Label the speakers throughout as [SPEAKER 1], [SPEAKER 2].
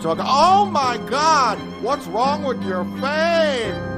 [SPEAKER 1] took. Oh my God! What's wrong with your face?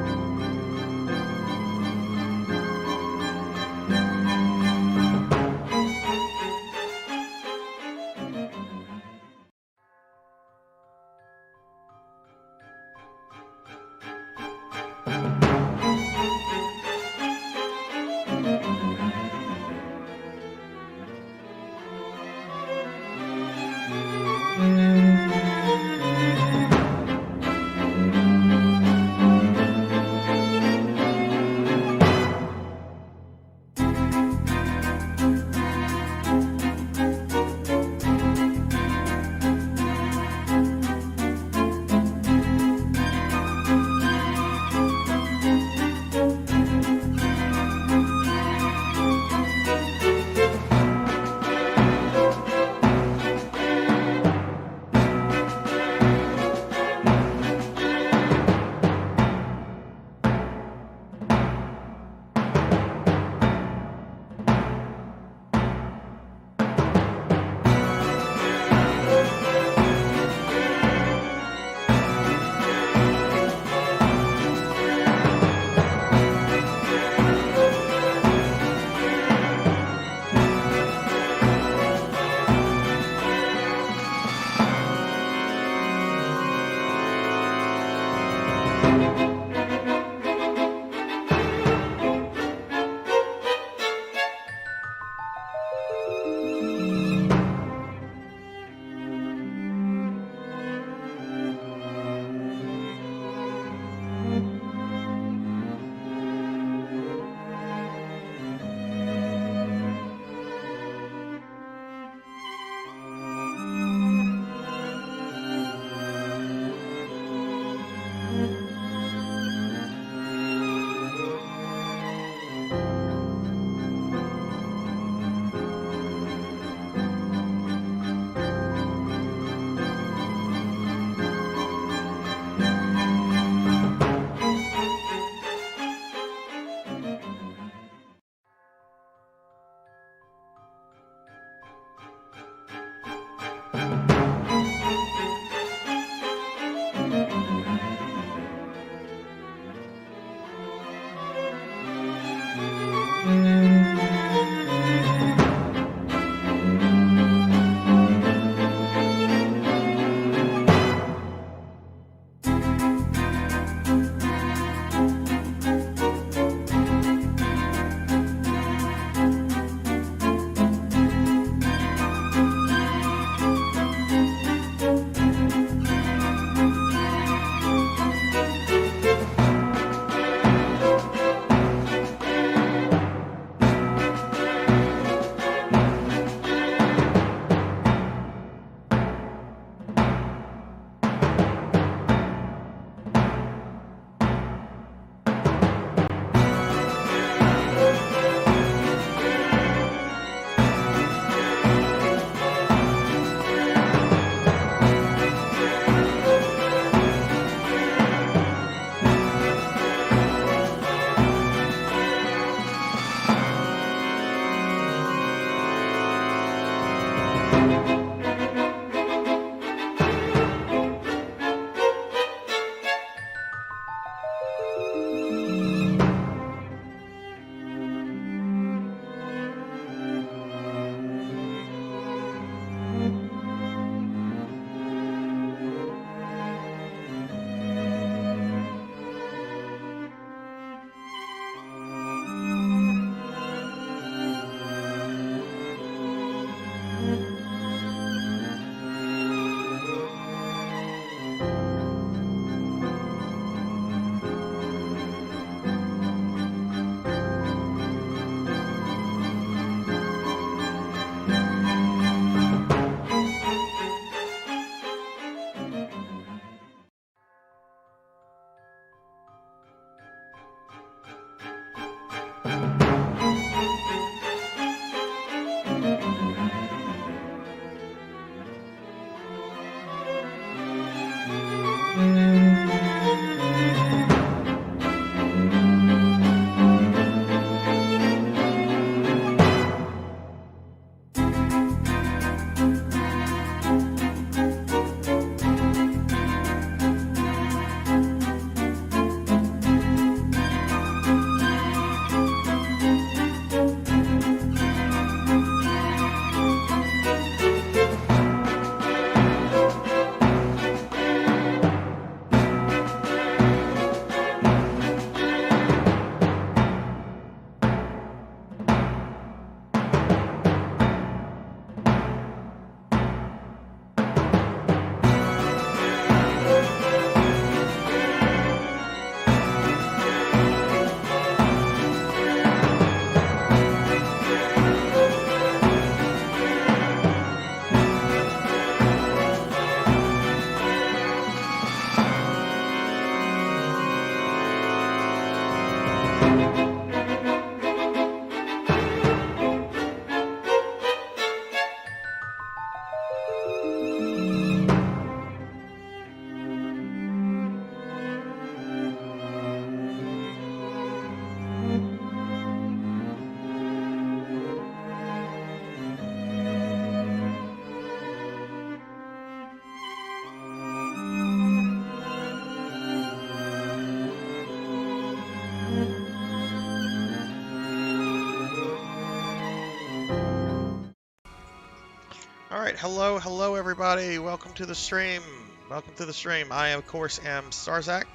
[SPEAKER 2] All right, hello everybody. Welcome to the stream. Welcome to the stream. I of course am Sarzac.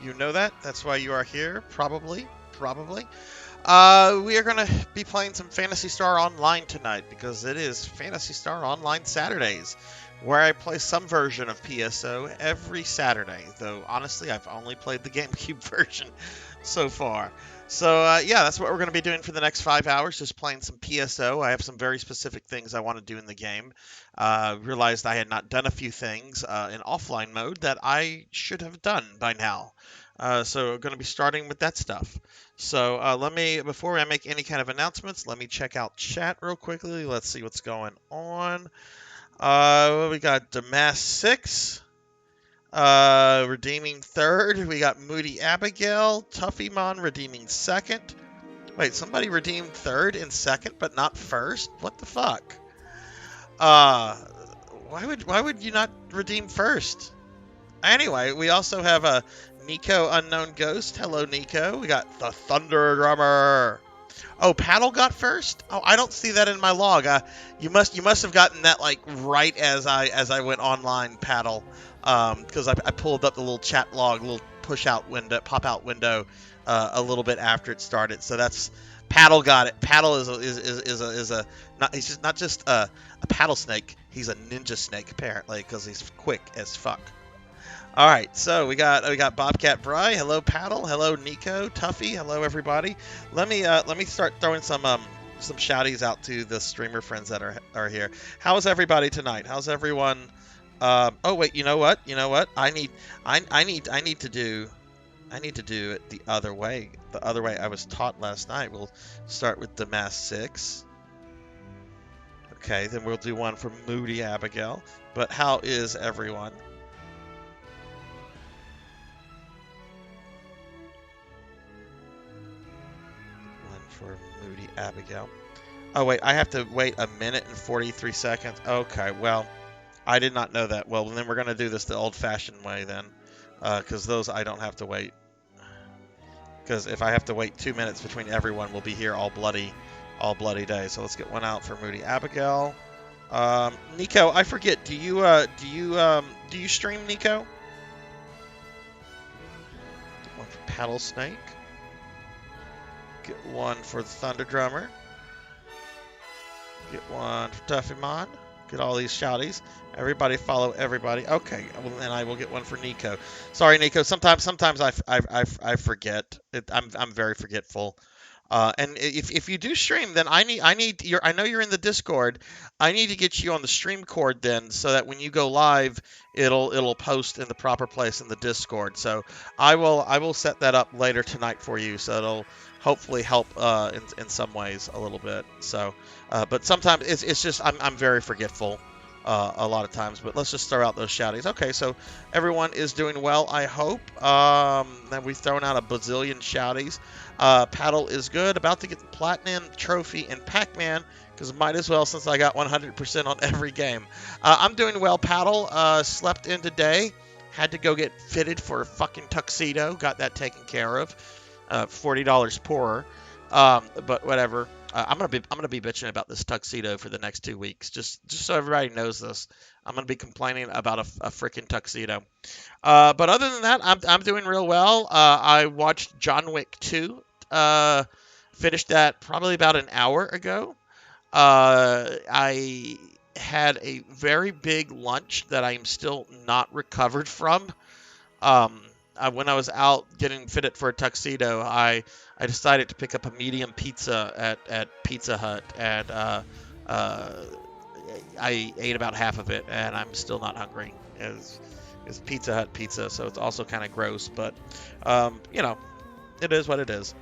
[SPEAKER 2] You know that. That's why you are here. Probably. We are gonna be playing some Phantasy Star Online tonight because it is Phantasy Star Online Saturdays, where I play some version of PSO every Saturday. Though honestly, I've only played the GameCube version so far. So yeah, that's what we're going to be doing for the next 5 hours, just playing some PSO. I have some very specific things I want to do in the game. Realized I had not done a few things in offline mode that I should have done by now. So we're going to be starting with that stuff. So before I make any kind of announcements, let me check out chat real quickly. Let's see what's going on. We got Damas 6. Redeeming third. We got Moody Abigail. Tuffymon redeeming second. Wait, somebody redeemed third and second, but not first? What the fuck? Uh, why would you not redeem first? Anyway, we also have a Nico Unknown Ghost. Hello, Nico. We got the Thunder Drummer. Oh, Paddle got first. Oh, I don't see that in my log. You must have gotten that like right as I went online, Paddle, because I pulled up the little chat log, little pop out window, a little bit after it started. So that's Paddle got it. Paddle is a not he's just not just a paddle snake. He's a ninja snake apparently because he's quick as fuck. All right, so we got Bobcat Bry. Hello, Paddle. Hello, Nico, Tuffy. Hello, everybody. Let me start throwing some shouties out to the streamer friends that are here. How's everybody tonight? How's everyone? Oh wait, you know what? I need to do it the other way. The other way I was taught last night. We'll start with the Mass 6. Okay, then we'll do one for Moody Abigail. But how is everyone? For Moody Abigail. Oh, wait, I have to wait a minute and 43 seconds. Okay, well, I did not know that. Well, then we're going to do this the old-fashioned way then, because those I don't have to wait. Because if I have to wait 2 minutes between everyone, we'll be here all bloody day. So let's get one out for Moody Abigail. Nico, I forget. Do you stream, Nico? One for Paddle Snake. Get one for the Thunder Drummer. Get one for Tuffymon. Get all these shouties. Everybody follow everybody. Okay, and I will get one for Nico. Sorry, Nico. Sometimes I forget. I'm very forgetful. And if you do stream, then I need your. I know you're in the Discord. I need to get you on the stream cord then, so that when you go live, it'll post in the proper place in the Discord. So I will set that up later tonight for you. So it'll hopefully help in some ways a little bit. So, but sometimes it's just I'm very forgetful. A lot of times, but let's just throw out those shoutings. Okay, so everyone is doing well, I hope. Then we've thrown out a bazillion shouties. Paddle is good, about to get the Platinum Trophy in Pac-Man, because might as well since I got 100% on every game. I'm doing well, Paddle. Slept in today. Had to go get fitted for a fucking tuxedo. Got that taken care of. $40 poorer. But whatever. I'm gonna be bitching about this tuxedo for the next 2 weeks, just so everybody knows this. I'm gonna be complaining about a freaking tuxedo. But other than that, I'm doing real well. I watched John Wick 2. Finished that probably about an hour ago. I had a very big lunch that I am still not recovered from. When I was out getting fitted for a tuxedo, I decided to pick up a medium pizza at Pizza Hut, and I ate about half of it, and I'm still not hungry. It's Pizza Hut pizza, so it's also kind of gross, but it is what it is.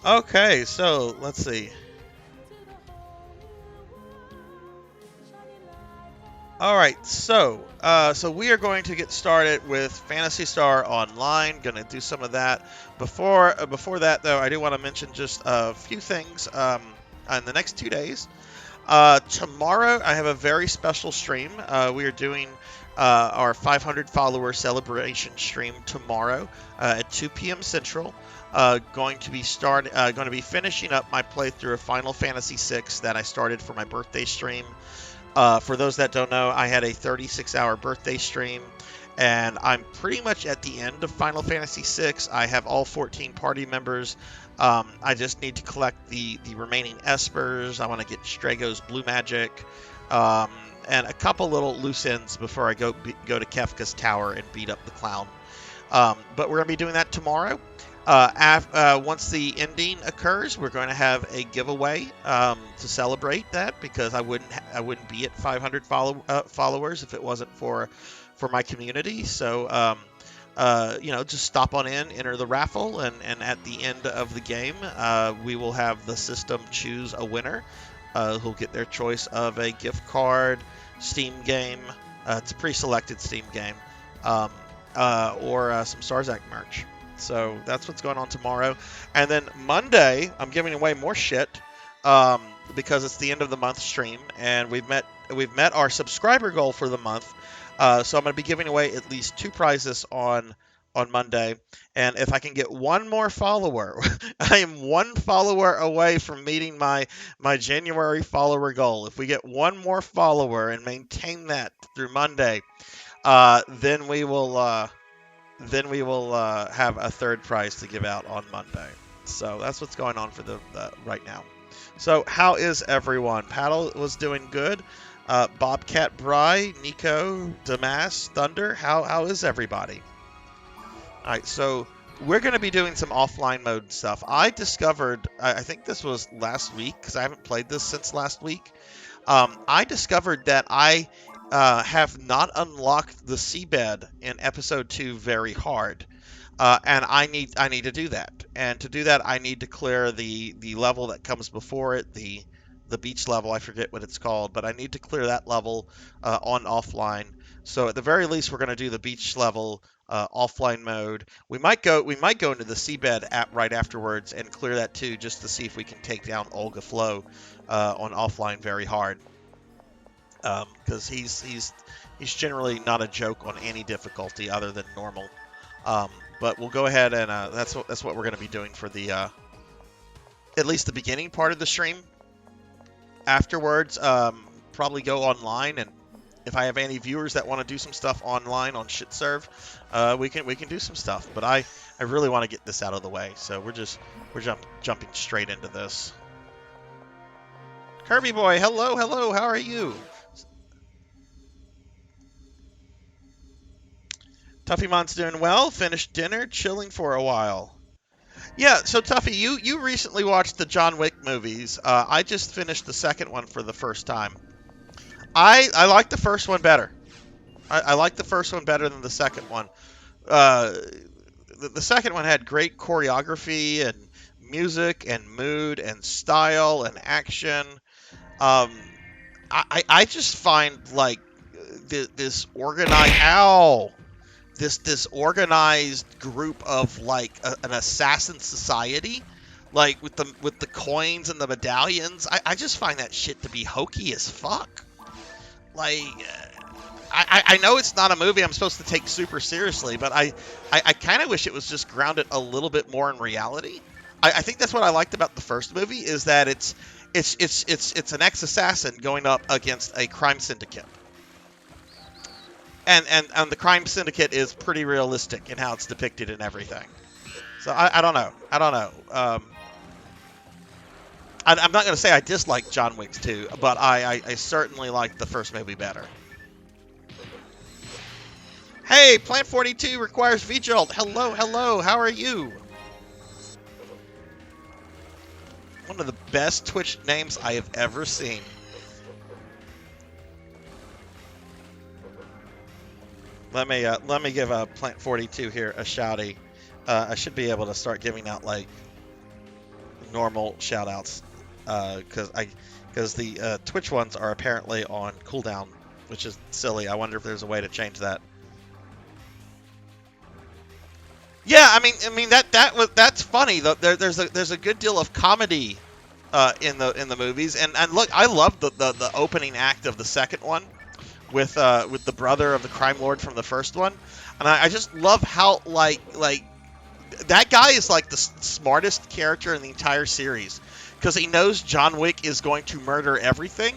[SPEAKER 2] Okay, so let's see. All right, so we are going to get started with Phantasy Star Online. Going to do some of that. Before that, though, I do want to mention just a few things in the next 2 days. Tomorrow, I have a very special stream. We are doing our 500 follower celebration stream tomorrow at 2 p.m. Central. going to be finishing up my playthrough of Final Fantasy VI that I started for my birthday stream. For those that don't know, I had a 36-hour birthday stream, and I'm pretty much at the end of Final Fantasy VI. I have all 14 party members. I just need to collect the remaining espers. I want to get Strago's blue magic, and a couple little loose ends before I go to Kefka's tower and beat up the clown. But we're going to be doing that tomorrow. Once the ending occurs, we're going to have a giveaway to celebrate that, because I wouldn't be at 500 followers if it wasn't for my community. So just stop on in, enter the raffle, and at the end of the game, we will have the system choose a winner who'll get their choice of a gift card, Steam game. It's a pre-selected Steam game, or some Sarzac merch. So that's what's going on tomorrow. And then Monday, I'm giving away more shit because it's the end of the month stream, and we've met our subscriber goal for the month. So I'm going to be giving away at least 2 prizes on Monday. And if I can get one more follower, I am 1 follower away from meeting my January follower goal. If we get 1 more follower and maintain that through Monday, then we will have a 3rd prize to give out on Monday. So that's what's going on for the right now. So how is everyone? Paddle was doing good. Bobcat Bry, Nico, Damas, Thunder, how is everybody? All right, so we're going to be doing some offline mode stuff. I discovered, I think this was last week, because I haven't played this since last week. I discovered that I have not unlocked the seabed in episode 2 very hard, and I need to do that. And to do that, I need to clear the level that comes before it, the beach level. I forget what it's called, but I need to clear that level on offline. So at the very least, we're going to do the beach level offline mode. We might go into the seabed right afterwards and clear that too, just to see if we can take down Olga Flo on offline very hard. Because he's generally not a joke on any difficulty other than normal. But we'll go ahead and that's what we're going to be doing for the at least the beginning part of the stream. Afterwards, probably go online, and if I have any viewers that want to do some stuff online on ShitServe, we can do some stuff. But I really want to get this out of the way, so we're jumping straight into this. Kirby boy, hello, how are you? Tuffymon's doing well. Finished dinner, chilling for a while. Yeah, so Tuffy, you recently watched the John Wick movies. I just finished the second one for the first time. I like the first one better. I like the first one better than the second one. The second one had great choreography and music and mood and style and action. I just find like this organized this organized group of like an assassin society, like with the coins and the medallions. I just find that shit to be hokey as fuck. Like, I know it's not a movie I'm supposed to take super seriously, but I kind of wish it was just grounded a little bit more in reality. I think that's what I liked about the first movie, is that it's an ex-assassin going up against a crime syndicate. And the crime syndicate is pretty realistic in how it's depicted and everything. So I don't know. I'm not going to say I dislike John Wick 2, but I certainly like the first movie better. Hey, Plant 42 requires V-Jolt. Hello, how are you? One of the best Twitch names I have ever seen. Let me give Plant 42 here a shouty. I should be able to start giving out like normal shout-outs, because the Twitch ones are apparently on cooldown, which is silly. I wonder if there's a way to change that. Yeah, I mean that's funny. There's a good deal of comedy in the movies, and look, I love the opening act of the second one with the brother of the crime lord from the first one, and I just love how like that guy is like the smartest character in the entire series because he knows John Wick is going to murder everything,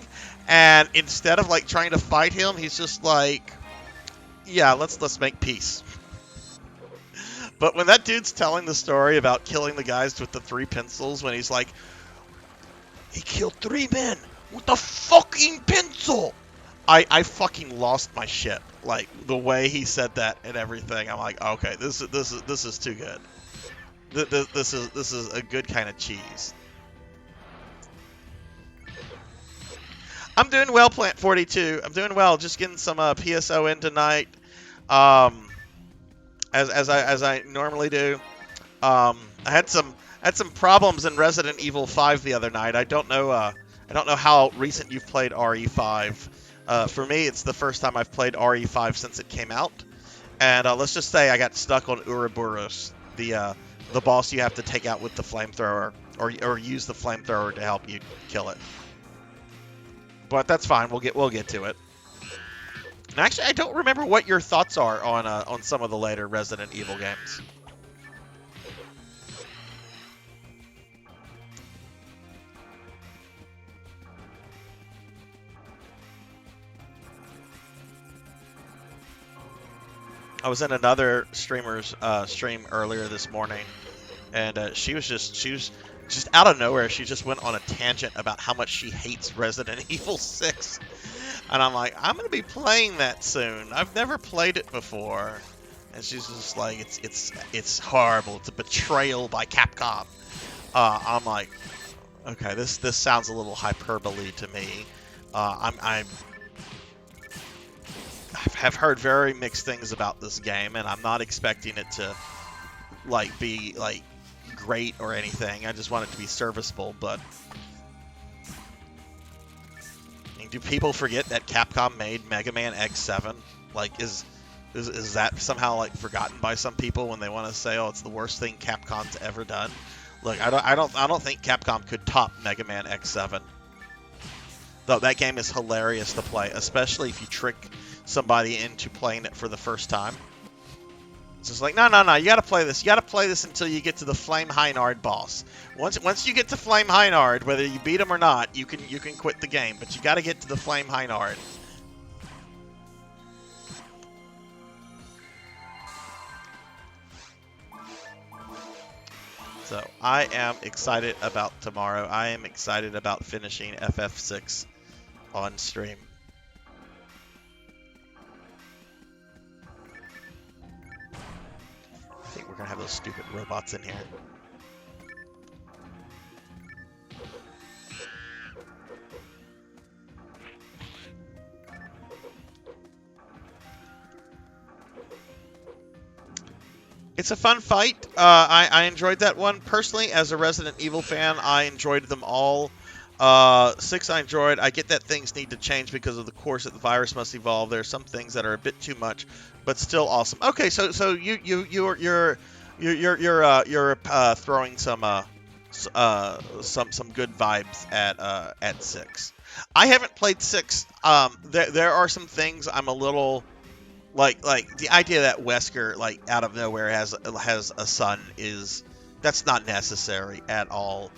[SPEAKER 2] and instead of like trying to fight him, he's just like, yeah, let's make peace. But when that dude's telling the story about killing the guys with the 3 pencils, when he's like, he killed 3 men with a fucking pencil, I fucking lost my shit. Like the way he said that and everything, I'm like, okay, this is too good. This is a good kind of cheese. I'm doing well, Plant 42. I'm doing well. Just getting some PSO in tonight, as I normally do. I had some problems in Resident Evil 5 the other night. I don't know how recent you've played RE5. For me, it's the first time I've played RE5 since it came out, and let's just say I got stuck on Ouroboros, the boss you have to take out with the flamethrower, or use the flamethrower to help you kill it. But that's fine. We'll get to it. And actually, I don't remember what your thoughts are on some of the later Resident Evil games. I was in another streamer's stream earlier this morning, and she was just out of nowhere. She just went on a tangent about how much she hates Resident Evil 6, and I'm like, I'm gonna be playing that soon. I've never played it before, and she's just like, it's horrible. It's a betrayal by Capcom. I'm like, okay, this sounds a little hyperbole to me. I have heard very mixed things about this game, and I'm not expecting it to be great or anything. I just want it to be serviceable. But I mean, do people forget that Capcom made Mega Man X7? Like, is that somehow forgotten by some people when they want to say, oh, it's the worst thing Capcom's ever done? Look, I don't think Capcom could top Mega Man X7. Though that game is hilarious to play, especially if you trick somebody into playing it for the first time. It's just like, no, you gotta play this. You gotta play this until you get to the Flame Heinard boss. Once you get to Flame Heinard, whether you beat him or not, you can quit the game. But you gotta get to the Flame Heinard. So I am excited about tomorrow. I am excited about finishing FF6 on stream. I think we're gonna have those stupid robots in here. It's a fun fight. I enjoyed that one. Personally, as a Resident Evil fan, I enjoyed them all. 6 I enjoyed. I get that things need to change because of the course that the virus must evolve. There are some things that are a bit too much, but still awesome. Okay, so you're throwing some good vibes at 6. I haven't played 6. There are some things I'm a little like the idea that Wesker out of nowhere has a son that's not necessary at all.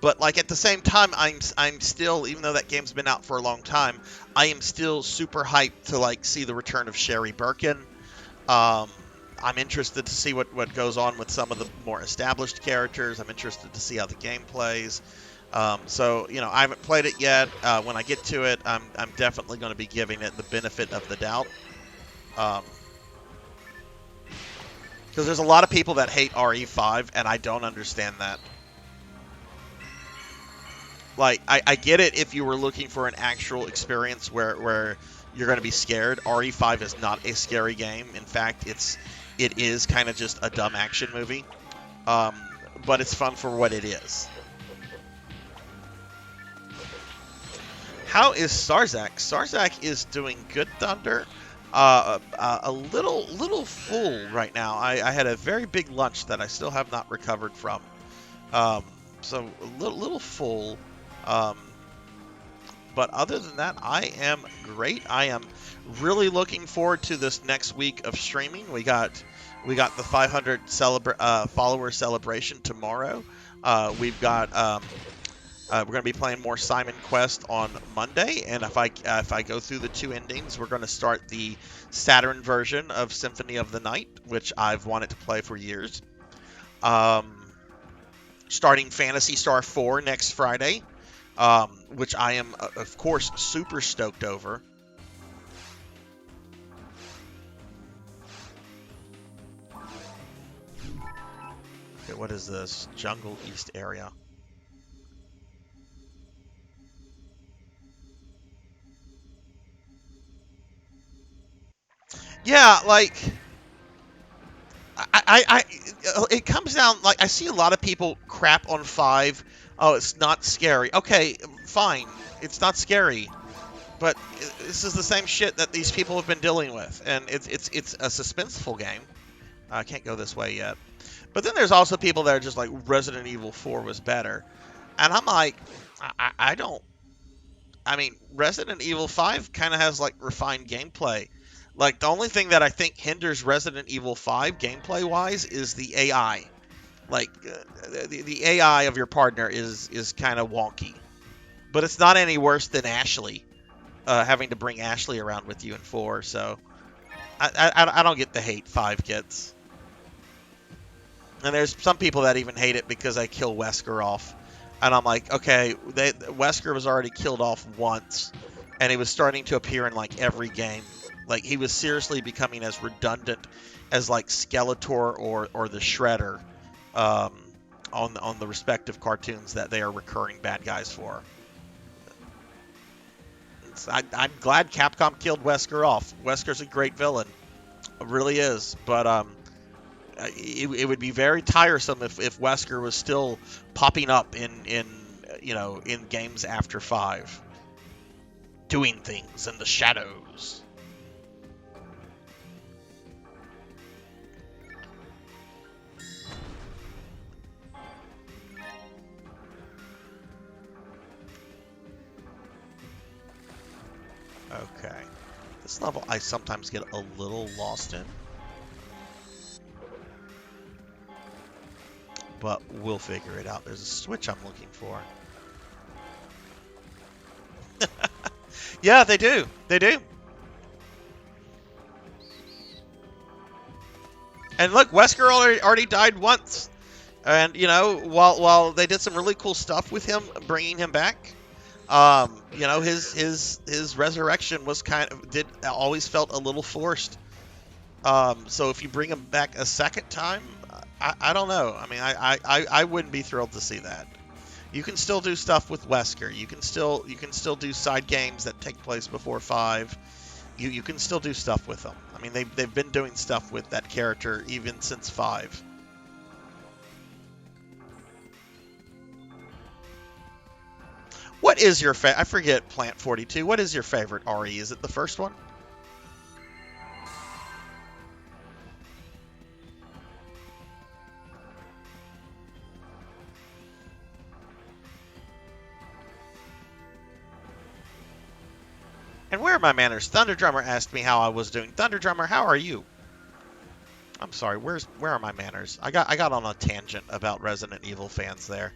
[SPEAKER 2] But at the same time, I'm still, even though that game's been out for a long time, I am still super hyped to see the return of Sherry Birkin. I'm interested to see what goes on with some of the more established characters. I'm interested to see how the game plays. So I haven't played it yet. When I get to it, I'm definitely going to be giving it the benefit of the doubt. Because there's a lot of people that hate RE5, and I don't understand that. I get it if you were looking for an actual experience where you're going to be scared. RE5 is not a scary game. In fact, it is kind of just a dumb action movie. But it's fun for what it is. How is Sarzac? Sarzac is doing good, Thunder. A little full right now. I had a very big lunch that I still have not recovered from. So a little full. But other than that, I am great. I am really looking forward to this next week of streaming. We got the 500 follower celebration tomorrow. We've got we're going to be playing more Simon Quest on Monday, and if I go through the 2 endings, we're going to start the Saturn version of Symphony of the Night, which I've wanted to play for years. Starting Phantasy Star 4 next Friday, which I am, of course, super stoked over. Okay, what is this? Jungle East area. Yeah, like it comes down, like, I see a lot of people crap on 5. Oh, it's not scary. Okay, fine, it's not scary, but this is the same shit that these people have been dealing with, and it's a suspenseful game. I can't go this way yet. But then there's also people that are just like, Resident Evil 4 was better, and I'm like, I don't. I mean, Resident Evil 5 kind of has like refined gameplay. Like, the only thing that I think hinders Resident Evil 5 gameplay wise is the AI. Like, the AI of your partner is kind of wonky, but it's not any worse than Ashley. Having to bring Ashley around with you in 4, so I don't get the hate 5 gets. And there's some people that even hate it because I kill Wesker off. And I'm like, okay, Wesker was already killed off once, and he was starting to appear in like every game. Like, he was seriously becoming as redundant as like Skeletor or the Shredder, on the respective cartoons that they are recurring bad guys for. I'm glad Capcom killed Wesker off. Wesker's a great villain, it really is. But it would be very tiresome if Wesker was still popping up in games after 5, doing things in the shadows. Okay, this level I sometimes get a little lost in, but we'll figure it out. There's a switch I'm looking for. Yeah, they do. They do. And look, Wesker already died once. And, while they did some really cool stuff with him, bringing him back, his resurrection was always felt a little forced. So if you bring him back a second time, I don't know. I mean, I wouldn't be thrilled to see that. You can still do stuff with Wesker. You can still do side games that take place before 5. You can still do stuff with them. I mean, they've been doing stuff with that character even since 5. What is your I forget, Plant 42. What is your favorite RE? Is it the first one? And where are my manners? Thunder Drummer asked me how I was doing. Thunder Drummer, how are you? I'm sorry. Where are my manners? I got on a tangent about Resident Evil fans there.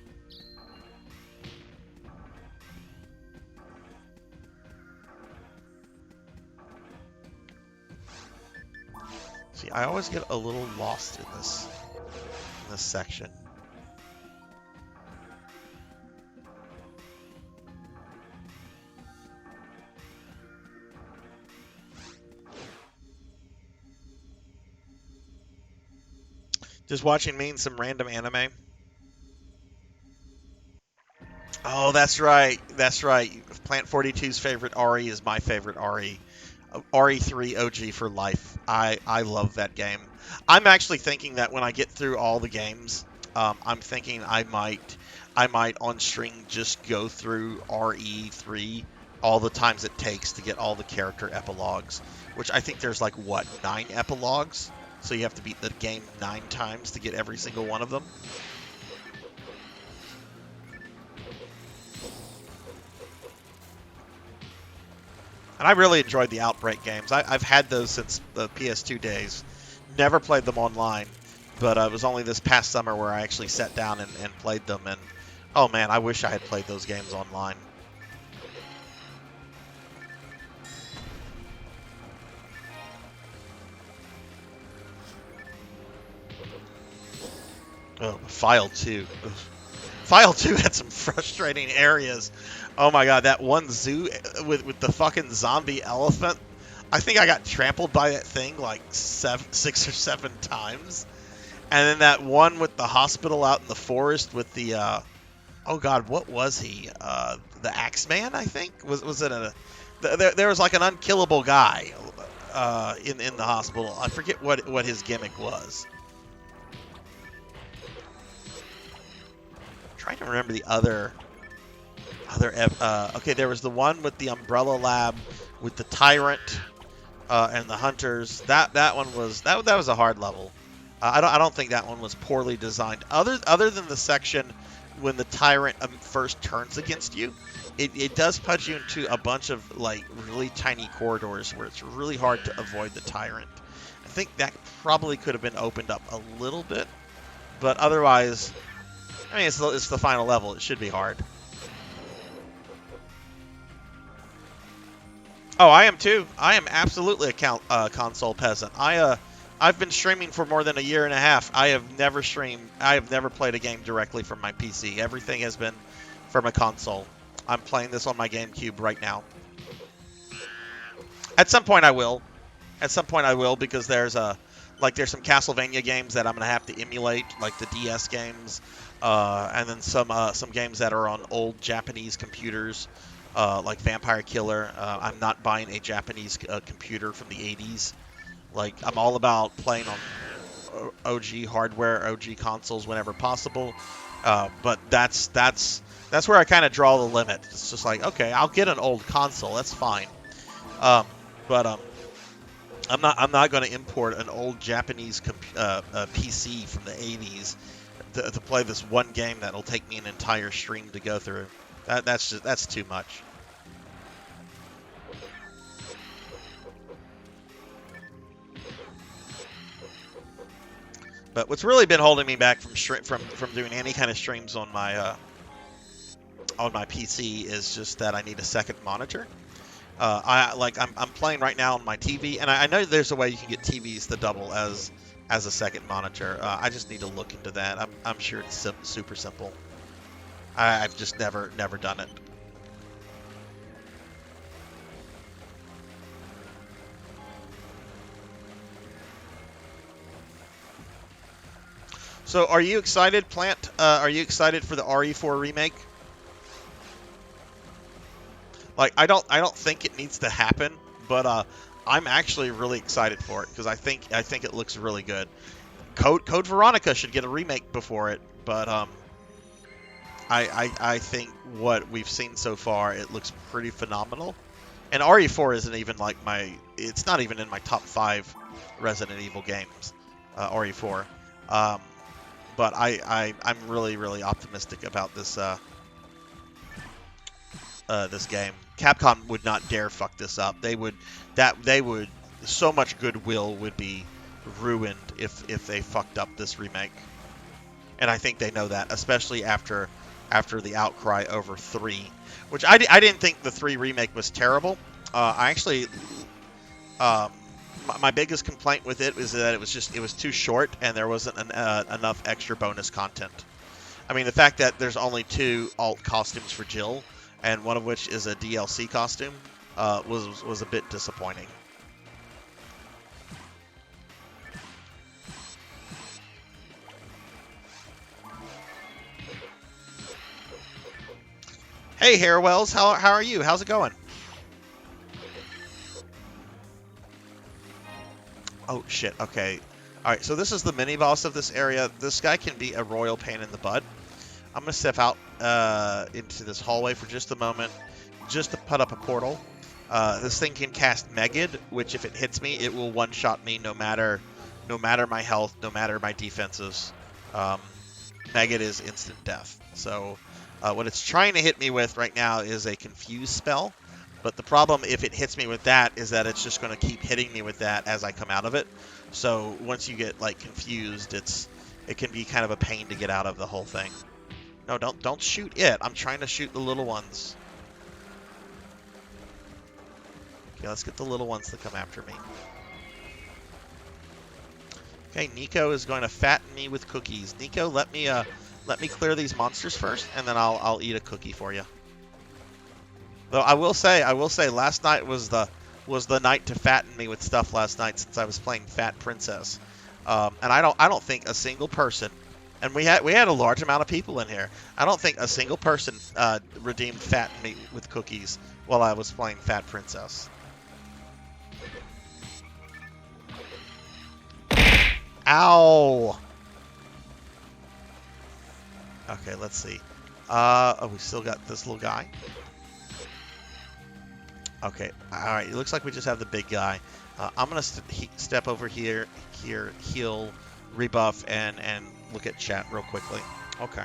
[SPEAKER 2] See, I always get a little lost in this section. Just watching me in some random anime. Oh, that's right. That's right. Plant 42's favorite RE is my favorite RE. RE3 OG for life. I love that game. I'm actually thinking that when I get through all the games, I'm thinking I might on stream just go through RE3 all the times it takes to get all the character epilogues, which I think there's like, what, 9 epilogues? So you have to beat the game 9 times to get every single one of them. And I really enjoyed the Outbreak games. I've had those since the PS2 days. Never played them online, but it was only this past summer where I actually sat down and played them. And oh man, I wish I had played those games online. Oh, File 2. File 2 had some frustrating areas. Oh my god, that one zoo with the fucking zombie elephant. I think I got trampled by that thing like 6 or 7 times. And then that one with the hospital out in the forest with the, oh god, what was he? The Axeman, I think? Was it a... There was like an unkillable guy in the hospital. I forget what his gimmick was. Trying to remember the other okay, there was the one with the Umbrella Lab with the Tyrant and the Hunters. That one was that was a hard level. I don't think that one was poorly designed. Other than the section when the Tyrant first turns against you, it does put you into a bunch of like really tiny corridors where it's really hard to avoid the Tyrant. I think that probably could have been opened up a little bit, but otherwise, I mean, it's the final level. It should be hard. Oh, I am too. I am absolutely a console peasant. I've been streaming for more than a year and a half. I have never streamed. I have never played a game directly from my PC. Everything has been from a console. I'm playing this on my GameCube right now. At some point I will. At some point I will, because there's some Castlevania games that I'm gonna have to emulate, like the DS games, and then some games that are on old Japanese computers, like Vampire Killer. I'm not buying a Japanese computer from the 80s. Like, I'm all about playing on OG hardware, OG consoles whenever possible. But that's where I kind of draw the limit. It's just like, okay, I'll get an old console. That's fine. But I'm not going to import an old Japanese PC from the 80s to play this one game that'll take me an entire stream to go through. That's too much. But what's really been holding me back from doing any kind of streams on my PC is just that I need a second monitor. I'm playing right now on my TV, and I know there's a way you can get TVs to double as a second monitor. I just need to look into that. I'm sure it's super simple. I've just never done it. So, are you excited, Plant? Are you excited for the RE4 remake? Like, I don't think it needs to happen, but I'm actually really excited for it because I think it looks really good. Code Veronica should get a remake before it, but I think what we've seen so far, it looks pretty phenomenal. And RE4 isn't even like it's not even in my top 5 Resident Evil games, RE4. But I'm really optimistic about this this game. Capcom would not dare fuck this up. They would so much goodwill would be ruined if they fucked up this remake. And I think they know that, especially after the outcry over 3, which I didn't think the 3 remake was terrible. I actually my biggest complaint with it was that it was too short and there wasn't enough extra bonus content. I mean, the fact that there's only 2 alt costumes for Jill, and one of which is a DLC costume, was a bit disappointing. Hey, Harewells, how are you? How's it going? Oh, shit, okay. Alright, so this is the mini-boss of this area. This guy can be a royal pain in the butt. I'm going to step out into this hallway for just a moment, just to put up a portal. This thing can cast Megid, which if it hits me, it will one-shot me no matter my health, no matter my defenses. Megid is instant death. So what it's trying to hit me with right now is a Confuse spell, But the problem, if it hits me with that, is that it's just going to keep hitting me with that as I come out of it. So once you get like confused, it can be kind of a pain to get out of the whole thing. No, don't shoot it. I'm trying to shoot the little ones. Okay, let's get the little ones to come after me. Okay, Nico is going to fatten me with cookies. Nico, let me clear these monsters first, and then I'll eat a cookie for you. Though I will say, last night was the night to fatten me with stuff last night, since I was playing Fat Princess, and I don't think a single person, and we had a large amount of people in here. I don't think a single person redeemed fatten me with cookies while I was playing Fat Princess. Ow! Okay, let's see. Oh, we still got this little guy. Okay, alright, it looks like we just have the big guy. I'm going to step over here, heal, rebuff, and look at chat real quickly. Okay.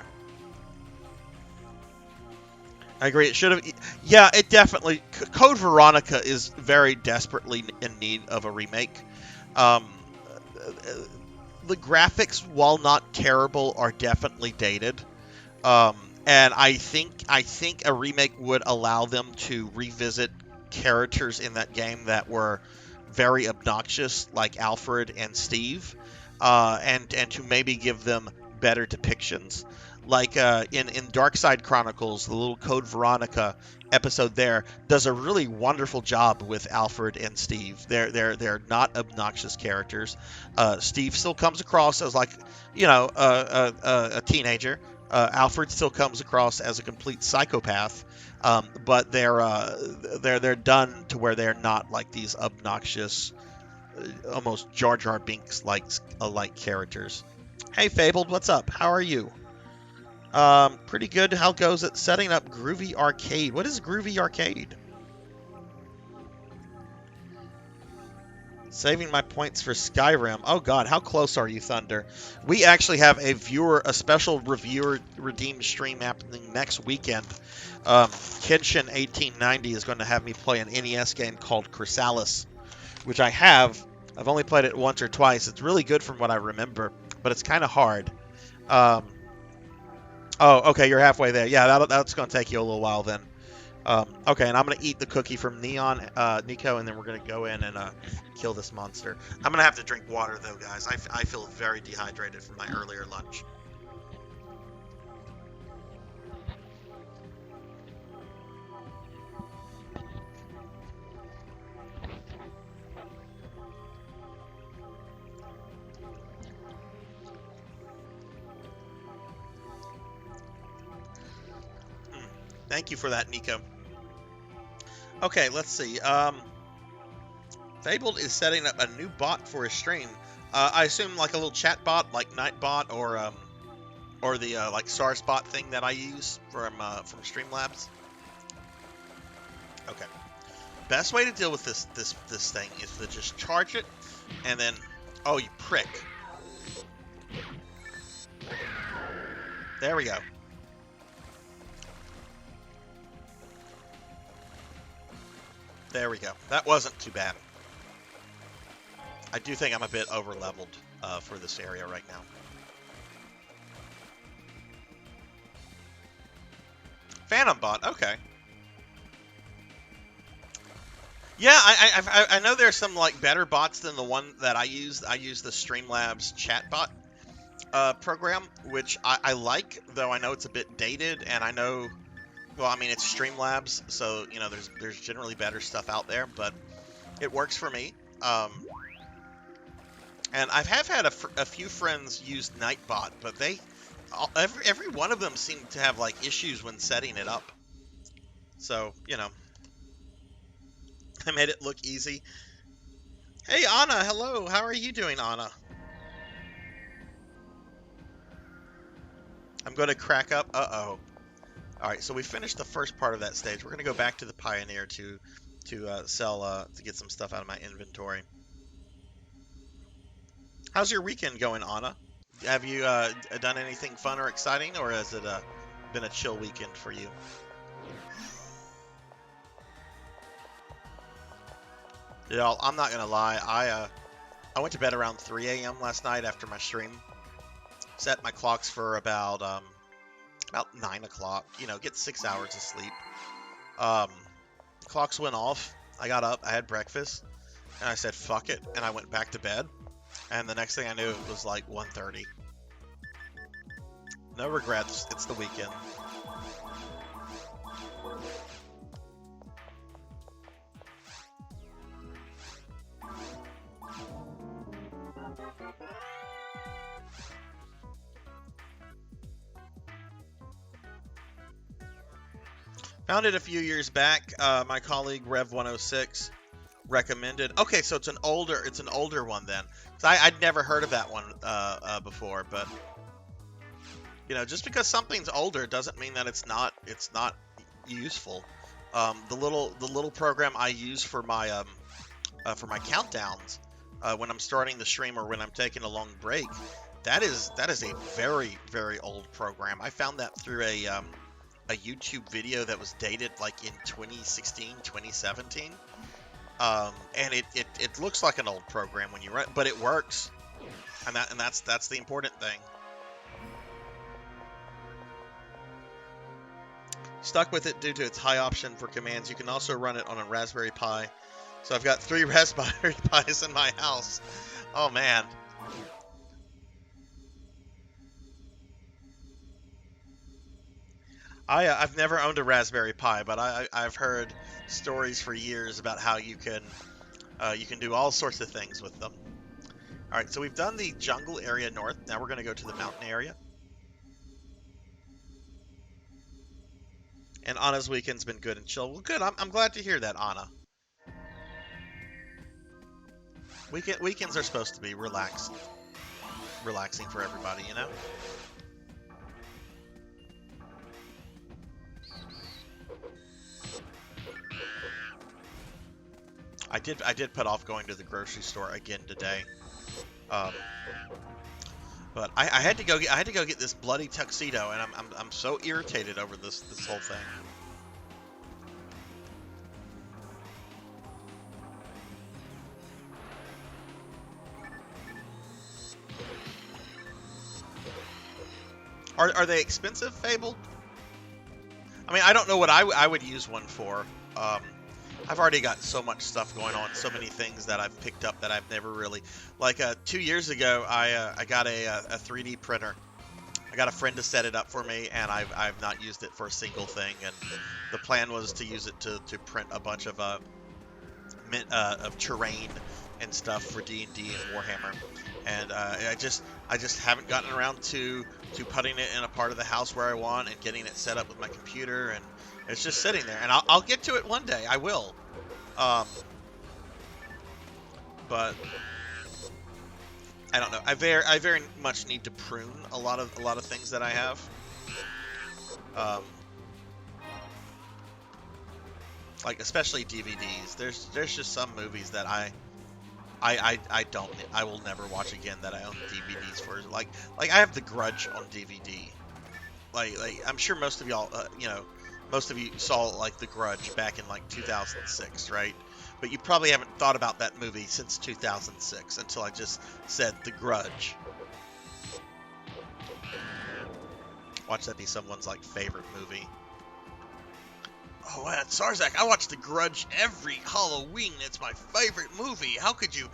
[SPEAKER 2] I agree, it should have... Yeah, it definitely... Code Veronica is very desperately in need of a remake. The graphics, while not terrible, are definitely dated. And I think a remake would allow them to revisit characters in that game that were very obnoxious, like Alfred and Steve, and to maybe give them better depictions. Like in Darkside Chronicles, the little Code Veronica episode there does a really wonderful job with Alfred and Steve. They're not obnoxious characters. Steve still comes across as like, you know, a teenager. Alfred still comes across as a complete psychopath, but they're done to where they're not like these obnoxious, almost Jar Jar Binks like characters. Hey Fabled, what's up? How are you? Pretty good. How goes it setting up Groovy Arcade? What is Groovy Arcade? Saving my points for Skyrim. Oh god, how close are you, Thunder? We actually have a special reviewer redeemed stream happening next weekend. Kenshin 1890 is going to have me play an NES game called Chrysalis, which I have. I've only played it once or twice. It's really good from what I remember, but it's kind of hard. Oh, okay, you're halfway there. Yeah, that's going to take you a little while then. Okay, and I'm going to eat the cookie from Nico, and then we're going to go in and kill this monster. I'm going to have to drink water, though, guys. I feel very dehydrated from my earlier lunch. Thank you for that, Nico. Okay, let's see. Fabled is setting up a new bot for his stream. I assume like a little chat bot, like Nightbot, or the like Sarzac thing that I use from Streamlabs. Okay. Best way to deal with this thing is to just charge it, and then, oh, you prick. There we go. There we go. That wasn't too bad. I do think I'm a bit over-leveled for this area right now. Phantom bot, okay. Yeah, I know there's some like better bots than the one that I use. I use the Streamlabs chatbot program, which I like, though I know it's a bit dated, and I know... Well, I mean, it's Streamlabs, so, you know, there's generally better stuff out there, but it works for me. And I have had a few friends use Nightbot, but every one of them seemed to have, like, issues when setting it up. So, you know, I made it look easy. Hey, Anna, hello. How are you doing, Anna? I'm going to crack up. Uh-oh. Alright, so we finished the first part of that stage. We're going to go back to the Pioneer to get some stuff out of my inventory. How's your weekend going, Anna? Have you done anything fun or exciting, or has it been a chill weekend for you? You know, I'm not gonna lie. I went to bed around 3 a.m. last night after my stream. Set my clocks for about 9 o'clock. You know, get 6 hours of sleep. Um, Clocks went off. I got up. I had breakfast, and I said, "Fuck it," and I went back to bed. And the next thing I knew, it was like 1:30. No regrets. It's the weekend. Found it a few years back. My colleague Rev106 recommended. Okay, so it's an older one then. 'Cause I'd never heard of that one before, but you know, just because something's older doesn't mean that it's not useful. The little program I use for my countdowns when I'm starting the stream or when I'm taking a long break, that is a very, very old program. I found that through a YouTube video that was dated like in 2016, 2017. And it looks like an old program when you run, but it works, and that's the important thing. Stuck with it due to its high option for commands. You can also run it on a Raspberry Pi. So I've got 3 Raspberry Pis in my house. Oh man. I've never owned a Raspberry Pi, but I've heard stories for years about how you can do all sorts of things with them. All right, so we've done the jungle area north. Now we're going to go to the mountain area. And Anna's weekend's been good and chill. Well, good. I'm glad to hear that, Anna. Weekends are supposed to be relaxing for everybody, you know. I did put off going to the grocery store again today, but I had to go get this bloody tuxedo, and I'm so irritated over this whole thing. Are they expensive, Fable? I mean, I don't know what I would use one for. I've already got so much stuff going on, so many things that I've picked up that I've never really, like 2 years ago, I got a 3D printer. I got a friend to set it up for me, and I've not used it for a single thing. And the plan was to use it to print a bunch of terrain and stuff for D&D and Warhammer. And I just haven't gotten around to putting it in a part of the house where I want and getting it set up with my computer, and it's just sitting there. And I'll get to it one day. I will. But I don't know. I very much need to prune a lot of things that I have. Like especially DVDs. There's just some movies that I will never watch again that I own DVDs for. Like I have The Grudge on DVD. Like I'm sure most of y'all, most of you saw like The Grudge back in like 2006, right? But you probably haven't thought about that movie since 2006 until I just said The Grudge. Watch that be someone's like favorite movie. Oh, Sarzac, I watch The Grudge every Halloween. It's my favorite movie. How could you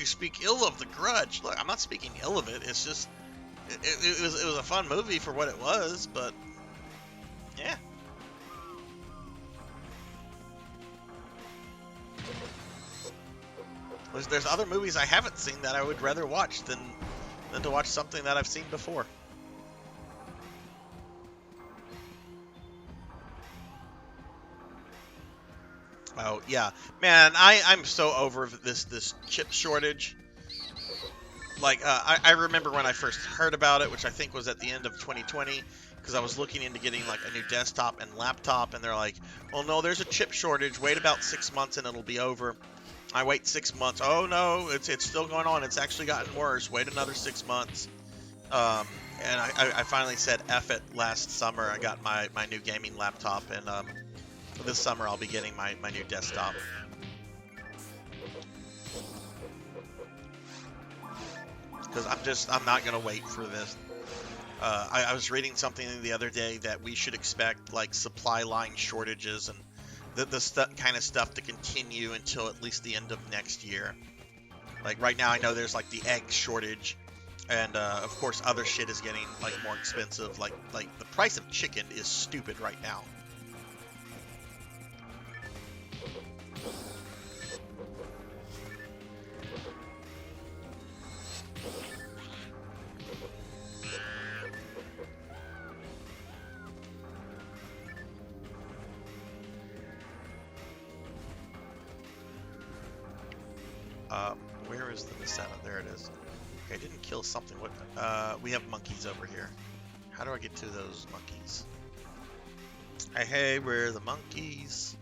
[SPEAKER 2] speak ill of The Grudge? Look, I'm not speaking ill of it. It's just it was a fun movie for what it was, but yeah. There's other movies I haven't seen that I would rather watch than to watch something that I've seen before. Oh yeah, man, I'm so over this chip shortage. Like I remember when I first heard about it, which I think was at the end of 2020, because I was looking into getting like a new desktop and laptop, and they're like, "Well, no, there's a chip shortage. Wait about 6 months and it'll be over." I wait 6 months. Oh no, it's still going on. It's actually gotten worse. Wait another 6 months. And I finally said F it last summer. I got my new gaming laptop, and this summer I'll be getting my new desktop. Because I'm not gonna wait for this. I was reading something the other day that we should expect like supply line shortages and the kind of stuff to continue until at least the end of next year. Like right now, I know there's like the egg shortage, and of course other shit is getting like more expensive. Like the price of chicken is stupid right now. Where is the Nacetta? There it is. Okay, I didn't kill something. What? We have monkeys over here. How do I get to those monkeys? Hey, hey, we're the monkeys.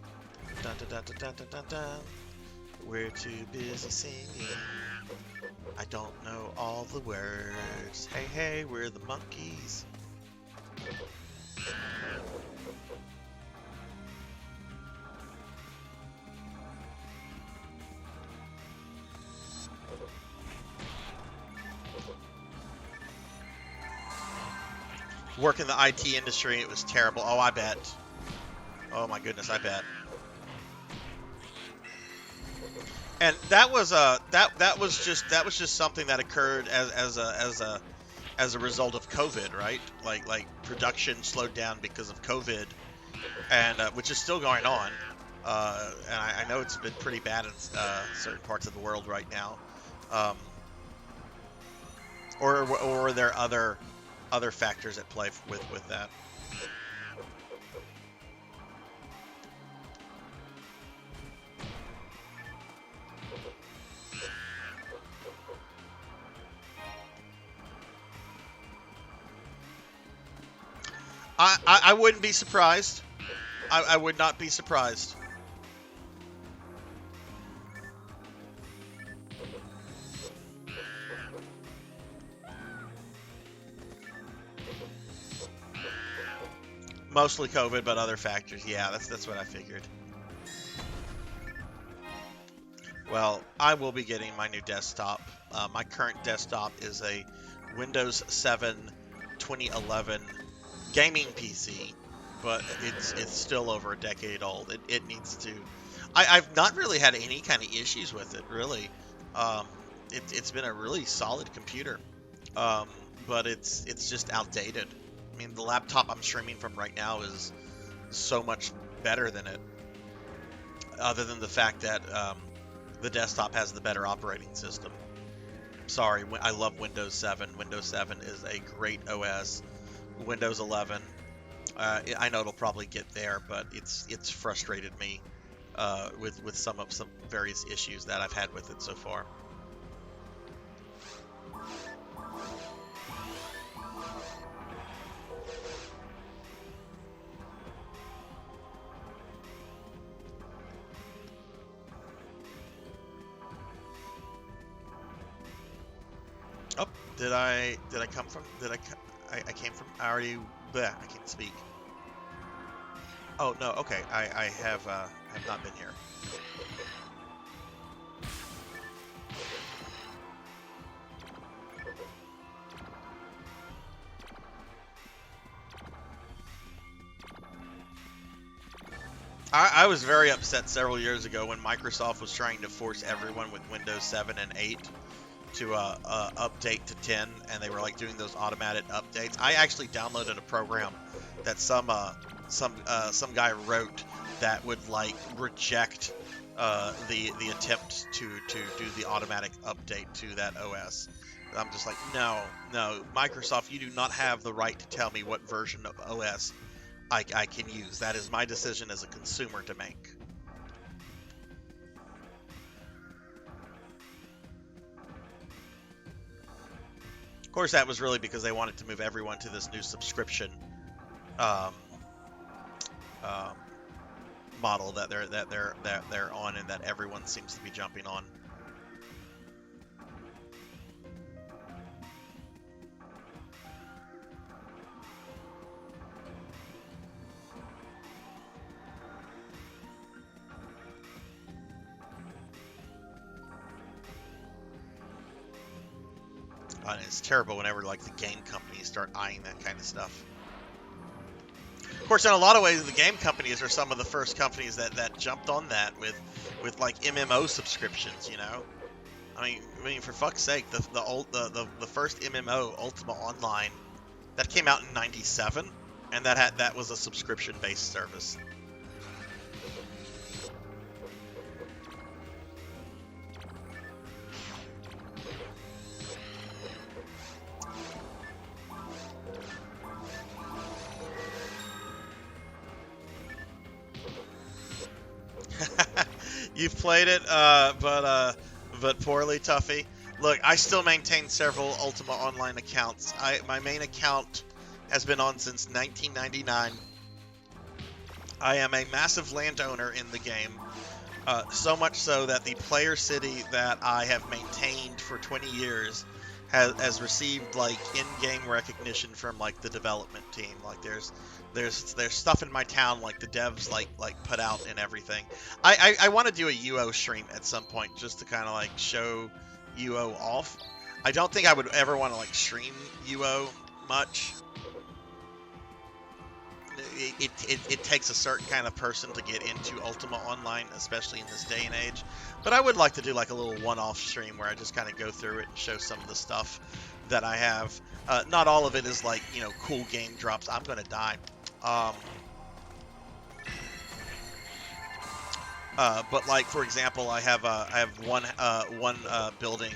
[SPEAKER 2] Dun dun dun dun dun dun dun dun. We're too busy singing. I don't know all the words. Hey, hey, we're the monkeys. Work in the IT industry, it was terrible. Oh, I bet. Oh my goodness, I bet. And that was that was just something that occurred as a result of COVID, right? Like production slowed down because of COVID, and which is still going on. And I know it's been pretty bad in certain parts of the world right now. Or were there other factors at play with that? I wouldn't be surprised. I would not be surprised. Mostly COVID, but other factors. Yeah, that's what I figured. Well, I will be getting my new desktop. My current desktop is a Windows 7 2011 gaming PC, but it's still over a decade old. It needs to. I've not really had any kind of issues with it, really. Um, it's been a really solid computer, um, but it's just outdated. I mean, the laptop I'm streaming from right now is so much better than it, other than the fact that the desktop has the better operating system. Sorry, I love Windows 7. Windows 7 is a great OS. Windows 11, I know it'll probably get there, but it's frustrated me with some various issues that I've had with it so far. Oh, did I come from? I came from? I already. Bleh, I can't speak. Oh no. Okay. I have not been here. I was very upset several years ago when Microsoft was trying to force everyone with Windows 7 and 8 to update to 10, and they were like doing those automatic updates. I actually downloaded a program that some guy wrote that would like reject the attempt to do the automatic update to that OS. I'm just like, no, Microsoft, you do not have the right to tell me what version of OS I can use. That is my decision as a consumer to make. Of course, that was really because they wanted to move everyone to this new subscription um, um, model that they're on, and that everyone seems to be jumping on. And it's terrible whenever like the game companies start eyeing that kind of stuff. Of course, in a lot of ways, the game companies are some of the first companies that jumped on that with like MMO subscriptions. You know, I mean, for fuck's sake, the first MMO, Ultima Online, that came out in '97, and that was a subscription based service. You've played it, but poorly, Tuffy. Look, I still maintain several Ultima Online accounts. My main account has been on since 1999. I am a massive landowner in the game, so much so that the player city that I have maintained for 20 years has received like in-game recognition from like the development team. Like there's stuff in my town like the devs like put out and everything. I want to do a UO stream at some point just to kind of like show UO off. I don't think I would ever want to like stream UO much. It takes a certain kind of person to get into Ultima Online, especially in this day and age. But I would like to do like a little one-off stream where I just kind of go through it and show some of the stuff that I have. Not all of it is like, you know, cool game drops. I'm gonna die. But like for example, I have one building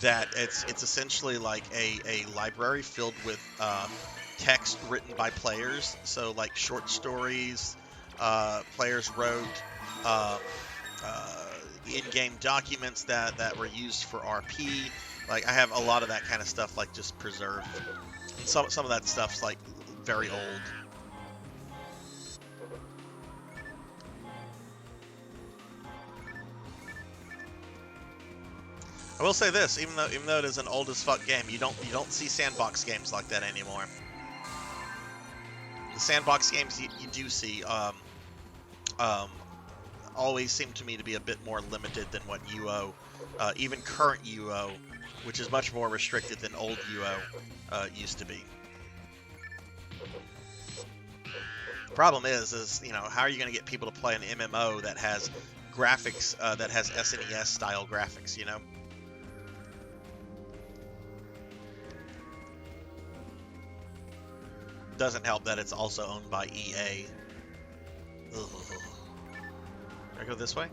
[SPEAKER 2] that it's essentially like a library filled with text written by players. So like short stories, players wrote, in-game documents that were used for RP. Like I have a lot of that kind of stuff like just preserved. And some of that stuff's like very old. I will say this, even though it is an old as fuck game, you don't see sandbox games like that anymore. The sandbox games you do see always seem to me to be a bit more limited than what UO, even current UO, which is much more restricted than old UO used to be. The problem is you know, how are you going to get people to play an MMO that has graphics that has SNES style graphics, you know? Doesn't help that it's also owned by EA. Ugh. Can I go this way?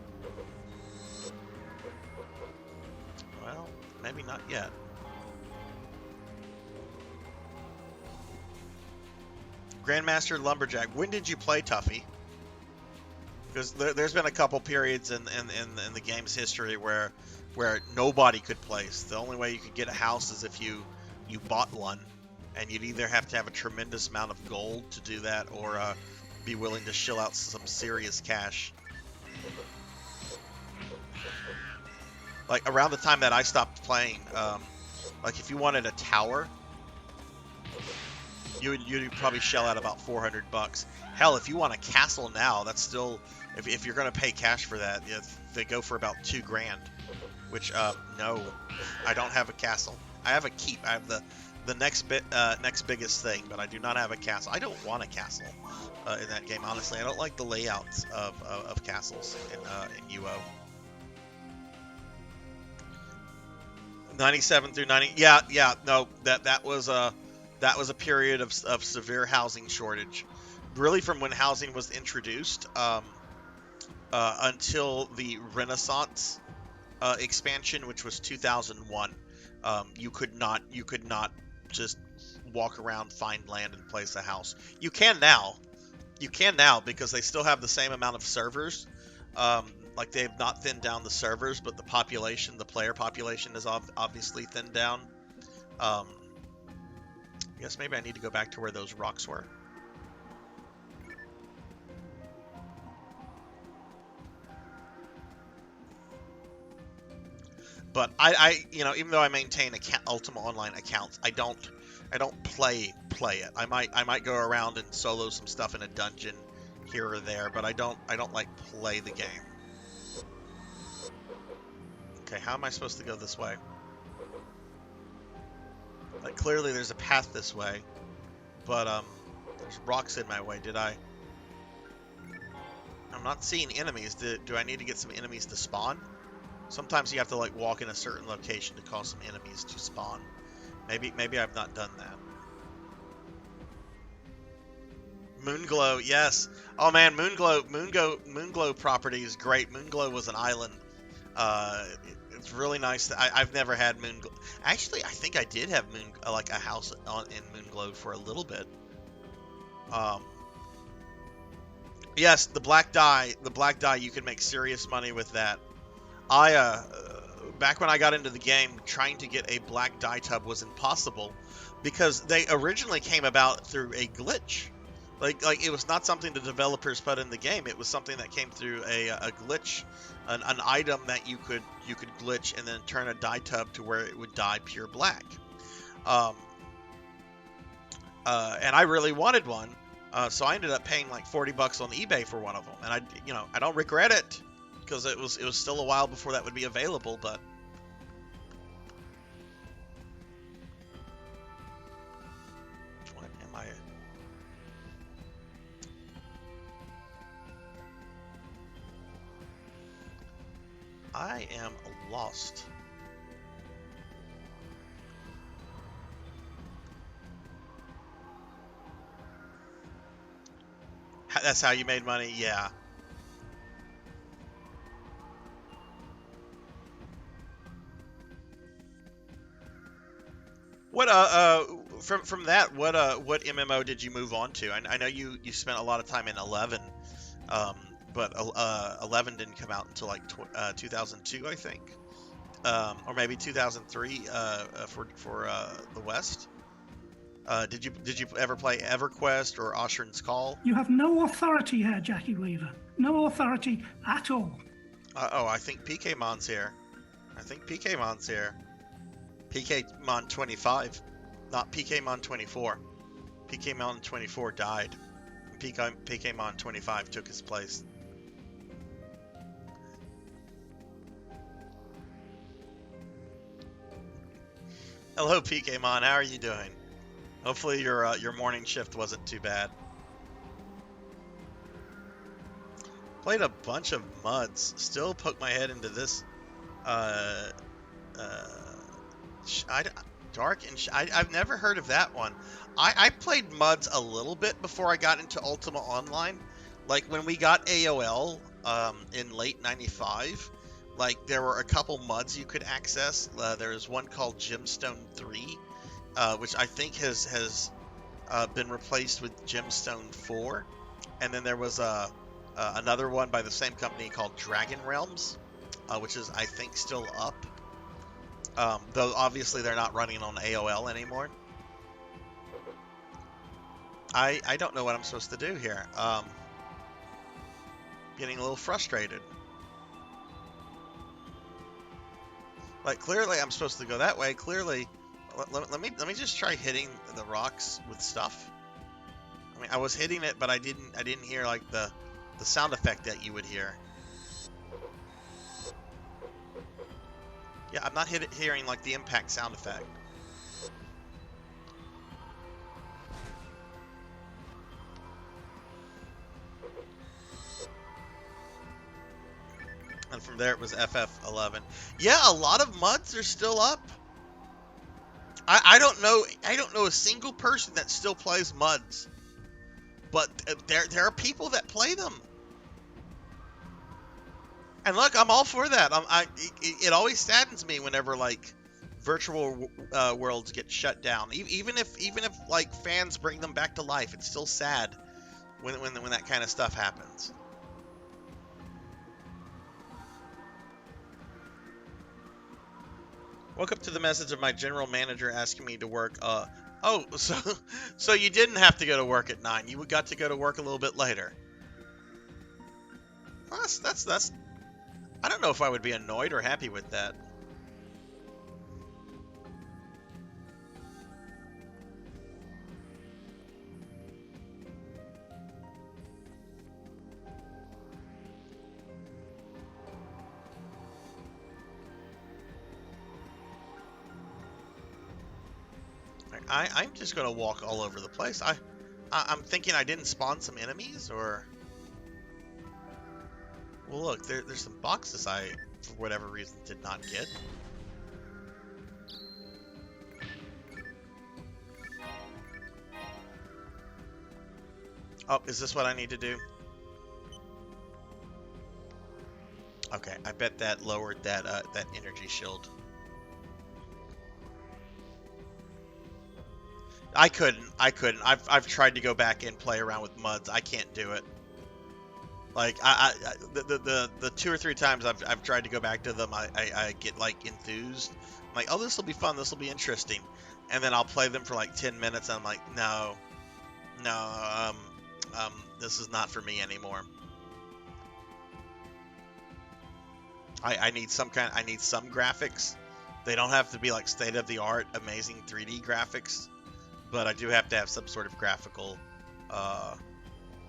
[SPEAKER 2] Well, maybe not yet. Grandmaster Lumberjack. When did you play Tuffy? Because there's been a couple periods in the game's history where nobody could place. The only way you could get a house is if you bought one. And you'd either have to have a tremendous amount of gold to do that, or be willing to shell out some serious cash. Like around the time that I stopped playing, like if you wanted a tower, you'd probably shell out about $400. Hell, if you want a castle now, that's still, if you're gonna pay cash for that, they go for about $2 grand. Which no, I don't have a castle. I have a keep. I have the next biggest thing, but I do not have a castle. I don't want a castle in that game, honestly. I don't like the layouts of castles in UO. 97 through 90. Yeah, no, that was a period of severe housing shortage, really from when housing was introduced until the Renaissance expansion, which was 2001. You could not just walk around, find land, and place a house. You can now. Because they still have the same amount of servers. Like they've not thinned down the servers, but the player population is obviously thinned down. I guess maybe I need to go back to where those rocks were. But I you know, even though I maintain Ultima Online accounts, I don't play it. I might go around and solo some stuff in a dungeon here or there, but I don't like play the game. Okay, how am I supposed to go this way? Like, clearly there's a path this way, but there's rocks in my way. I'm not seeing enemies. Do I need to get some enemies to spawn? Sometimes you have to like walk in a certain location to cause some enemies to spawn. Maybe I've not done that. Moonglow, yes. Oh man, Moonglow property is great. Moonglow was an island. It's really nice. I've never had Moonglow. Actually, I think I did have like a house in Moonglow for a little bit. Yes, the black dye. The black dye. You can make serious money with that. Back when I got into the game, trying to get a black dye tub was impossible because they originally came about through a glitch. Like it was not something the developers put in the game. It was something that came through a glitch, an item that you could glitch and then turn a dye tub to where it would dye pure black. And I really wanted one, so I ended up paying like $40 on eBay for one of them, and I don't regret it because it was still a while before that would be available, but. I am lost. That's how you made money? Yeah. What from that, what MMO did you move on to? I know you spent a lot of time in 11, but 11 didn't come out until like 2002, I think, or maybe 2003 for the West. Did you ever play EverQuest or Oshrin's Call?
[SPEAKER 3] You have no authority here, Jackie Weaver. No authority at all.
[SPEAKER 2] Oh, I think PKmon's here. PKmon 25, not PKmon 24. PKmon 24 died. PKmon 25 took his place. Hello, PKmon. How are you doing? Hopefully your morning shift wasn't too bad. Played a bunch of muds. Still poke my head into this. Dark and I've never heard of that one. I played muds a little bit before I got into Ultima Online. Like when we got AOL in late '95, like there were a couple muds you could access. There was one called Gemstone 3, which I think has been replaced with Gemstone 4, and then there was another one by the same company called Dragon Realms, which is I think still up. Though obviously they're not running on AOL anymore. I don't know what I'm supposed to do here. Getting a little frustrated. Like clearly I'm supposed to go that way. Clearly, let me just try hitting the rocks with stuff. I mean, I was hitting it, but I didn't hear like the sound effect that you would hear. Yeah, I'm not hearing like the impact sound effect. And from there it was FF11. Yeah, a lot of muds are still up. I don't know a single person that still plays muds. But there are people that play them. And look, I'm all for that. It always saddens me whenever like virtual worlds get shut down. Even if like fans bring them back to life, it's still sad when that kind of stuff happens. Woke up to the message of my general manager asking me to work. Oh, so you didn't have to go to work at 9. You got to go to work a little bit later. That's. I don't know if I would be annoyed or happy with that. I'm just gonna walk all over the place. I'm thinking I didn't spawn some enemies, or... Well, look, there's some boxes I, for whatever reason, did not get. Oh, is this what I need to do? Okay, I bet that lowered that that energy shield. I couldn't. I've tried to go back and play around with muds. I can't do it. Like the 2 or 3 times I've tried to go back to them, I get like enthused. I'm like, oh, this will be fun. This will be interesting. And then I'll play them for like 10 minutes. And I'm like, no, this is not for me anymore. I need some graphics. They don't have to be like state of the art, amazing 3D graphics, but I do have to have some sort of graphical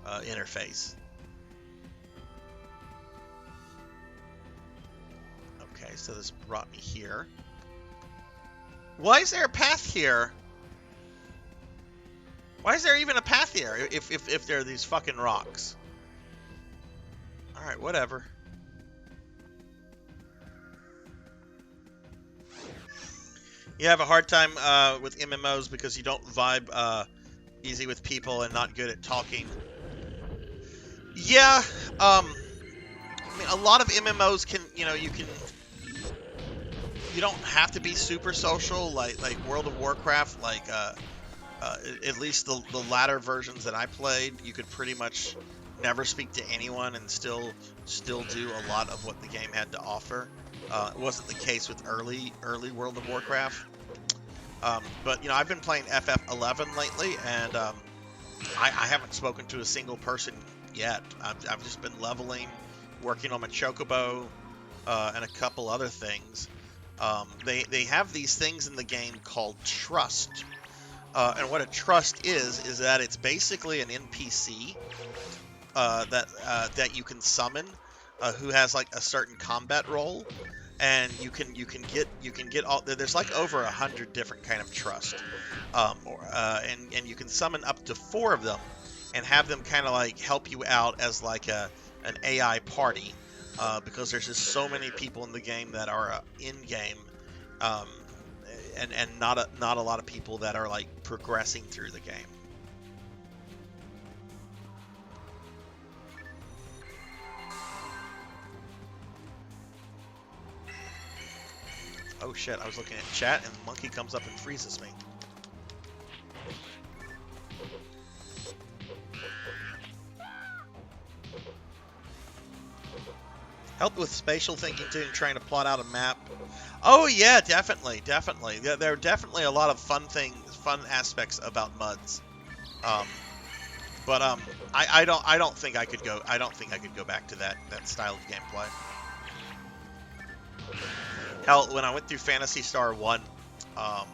[SPEAKER 2] interface. Okay, so this brought me here. Why is there a path here? Why is there even a path here if there are these fucking rocks? Alright, whatever. You have a hard time with MMOs because you don't vibe easy with people and not good at talking. Yeah, I mean, a lot of MMOs can, you don't have to be super social, like World of Warcraft, at least the latter versions that I played, you could pretty much never speak to anyone and still do a lot of what the game had to offer. It wasn't the case with early World of Warcraft. But I've been playing FF11 lately, and I haven't spoken to a single person yet. I've just been leveling, working on my chocobo, and a couple other things. They have these things in the game called trust. And what a trust is that it's basically an NPC that you can summon, who has like a certain combat role, and you can get all. There's like over 100 different kind of trust, and you can summon up to 4 of them, and have them kind of like help you out as like an AI party, because there's just so many people in the game that are in game. And not a lot of people that are like progressing through the game. Oh shit, I was looking at chat and the monkey comes up and freezes me. Help with spatial thinking too and trying to plot out a map. Oh yeah, definitely. There are definitely a lot of fun aspects about muds. But I don't think I could go back to that style of gameplay. Hell, when I went through Phantasy Star 1, a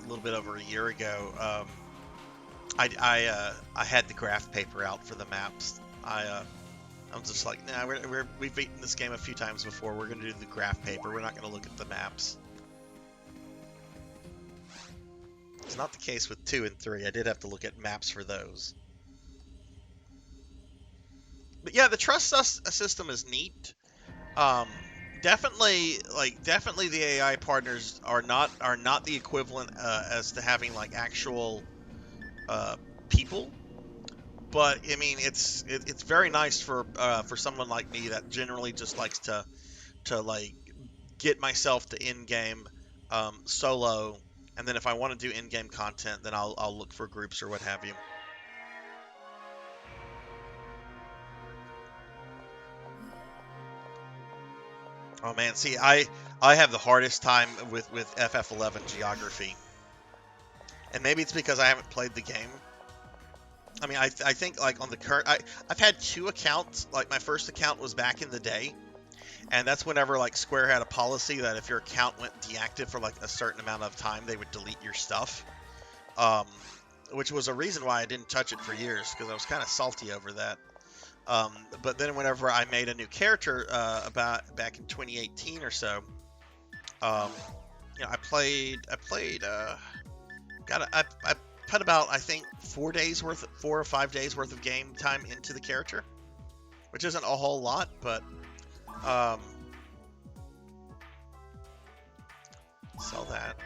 [SPEAKER 2] little bit over a year ago, I had the graph paper out for the maps. I'm just like, nah, we've beaten this game a few times before. We're going to do the graph paper. We're not going to look at the maps. It's not the case with 2 and 3. I did have to look at maps for those. But yeah, the trust system is neat. Definitely the AI partners are not the equivalent as to having like actual people. But I mean, it's very nice for someone like me that generally just likes to like get myself to in-game solo, and then if I want to do in-game content, then I'll look for groups or what have you. Oh man, see, I have the hardest time with FF11 geography, and maybe it's because I haven't played the game. I mean, I think like on the current, I've had 2 accounts. Like my first account was back in the day, and that's whenever like Square had a policy that if your account went deactive for like a certain amount of time, they would delete your stuff. Which was a reason why I didn't touch it for years, because I was kind of salty over that. But then whenever I made a new character back in 2018 or so, you know, I put about, I think, 4 or 5 days worth of game time into the character, which isn't a whole lot, but sell that.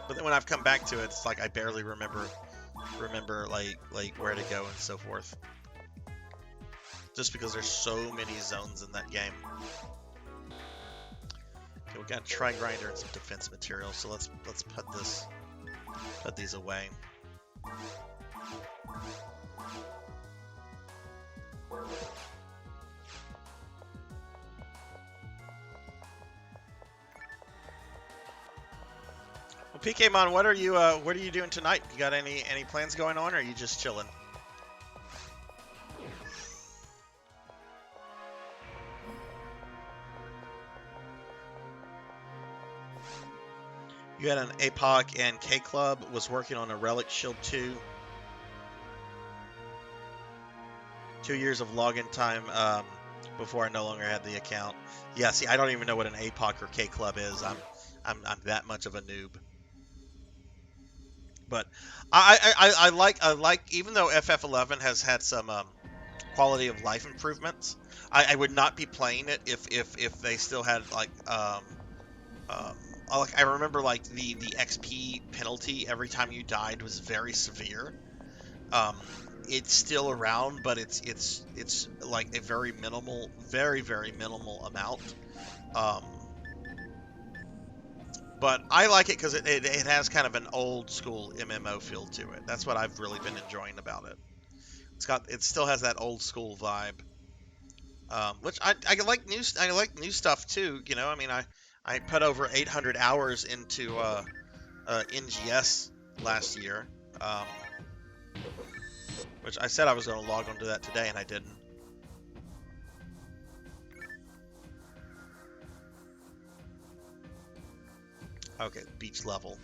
[SPEAKER 2] But then when I've come back to it, it's like I barely remember like where to go and so forth. Just because there's so many zones in that game. Okay, we got a try grinder and some defense materials, so let's put these away. Well, PKmon, what are you doing tonight? You got any plans going on, or are you just chilling? You had an APOC and K Club was working on a Relic Shield 2. 2 years of login time before I no longer had the account. Yeah, see, I don't even know what an APOC or K Club is. I'm that much of a noob. But I like even though FF11 has had some quality of life improvements, I would not be playing it if they still had like I remember like the XP penalty every time you died was very severe. It's still around, but it's like a very minimal amount. But I like it because it has kind of an old school MMO feel to it. That's what I've really been enjoying about it. It still has that old school vibe, which I like new stuff too. You know, I mean, I put over 800 hours into NGS last year, which I said I was going to log onto that today, and I didn't. Okay, beach level.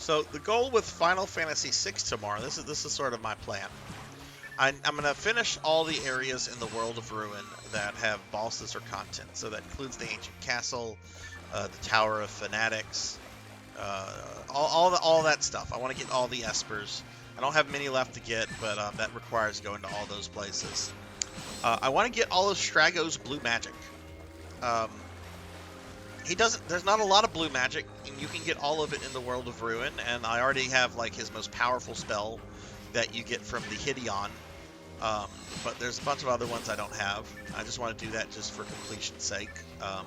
[SPEAKER 2] So the goal with Final Fantasy VI tomorrow, this is sort of my plan. I'm going to finish all the areas in the World of Ruin that have bosses or content. So that includes the Ancient Castle, the Tower of Fanatics, all that stuff. I want to get all the Espers. I don't have many left to get, but that requires going to all those places. I want to get all of Strago's blue magic. There's not a lot of blue magic, and you can get all of it in the World of Ruin, and I already have like his most powerful spell that you get from the Hideon, but there's a bunch of other ones I don't have. I just want to do that just for completion's sake. I'm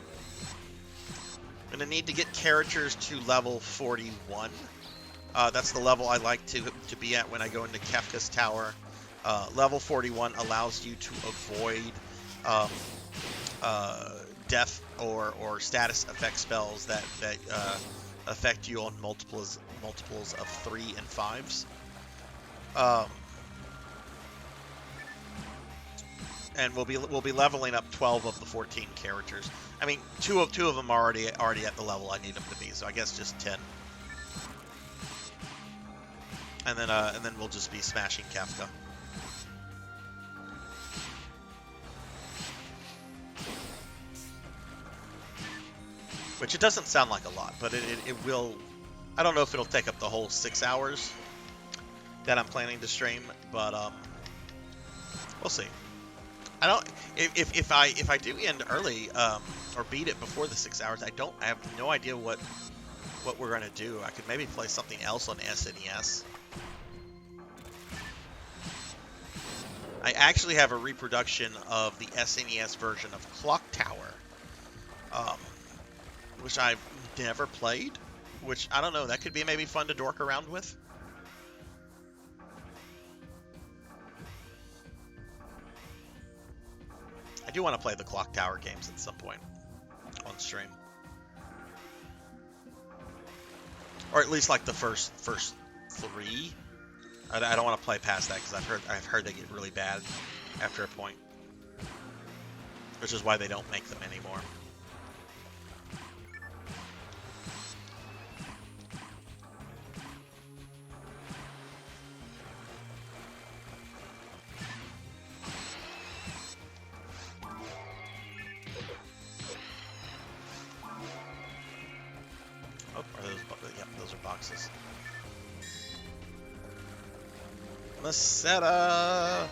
[SPEAKER 2] going to need to get characters to level 41. That's the level I like to be at when I go into Kefka's Tower. Level 41 allows you to avoid death or status effect spells that affect you on multiples of 3 and 5s. And we'll be leveling up 12 of the 14 characters. I mean, two of them are already at the level I need them to be, so I guess just 10. And then we'll just be smashing Kefka. Which it doesn't sound like a lot, but it will. I don't know if it'll take up the whole 6 hours that I'm planning to stream, but we'll see. I don't. If I do end early or beat it before the 6 hours, I have no idea what we're gonna do. I could maybe play something else on SNES. I actually have a reproduction of the SNES version of Clock Tower, which I've never played. Which I don't know. That could be maybe fun to dork around with. I do want to play the Clock Tower games at some point on stream, or at least like the first 3. I don't want to play past that because I've heard they get really bad after a point, which is why they don't make them anymore. Oh, are those? Yep, those are boxes. Maceta.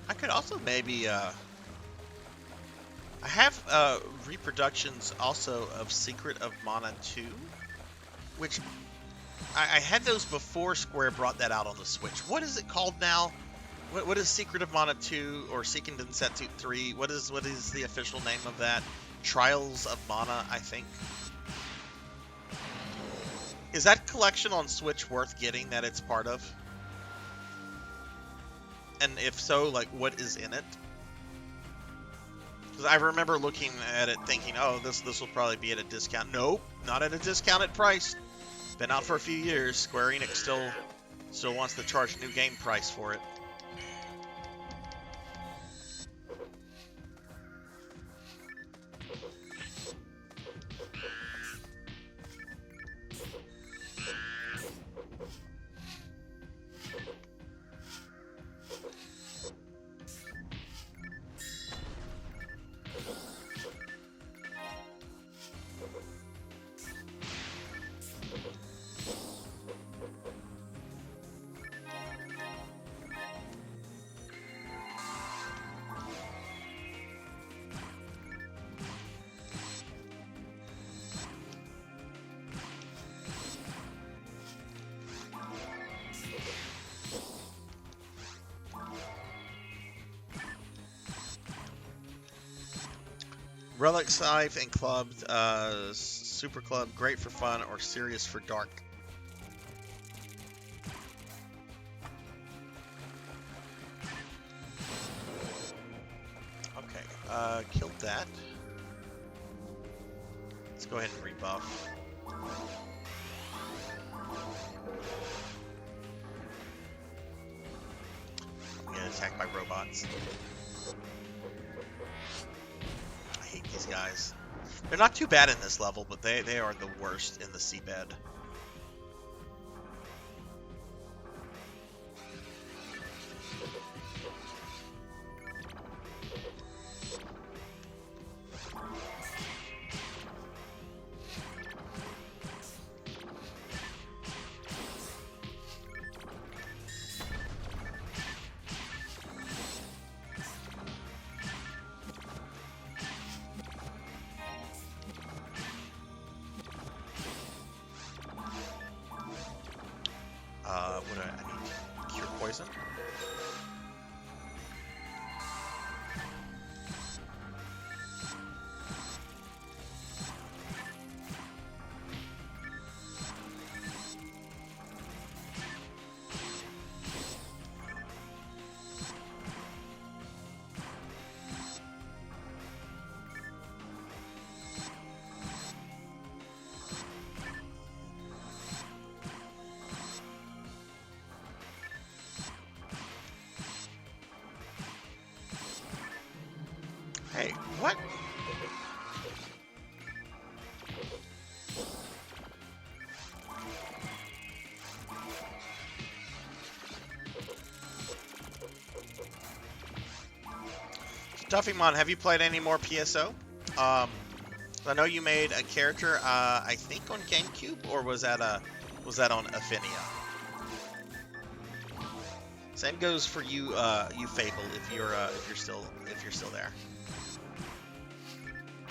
[SPEAKER 2] I could also maybe, I have reproductions also of Secret of Mana 2, which I had those before Square brought that out on the Switch. What is it called now? What is Secret of Mana 2 or Seiken Densetsu 3? What is the official name of that? Trials of Mana, I think. Is that collection on Switch worth getting that it's part of? And if so, like, what is in it? Because I remember looking at it thinking, oh, this will probably be at a discount. Nope, not at a discounted price. Been out for a few years. Square Enix still wants to charge new game price for it. Relic Scythe and Club, Super Club, great for fun or serious for dark. Okay, killed that. Let's go ahead and rebuff. I'm getting attacked by robots. These guys. They're not too bad in this level, but they are the worst in the seabed. What do I need? Cure poison? Hey, what? Duffymon, have you played any more PSO? I know you made a character, I think on GameCube, or was that on Affinia? Same goes for you, you Fable, if you're still there.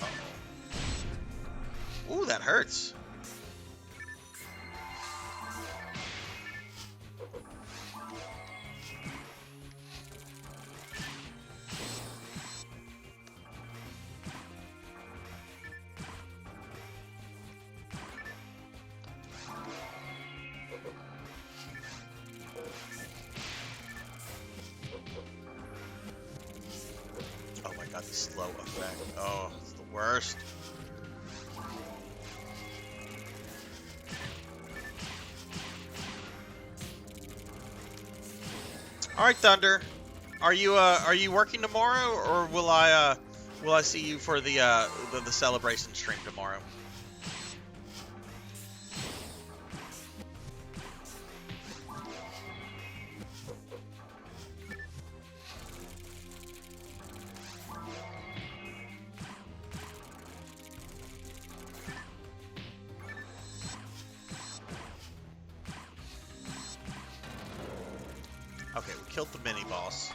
[SPEAKER 2] Uh-oh. Ooh, that hurts. slow effect. Oh, it's the worst. All right, Thunder. Are you working tomorrow, or will I see you for the celebration stream tomorrow? Okay, we killed the mini boss.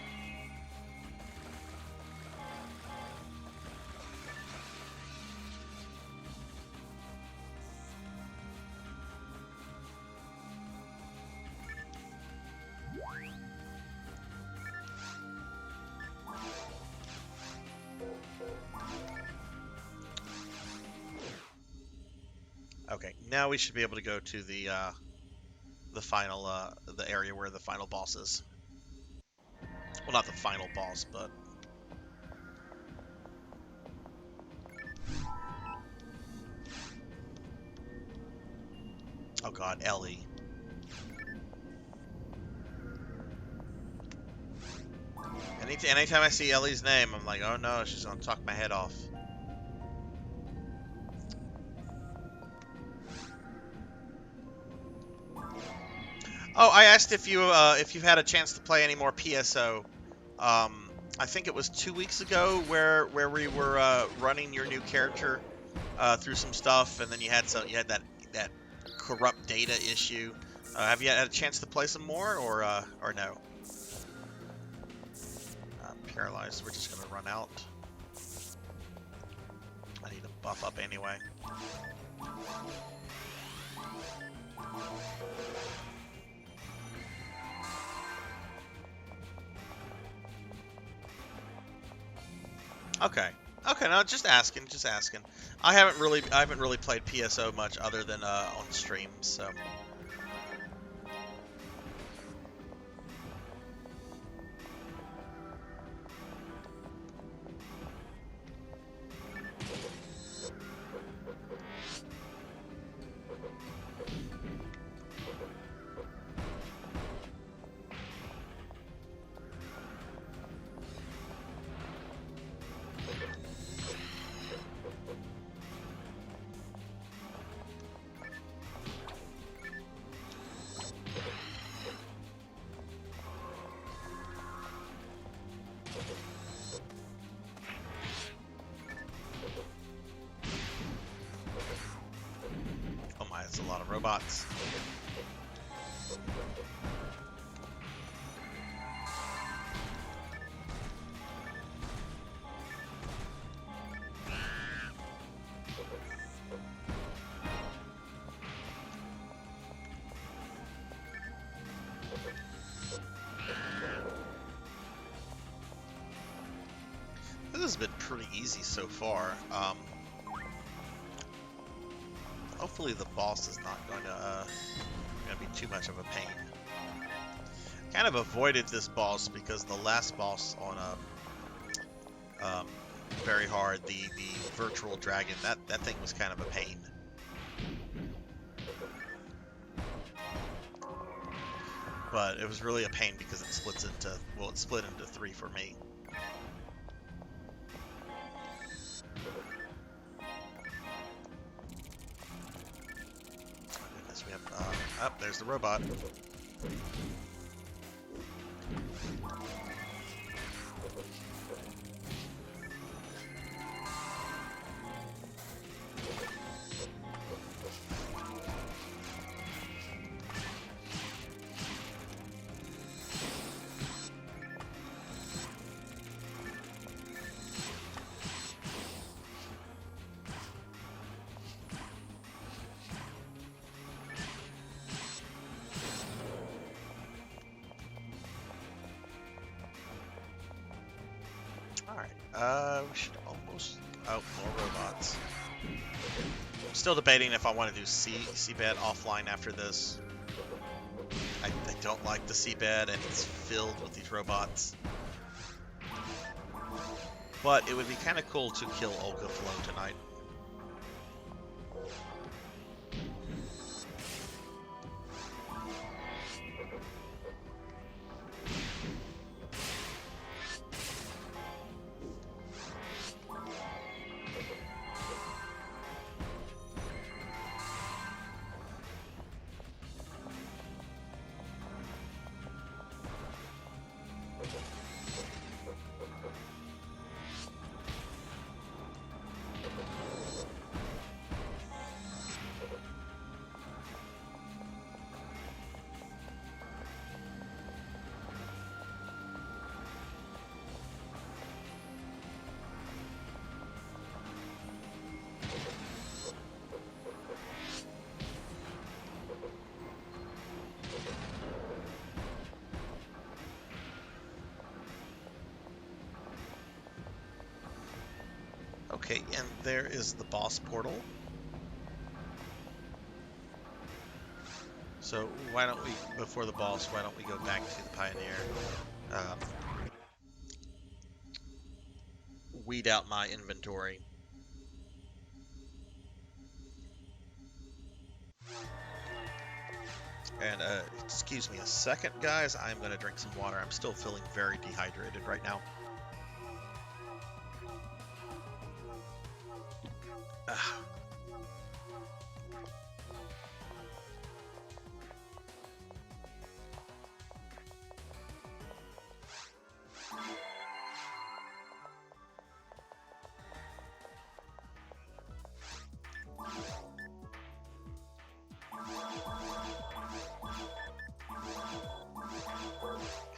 [SPEAKER 2] Okay, now we should be able to go to the final the area where the final boss is. Well, not the final boss, but oh god, Ellie. Anytime I see Ellie's name, I'm like, oh no, she's gonna talk my head off. Oh, I asked if you've had a chance to play any more PSO. I think it was 2 weeks ago where we were running your new character through some stuff, and then you had that corrupt data issue. Have you had a chance to play some more, or no? Paralyzed. We're just gonna run out. I need to buff up anyway. Okay. Okay, no, just asking. I haven't really played PSO much other than on stream, so. That's a lot of robots. This has been pretty easy so far. Hopefully the boss is not going to be too much of a pain. Kind of avoided this boss because the last boss on very hard, the virtual dragon, that thing was kind of a pain. But it was really a pain because it splits into, well, it split into 3 for me. We have, there's the robot. We should almost... Oh, more robots. I'm still debating if I want to do seabed offline after this. I don't like the seabed, and it's filled with these robots. But it would be kind of cool to kill Olga Flo tonight. Okay, and there is the boss portal. So why don't we, before the boss, why don't we go back to the Pioneer, weed out my inventory. And excuse me a second, guys. I'm going to drink some water. I'm still feeling very dehydrated right now.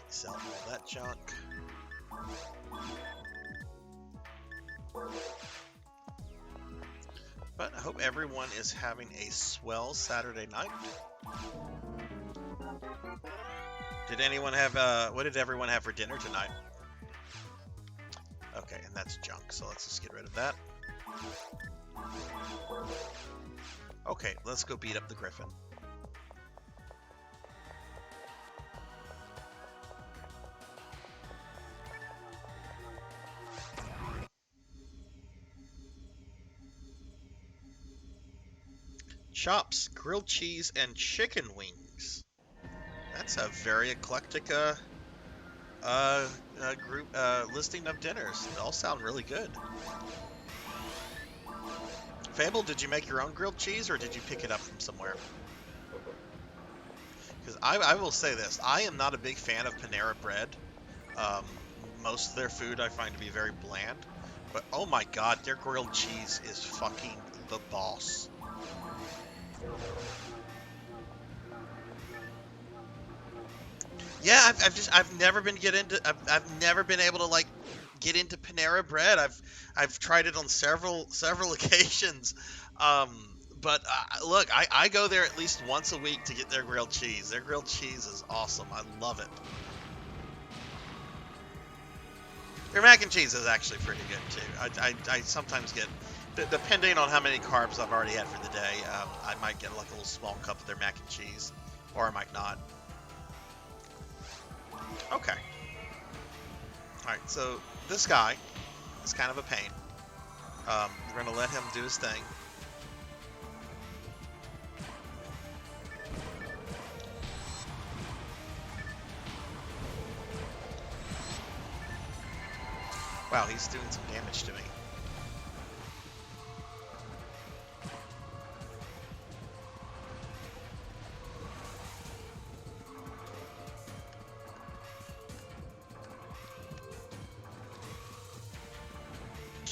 [SPEAKER 2] Sell all that junk. But I hope everyone is having a swell Saturday night. Did anyone have, what did everyone have for dinner tonight? Okay, and that's junk, so let's just get rid of that. Okay, let's go beat up the Griffin. Chops, grilled cheese, and chicken wings. That's a very eclectic group listing of dinners. They all sound really good. Fable, did you make your own grilled cheese or did you pick it up from somewhere? Because I will say this, I am not a big fan of Panera Bread. Most of their food I find to be very bland. But oh my god, their grilled cheese is fucking the boss. Yeah, I've never been I've never been able to like get into Panera Bread. I've tried it on several occasions. But look, I go there at least once a week to get their grilled cheese. Their grilled cheese is awesome. I love it. Their mac and cheese is actually pretty good too. I sometimes get, depending on how many carbs I've already had for the day, I might get like a little small cup of their mac and cheese, or I might not. Okay. Alright, so this guy is kind of a pain. We're going to let him do his thing. Wow, he's doing some damage to me.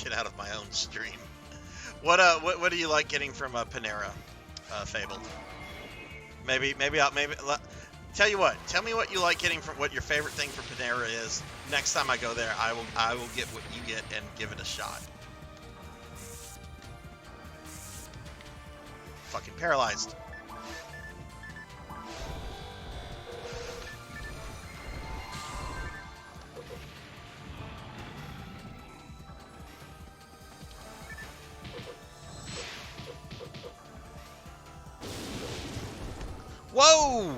[SPEAKER 2] Get out of my own stream. What do you like getting from Panera, Fabled? Maybe tell you what. Tell me what you like getting from, what your favorite thing from Panera is. Next time I go there, I will get what you get and give it a shot. Fucking paralyzed. Whoa!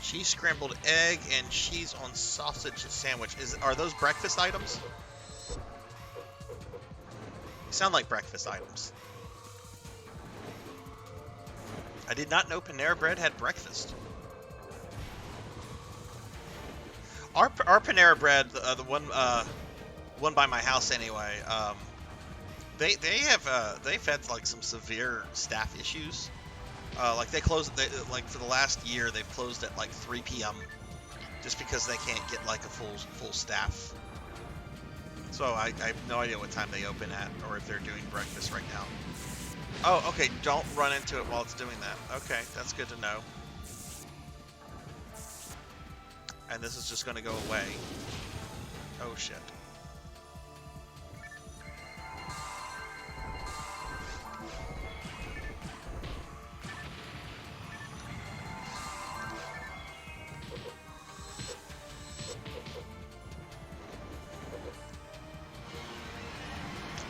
[SPEAKER 2] Cheese scrambled egg and cheese on sausage sandwich. Are those breakfast items? They sound like breakfast items. I did not know Panera Bread had breakfast. Our Panera Bread, the one by my house anyway. They've had like some severe staff issues. Like they closed, like for the last year, they've closed at like 3 p.m. just because they can't get like a full staff. So I have no idea what time they open at or if they're doing breakfast right now. Oh, okay. Don't run into it while it's doing that. Okay, that's good to know. And this is just going to go away. Oh shit.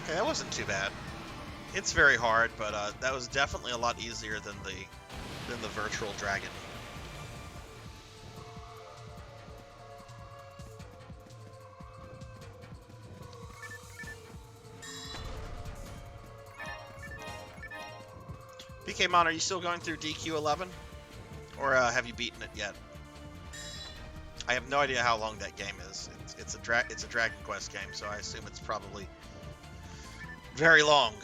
[SPEAKER 2] Okay, that wasn't too bad. It's very hard, but that was definitely a lot easier than the virtual dragon. BK Mon, are you still going through DQ11? Or have you beaten it yet? I have no idea how long that game is. It's a Dragon Quest game, so I assume it's probably very long.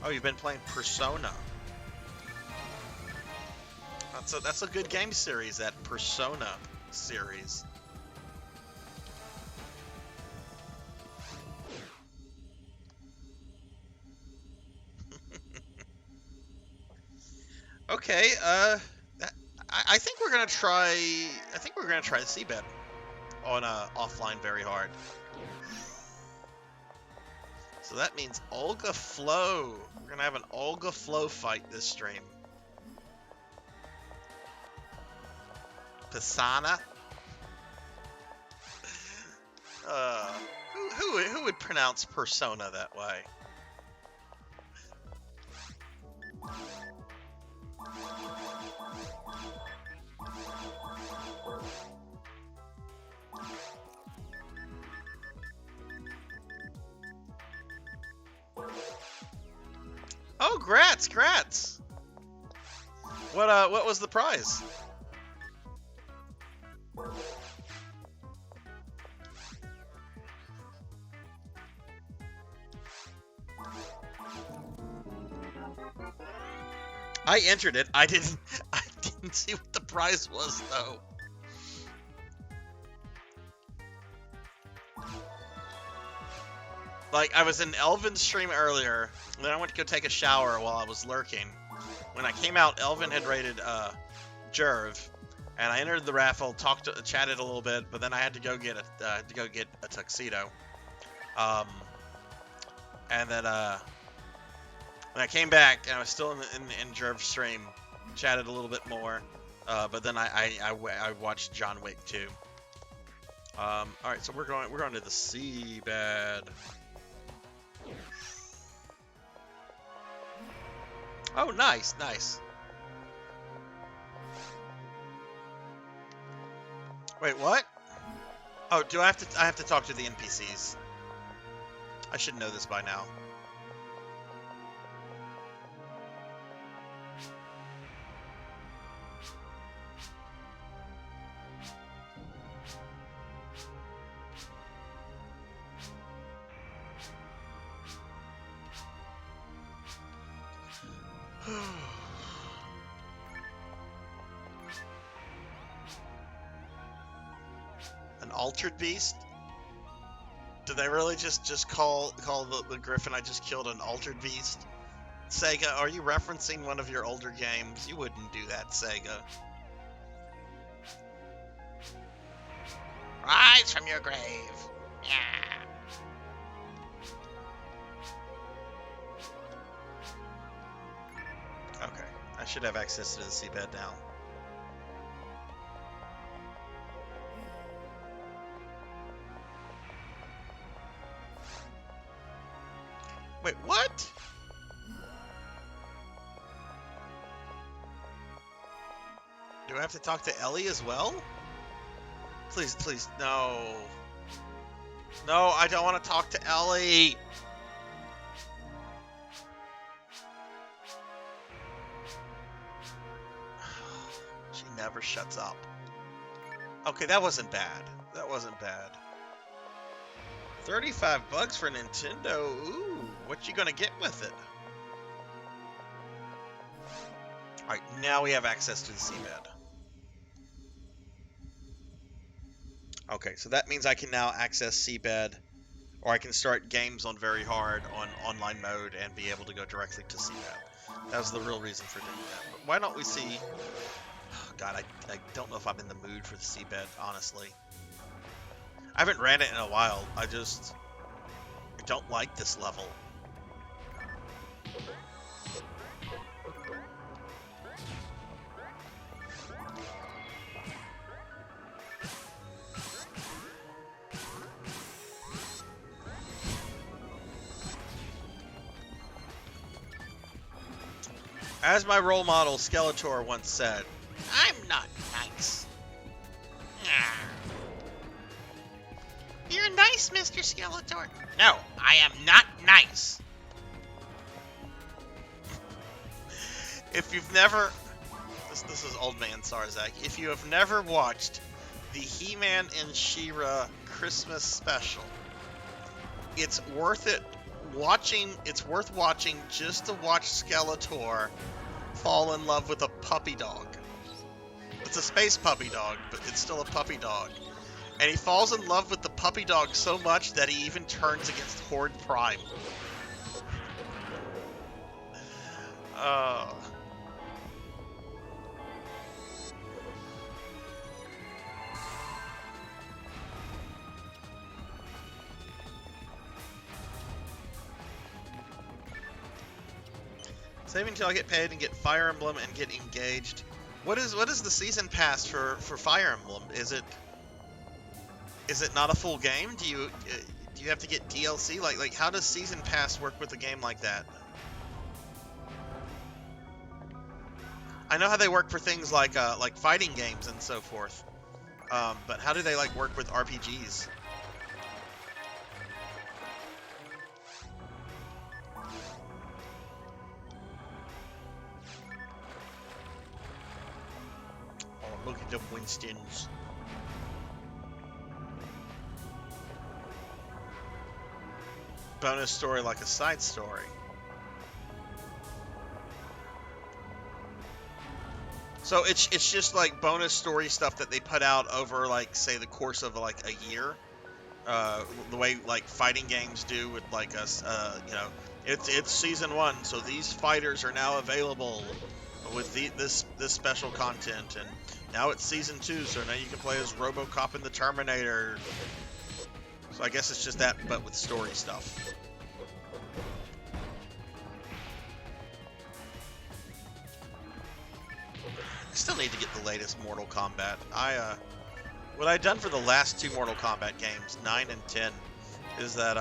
[SPEAKER 2] Oh, you've been playing Persona. That's a good game series, that Persona series. Okay, I think we're gonna try. I think we're gonna try the seabed on offline very hard. So that means Olga Flow. We're gonna have an Olga Flow fight this stream. Pisana. Who would pronounce Persona that way? Oh, grats! What was the prize? I entered it. I didn't see what the prize was though. Like, I was in Elvin's stream earlier, and then I went to go take a shower while I was lurking. When I came out, Elvin had raided Jerv, and I entered the raffle, chatted a little bit, but then I had to go get a tuxedo. And then when I came back, and I was still in Jerv's stream, chatted a little bit more, but then I watched John Wick 2. All right, so we're going to the seabed. Oh, nice. Wait, what? Oh, I have to talk to the NPCs. I should know this by now. An altered beast? Did they really just call the griffin I just killed an altered beast? Sega, are you referencing one of your older games? You wouldn't do that, Sega. Rise from your grave. Yeah. Okay, I should have access to the seabed now. Wait, what? Do I have to talk to Ellie as well? Please, please, no. No, I don't want to talk to Ellie. She never shuts up. Okay, that wasn't bad. That wasn't bad. 35 bucks for Nintendo. Ooh, what you gonna get with it? Alright, now we have access to the seabed. Okay, so that means I can now access seabed, or I can start games on very hard on online mode and be able to go directly to seabed. That was the real reason for doing that. But why don't we see... Oh, God, I don't know if I'm in the mood for the seabed, honestly. I haven't ran it in a while. I don't like this level. As my role model Skeletor once said, I'm not nice. You're nice, Mr. Skeletor. No, I am not nice. If you've never... This is Old Man Sarzac. If you have never watched the He-Man and She-Ra Christmas special, it's worth it watching. It's worth watching just to watch Skeletor fall in love with a puppy dog. It's a space puppy dog, but it's still a puppy dog. And he falls in love with the puppy dog so much that he even turns against Horde Prime. Save until I get paid and get Fire Emblem and get engaged. What is the season pass for Fire Emblem? Is it not a full game? Do you have to get DLC? Like how does season pass work with a game like that? I know how they work for things like fighting games and so forth. But how do they work with RPGs? Look at them Winstons. Bonus story like a side story. So it's just like bonus story stuff that they put out over say the course of a year. The way fighting games do with it's season 1, so these fighters are now available with this special content, and now it's season 2, so now you can play as RoboCop and the Terminator. So I guess it's just that, but with story stuff. I still need to get the latest Mortal Kombat. What I've done for the last 2 Mortal Kombat games, 9 and 10, is that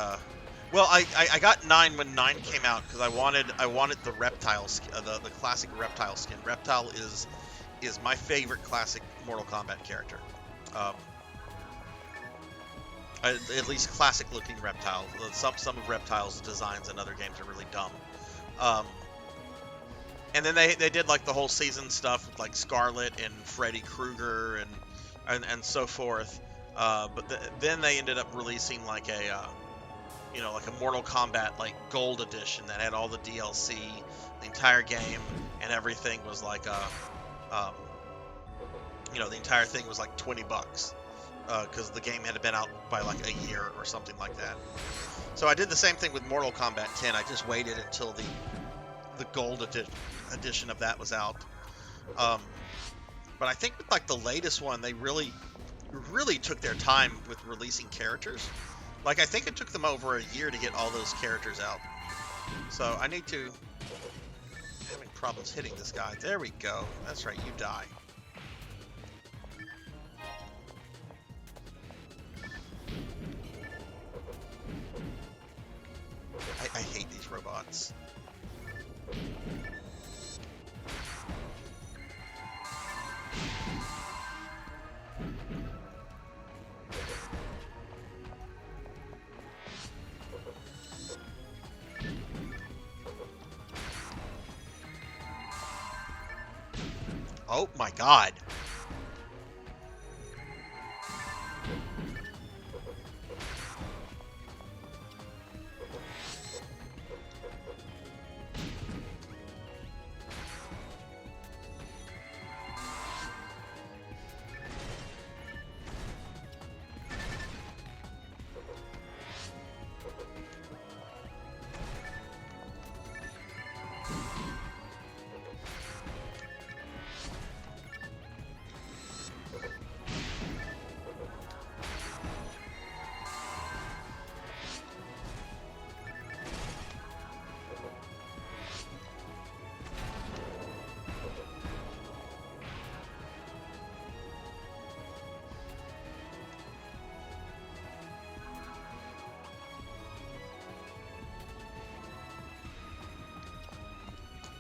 [SPEAKER 2] well, I got 9 when 9 came out because I wanted the reptile skin, the classic reptile skin. Reptile is my favorite classic Mortal Kombat character. At least classic looking reptile. Some of Reptile's designs in other games are really dumb. And then they did the whole season stuff with Scarlet and Freddy Krueger and so forth. But then they ended up releasing a Mortal Kombat Gold Edition that had all the DLC, the entire game, and everything was the entire thing was $20 because the game had been out by a year or something like that. So I did the same thing with Mortal Kombat 10. I just waited until the Gold edition of that was out. But I think with the latest one, they really took their time with releasing characters. I think it took them over a year to get all those characters out. So I need to... I'm having problems hitting this guy. There we go. That's right, you die. I hate these robots. points. Oh my god.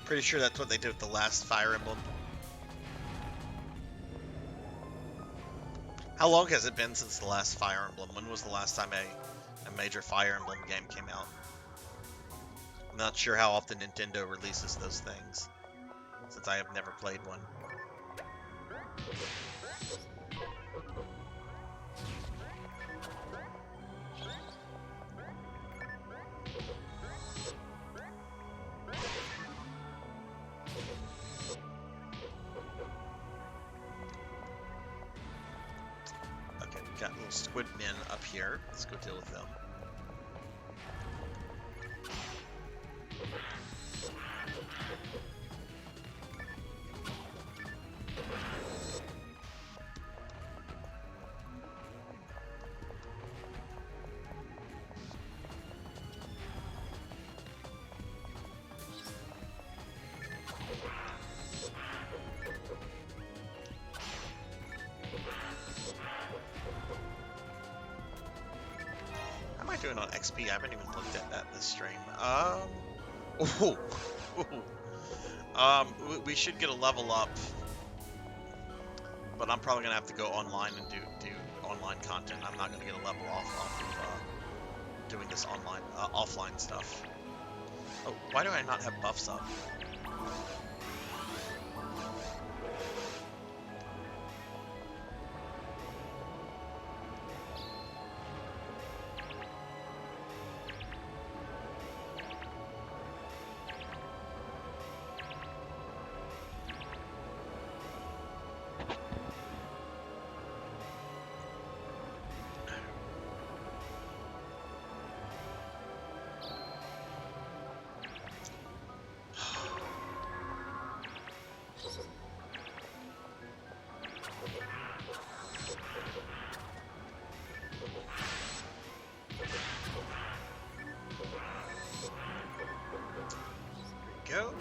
[SPEAKER 2] Pretty sure that's what they did with the last Fire Emblem. How long has it been since the last Fire Emblem? When was the last time a major Fire Emblem game came out? I'm not sure how often Nintendo releases those things, since I have never played one. Got little squid men up here. Let's go deal with them. Doing on XP? I haven't even looked at that this stream. We should get a level up, but I'm probably gonna have to go online and do online content. I'm not gonna get a level off of doing this online offline stuff. Oh, why do I not have buffs up? Go.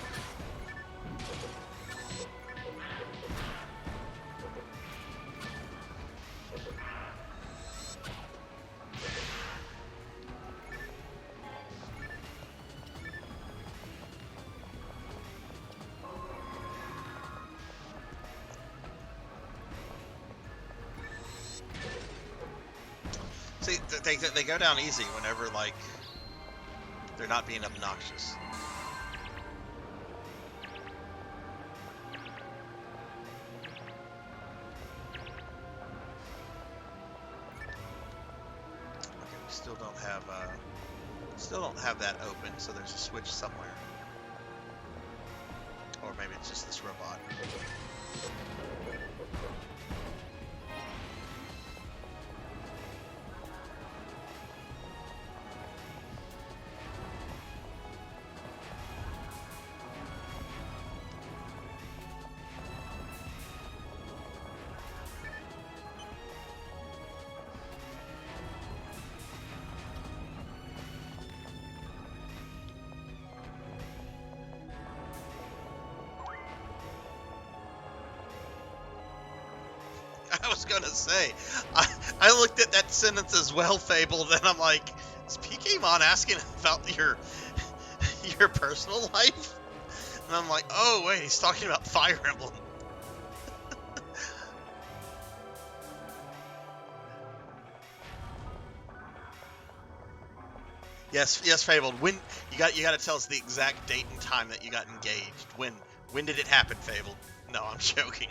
[SPEAKER 2] See, they go down easy whenever, like, they're not being obnoxious. Still don't have that open, so there's a switch somewhere. Or maybe it's just this robot. I was gonna say, I looked at that sentence as well, Fabled, and I'm like, is Pokemon asking about Your personal life? And I'm like, oh wait, he's talking about Fire Emblem. Yes, Fabled. When you got to tell us the exact date and time that you got engaged. When did it happen, Fabled? No, I'm joking.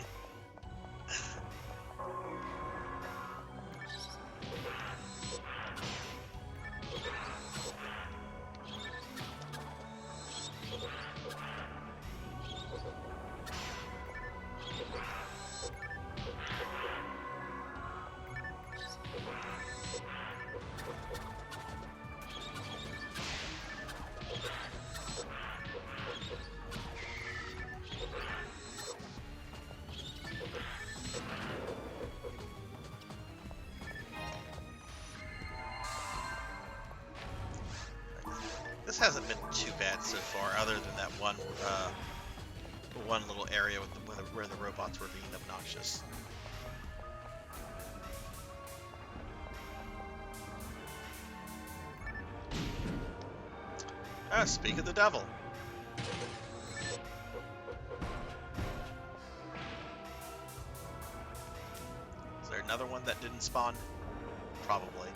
[SPEAKER 2] This hasn't been too bad so far, other than that one little area with where the robots were being obnoxious. Speak of the devil. Is there another one that didn't spawn? Probably.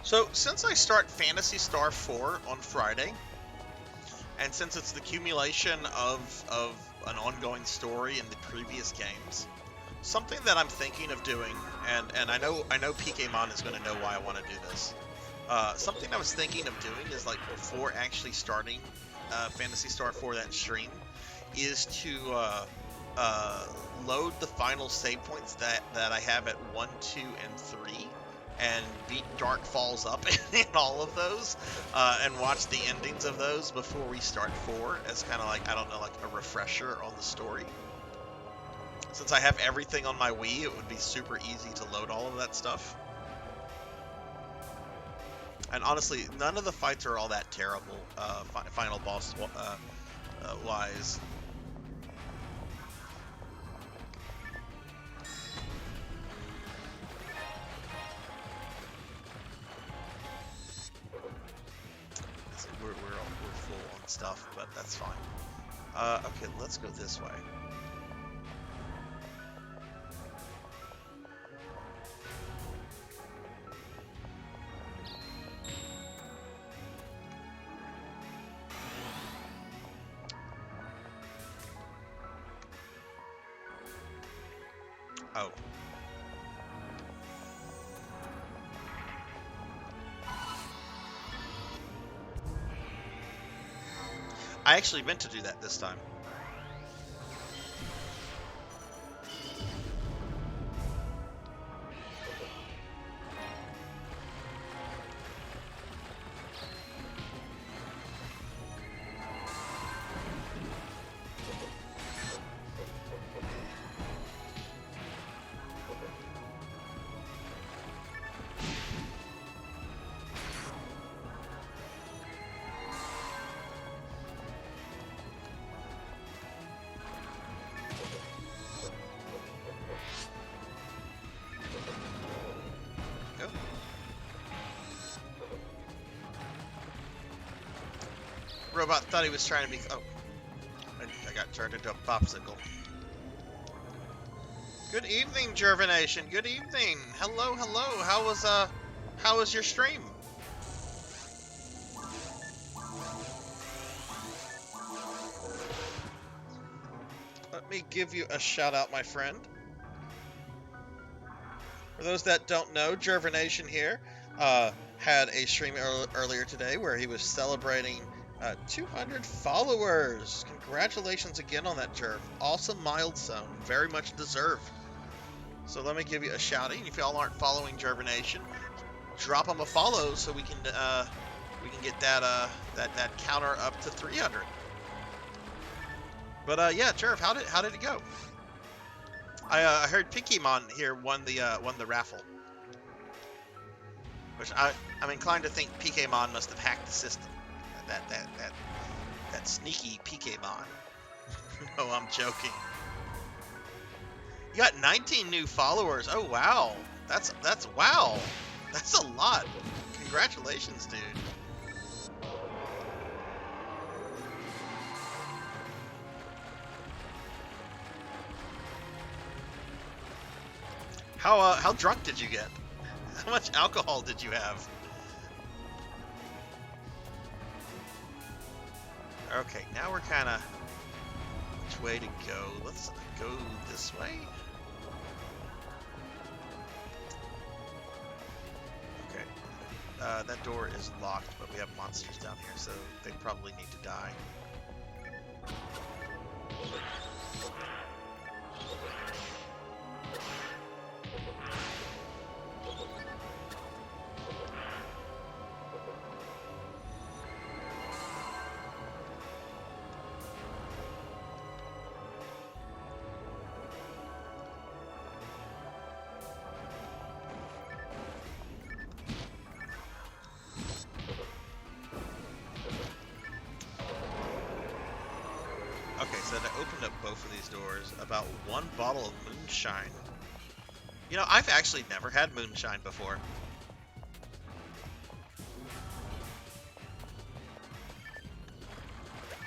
[SPEAKER 2] So, since I start Phantasy Star 4 on Friday, and since it's the accumulation of an ongoing story in the previous games, something that I'm thinking of doing, and I know PKmon is going to know why I want to do this. Something I was thinking of doing is, like, before actually starting Phantasy Star 4, that stream, is to load the final save points that I have at 1, 2, and 3, and beat Dark Falls up in all of those, and watch the endings of those before we start 4 as kind of like, I don't know, like a refresher on the story. Since I have everything on my Wii, it would be super easy to load all of that stuff. And honestly, none of the fights are all that terrible, final boss wise. We're full on stuff, but that's fine. Okay, let's go this way. Oh. I actually meant to do that this time. Robot thought he was trying to be. Oh, I got turned into a popsicle. Good evening, Jervination. Good evening. Hello, hello. How was your stream? Let me give you a shout out, my friend. For those that don't know, Jervination here had a stream earlier today where he was celebrating 200 followers. Congratulations again on that, Jerv. Awesome milestone. Very much deserved. So let me give you a shout out. If y'all aren't following Jervination, drop him a follow so we can get that counter up to 300. But yeah, Jerv, how did it go? I heard Pikimon here won the raffle, which I'm inclined to think PKmon must have hacked the system. That sneaky PKmon. No, I'm joking. You got 19 new followers. Oh wow, that's wow. That's a lot. Congratulations, dude. How drunk did you get? How much alcohol did you have? Okay, now we're kind of... Which way to go? Let's go this way. Okay. That door is locked, but we have monsters down here, so they probably need to die. Okay, so I opened up both of these doors. About 1 bottle of moonshine. You know, I've actually never had moonshine before.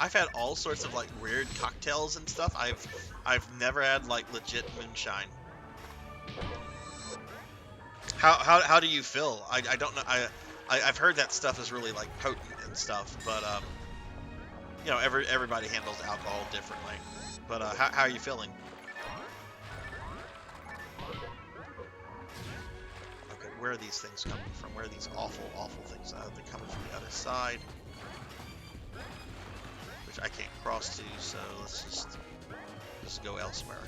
[SPEAKER 2] I've had all sorts of like weird cocktails and stuff. I've never had like legit moonshine. How do you feel? I don't know. I've heard that stuff is really like potent and stuff, but you know, everybody handles alcohol differently. But how are you feeling? Okay, where are these things coming from? Where are these awful things? They're coming from the other side, which I can't cross to. So let's just go elsewhere.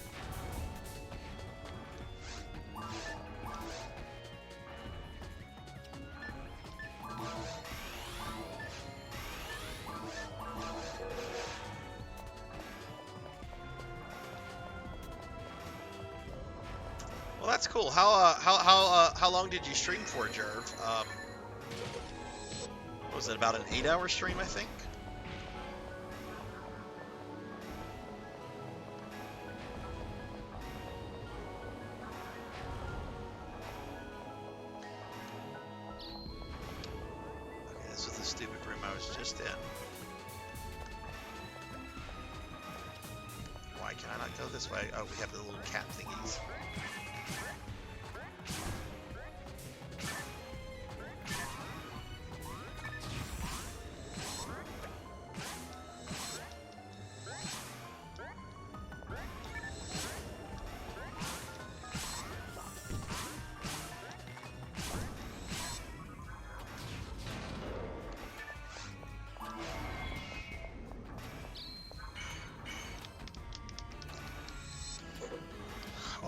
[SPEAKER 2] Well, that's cool. How long did you stream for, Jerv? What was it, about an 8-hour stream, I think? Okay, this was the stupid room I was just in. Why can I not go this way? Oh, we have the little cat thingies.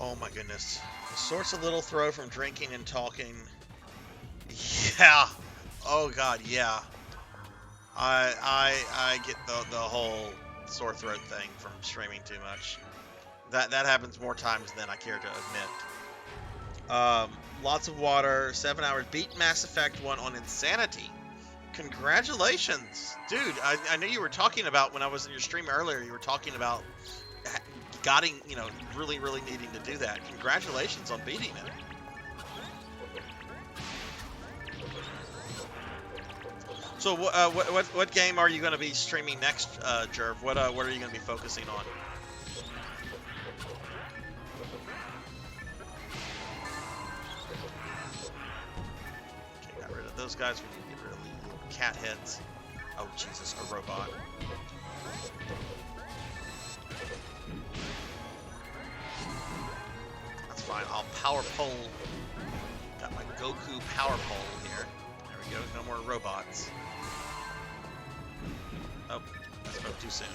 [SPEAKER 2] Oh my goodness. The sorts of little throw from drinking and talking. Yeah. Oh god, yeah. I get the whole sore throat thing from streaming too much. That happens more times than I care to admit. Lots of water, 7 hours. Beat Mass Effect 1 on Insanity. Congratulations. Dude, I know you were talking about, when I was in your stream earlier, you were talking about you know, really needing to do that. Congratulations on beating it. So what game are you going to be streaming next, Jerv? What are you going to be focusing on? Okay, got rid of those guys. We need to get rid of the little cat heads. Oh Jesus, a robot. Fine, I'll power pole. Got my Goku power pole here. There we go, no more robots. Oh, I spoke too soon.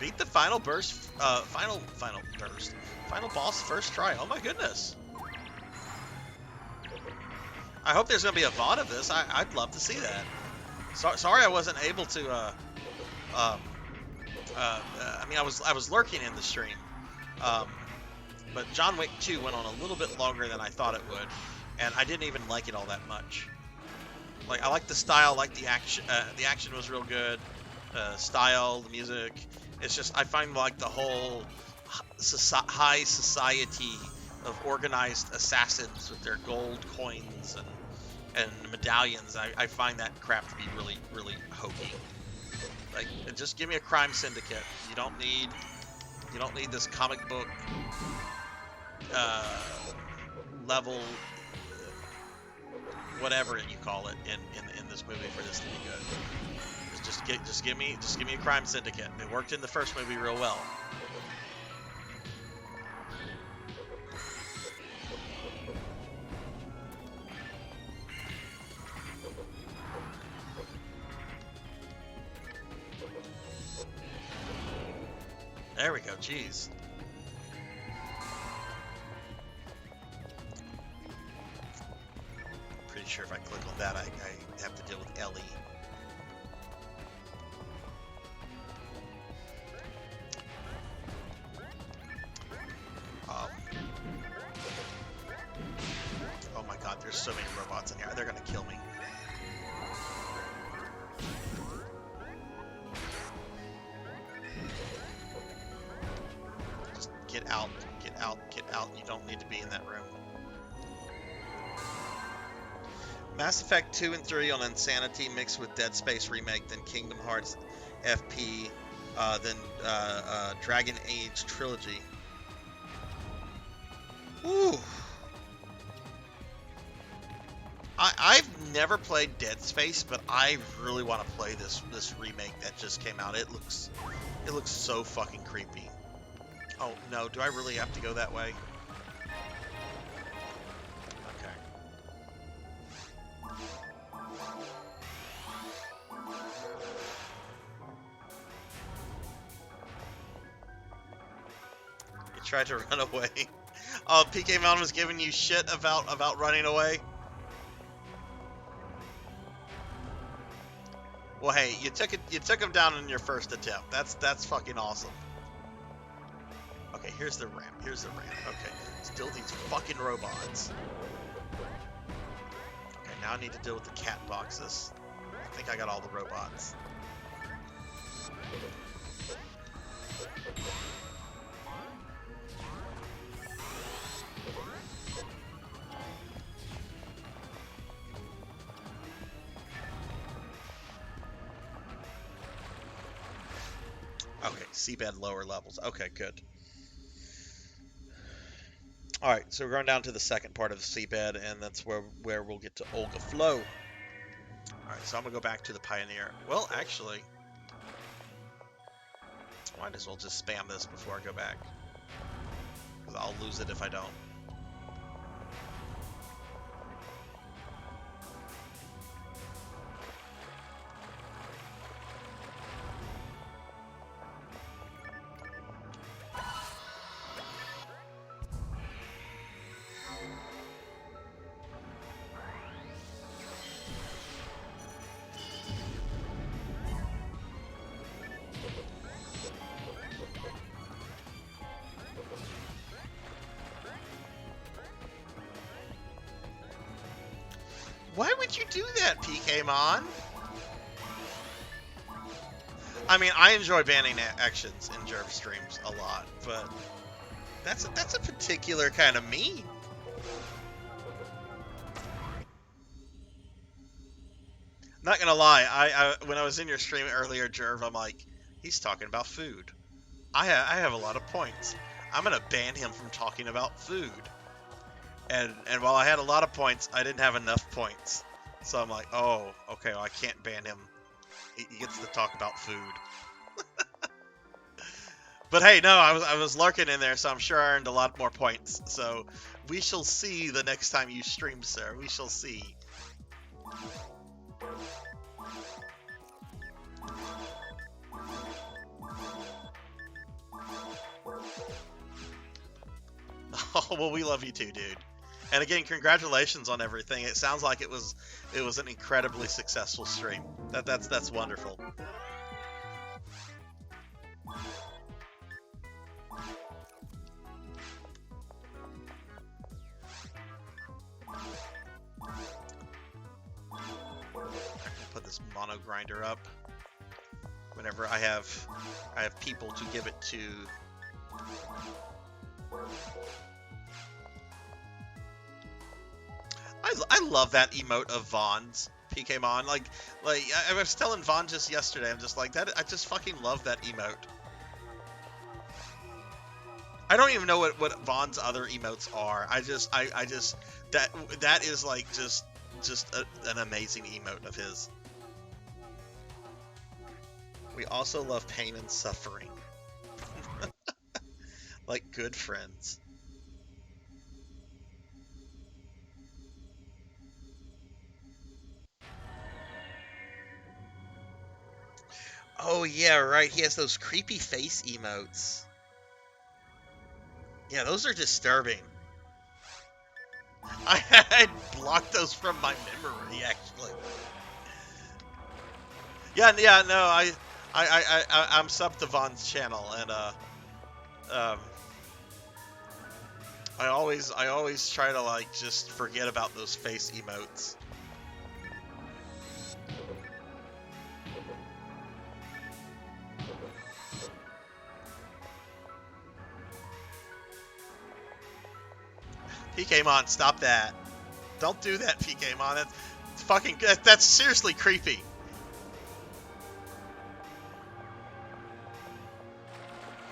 [SPEAKER 2] Beat the final burst, final boss first try. Oh my goodness. I hope there's gonna be a VOD of this. I'd love to see that. Sorry I wasn't able to, I mean, I was lurking in the stream, but John Wick 2 went on a little bit longer than I thought it would, and I didn't even like it all that much. Like, I like the style, like the action. The action was real good. Style, the music. It's just, I find like the whole high society of organized assassins with their gold coins and medallions. I find that crap to be really, really hokey. Like, just give me a crime syndicate. You don't need this comic book level, whatever you call it, in this movie for this to be good. Just give me a crime syndicate. It worked in the first movie real well. There we go. Jeez. Pretty sure if I click on that, I have to deal with Ellie. Oh my god, there's so many robots in here. They're gonna kill me. Just get out, get out, get out. You don't need to be in that room. Mass Effect 2 and 3 on Insanity mixed with Dead Space Remake, then Kingdom Hearts FP, then Dragon Age Trilogy. Ooh. I've never played Dead Space, but I really want to play this remake that just came out. It looks so fucking creepy. Oh no, do I really have to go that way? Okay. You tried to run away. Oh, PK Mountain was giving you shit about running away. Well, hey, you took him down in your first attempt. That's fucking awesome. Okay, here's the ramp. Here's the ramp. Okay, still these fucking robots. Okay, now I need to deal with the cat boxes. I think I got all the robots. Okay, seabed lower levels. Okay, good. Alright, so we're going down to the second part of the seabed, and that's where we'll get to Olga Flow. Alright, so I'm going to go back to the Pioneer. Well, actually, I might as well just spam this before I go back, because I'll lose it if I don't. Why would you do that, PKmon? I mean, I enjoy banning actions in Jerv streams a lot, but that's a particular kind of mean. Not gonna lie, I when I was in your stream earlier, Jerv, I'm like, he's talking about food. I have a lot of points. I'm gonna ban him from talking about food. And while I had a lot of points, I didn't have enough points. So I'm like, oh, okay, well, I can't ban him. He gets to talk about food. But hey, no, I was lurking in there, so I'm sure I earned a lot more points. So we shall see the next time you stream, sir. We shall see. Oh, well, we love you too, dude. And again, congratulations on everything. It sounds like it was an incredibly successful stream. That's wonderful. this mono grinder up. Whenever I have people to give it to. I love that emote of Vaughn's, PKmon. Like I was telling Vaughn just yesterday, I'm just like that. I just fucking love that emote. I don't even know what Vaughn's other emotes are. I just that is like just an amazing emote of his. We also love pain and suffering. Like good friends. Oh yeah, right. He has those creepy face emotes. Yeah, those are disturbing. I had blocked those from my memory, actually. Yeah, no, I'm sub to Vaughn's channel, and I always try to like just forget about those face emotes. PKmon, stop that. Don't do that, PKmon. That's seriously creepy.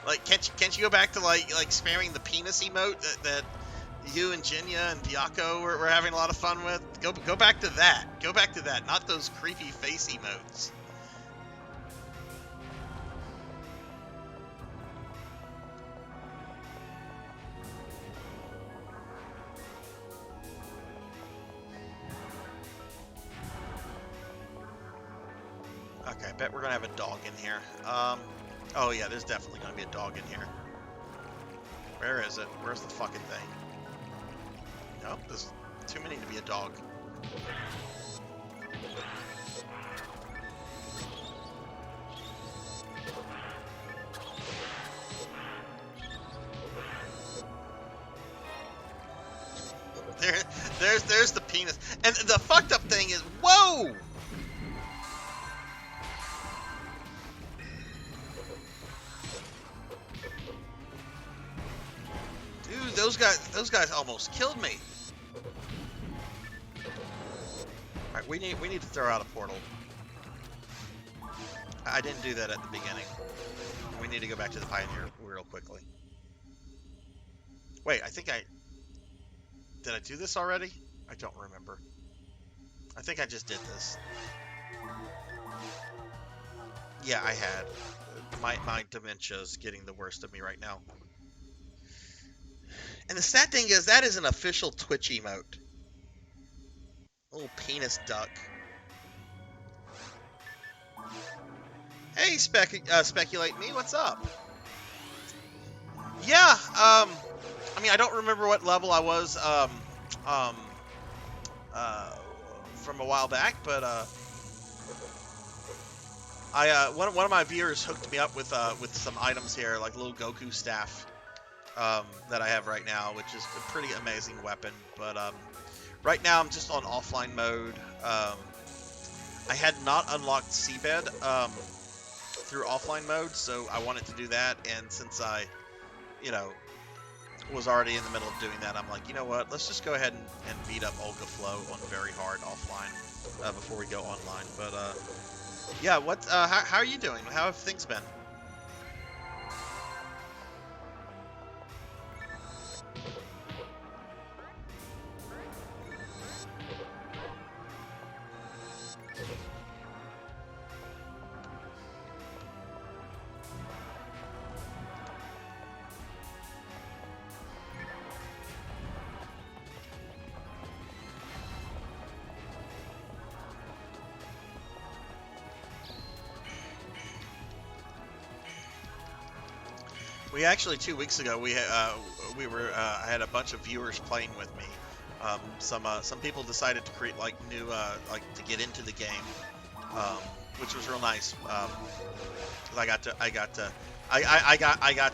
[SPEAKER 2] Like, can't you go back to like spamming the penis emote that you and Jinya and Byako were having a lot of fun with? Go back to that. Go back to that, not those creepy face emotes. Okay, I bet we're gonna have a dog in here. Oh yeah, there's definitely gonna be a dog in here. Where is it? Where's the fucking thing? Nope, there's too many to be a dog. There's the penis. And the fucked up thing is, whoa! Dude, those guys almost killed me. Alright, we need to throw out a portal. I didn't do that at the beginning. We need to go back to the Pioneer real quickly. Wait, did I do this already? I don't remember. I think I just did this. Yeah, I had. My dementia's getting the worst of me right now. And the sad thing is, that is an official Twitch emote. Little penis duck. Hey, Speculate Me, what's up? Yeah, I mean, I don't remember what level I was, from a while back, but, one of my viewers hooked me up with some items here, like little Goku staff, that I have right now, which is a pretty amazing weapon, but, right now I'm just on offline mode. I had not unlocked Seabed, through offline mode, so I wanted to do that, and since I, was already in the middle of doing that, I'm like, you know what, let's just go ahead and beat up Olga Flow on very hard offline, before we go online, but, yeah, how are you doing? How have things been? We actually 2 weeks ago I had a bunch of viewers playing with me. Some people decided to create like new to get into the game, which was real nice. I got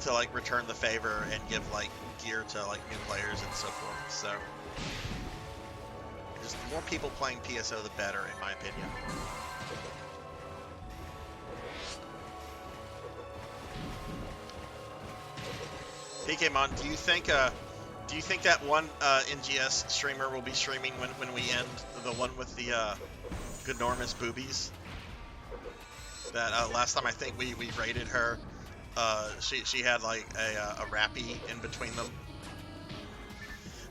[SPEAKER 2] to like return the favor and give like gear to like new players and so forth. So just more people playing PSO, the better, in my opinion. PKmon, do you think that one NGS streamer will be streaming when we end, the one with the Goodnormous boobies? That last time I think we raided her, she had like a rappy in between them.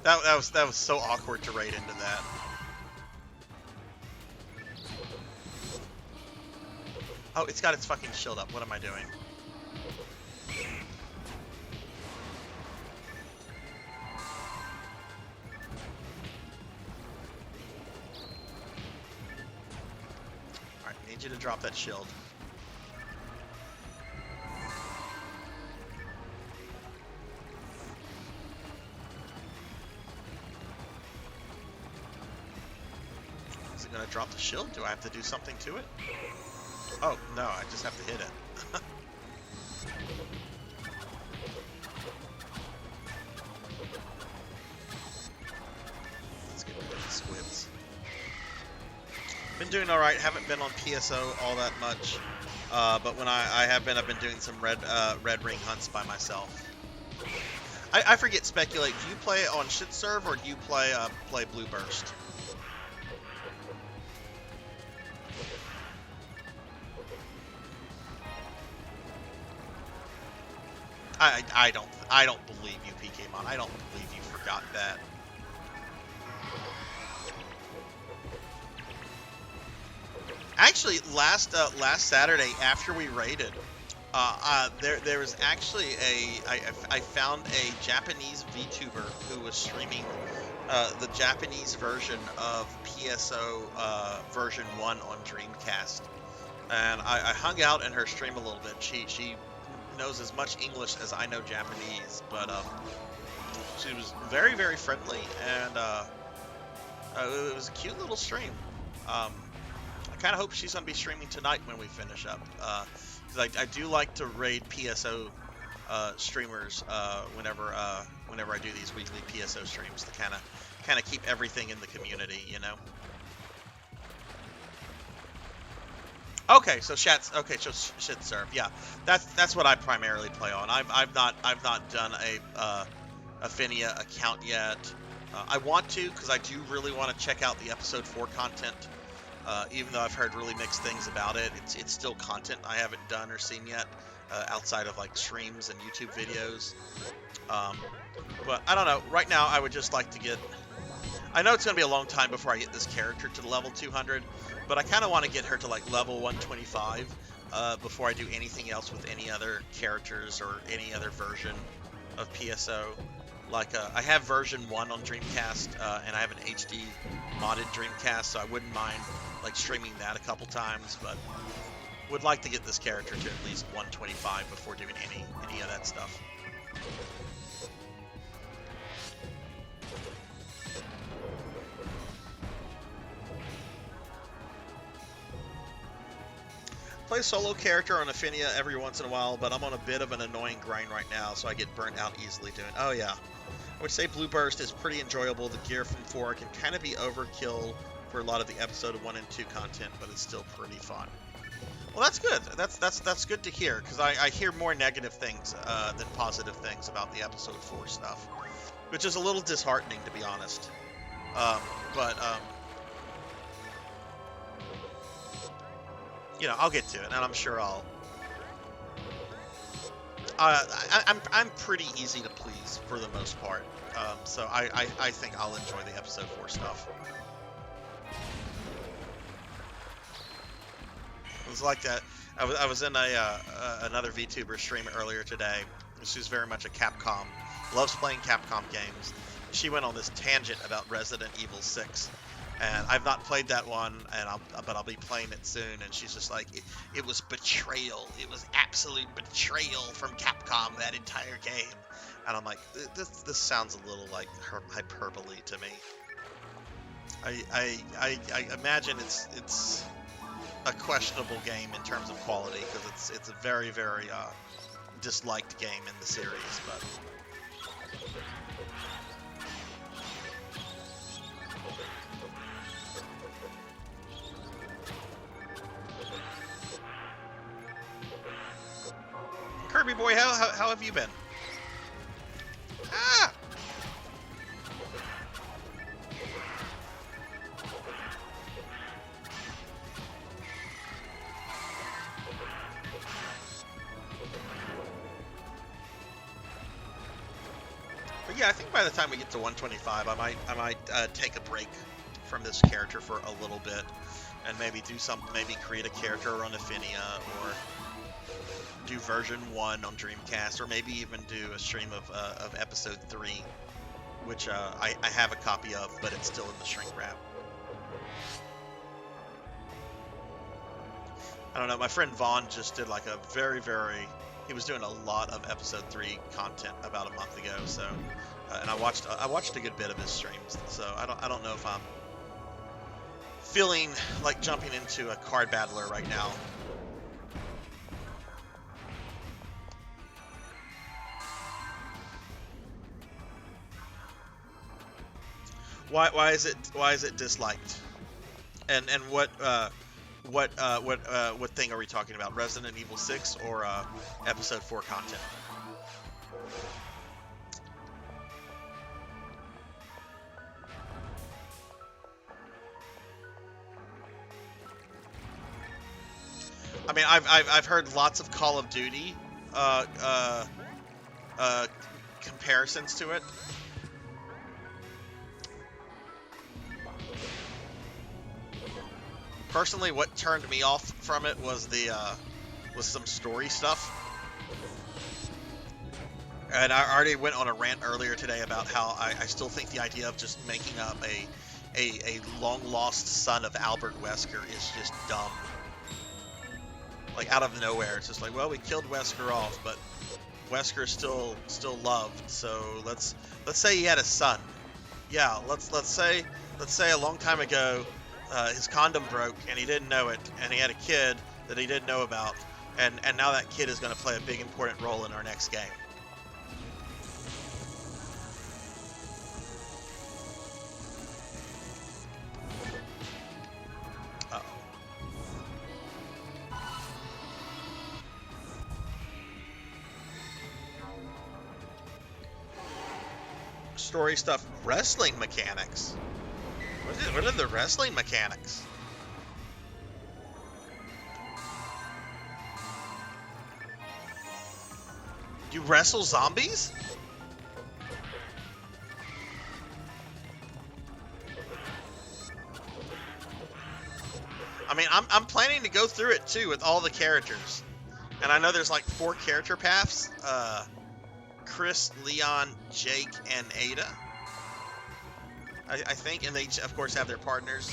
[SPEAKER 2] That was so awkward to raid into that. Oh, it's got its fucking shield up. What am I doing? Alright, need you to drop that shield. Is it gonna drop the shield? Do I have to do something to it? Oh, no, I just have to hit it. Let's get rid of the squids. Been doing alright, haven't been on PSO all that much. But when I have been, I've been doing some red ring hunts by myself. I forget, Speculate, do you play on Shit Serve or do you play Blue Burst? I don't believe you, PKmon. I don't believe you forgot that. Actually, last Saturday after we raided, there was actually I found a Japanese VTuber who was streaming the Japanese version of PSO version 1 on Dreamcast, and I hung out in her stream a little bit. She knows as much English as I know Japanese, but she was very, very friendly, and it was a cute little stream. I kind of hope she's going to be streaming tonight when we finish up, because I do like to raid PSO streamers whenever I do these weekly PSO streams to kind of keep everything in the community, you know. Okay, so Shit Serve, yeah, that's what I primarily play on. I've not done a Affinia account yet. I want to, because I do really want to check out the episode 4 content. Even though I've heard really mixed things about it, it's still content I haven't done or seen yet, outside of like streams and YouTube videos. But I don't know. Right now, I would just like to get. I know it's going to be a long time before I get this character to level 200, but I kind of want to get her to like level 125 before I do anything else with any other characters or any other version of PSO. Like, I have version 1 on Dreamcast, and I have an HD modded Dreamcast, so I wouldn't mind like streaming that a couple times, but would like to get this character to at least 125 before doing any of that stuff. Play solo character on Affinia every once in a while, but I'm on a bit of an annoying grind right now, so I get burnt out easily doing. Oh yeah, I would say Blue Burst is pretty enjoyable. The gear from 4 can kind of be overkill for a lot of the episode 1 and 2 content, but it's still pretty fun. Well, that's good. That's good to hear, because I hear more negative things than positive things about the episode 4 stuff, which is a little disheartening, to be honest. You know, I'll get to it, and I'm sure I'll. I'm pretty easy to please for the most part, so I think I'll enjoy the episode 4 stuff. It was like that. I was in another VTuber stream earlier today. She's very much a Capcom, loves playing Capcom games. She went on this tangent about Resident Evil 6. And I've not played that one, but I'll be playing it soon. And she's just like, it was betrayal. It was absolute betrayal from Capcom, that entire game. And I'm like, this sounds a little like hyperbole to me. I imagine it's a questionable game in terms of quality, because it's a very, very disliked game in the series, but. Kirby boy, how have you been? Ah! But yeah, I think by the time we get to 125, I might take a break from this character for a little bit, and maybe do maybe create a character on Affinia, or do version 1 on Dreamcast, or maybe even do a stream of episode 3, which I have a copy of, but it's still in the shrink wrap. I don't know, my friend Vaughn just did like a he was doing a lot of episode 3 content about a month ago, so and I watched a good bit of his streams, so I don't know if I'm feeling like jumping into a card battler right now. Why is it disliked? And what thing are we talking about? Resident Evil 6 or episode 4 content? I mean, I've heard lots of Call of Duty comparisons to it. Personally, what turned me off from it was was some story stuff. And I already went on a rant earlier today about how I still think the idea of just making up a long lost son of Albert Wesker is just dumb. Like out of nowhere, it's just like, well, we killed Wesker off, but Wesker's still loved. So let's say he had a son. Yeah, let's say a long time ago his condom broke and he didn't know it, and he had a kid that he didn't know about, and now that kid is going to play a big important role in our next game. Story stuff, wrestling mechanics. What are the wrestling mechanics? You wrestle zombies? I mean, I'm planning to go through it too with all the characters, and I know there's like 4 character paths. Chris, Leon, Jake, and Ada, I think, and they of course have their partners.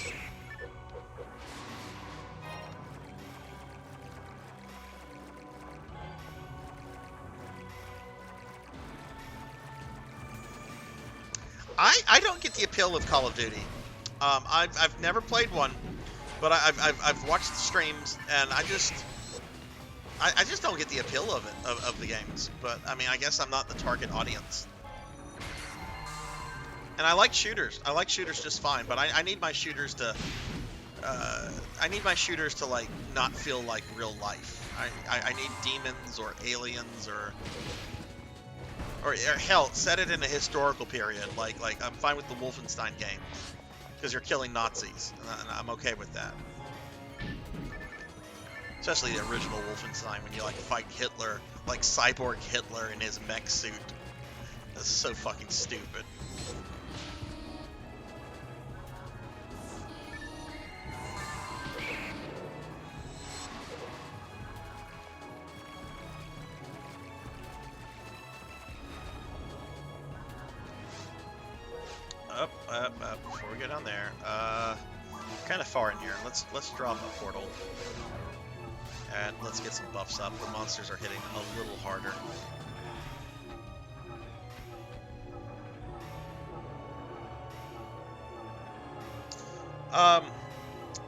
[SPEAKER 2] I don't get the appeal of Call of Duty. I've never played one, but I've watched the streams, and I just don't get the appeal of it, of the games. But I mean, I guess I'm not the target audience. And I like shooters. I like shooters just fine. But I need my shooters to like not feel like real life. I need demons or aliens or hell, set it in a historical period. Like I'm fine with the Wolfenstein game because you're killing Nazis, and I'm okay with that. Especially the original Wolfenstein, when you like fight Hitler, like cyborg Hitler in his mech suit. That's so fucking stupid. Up before we go down there. Kind of far in here. Let's drop a portal. And let's get some buffs up. The monsters are hitting a little harder.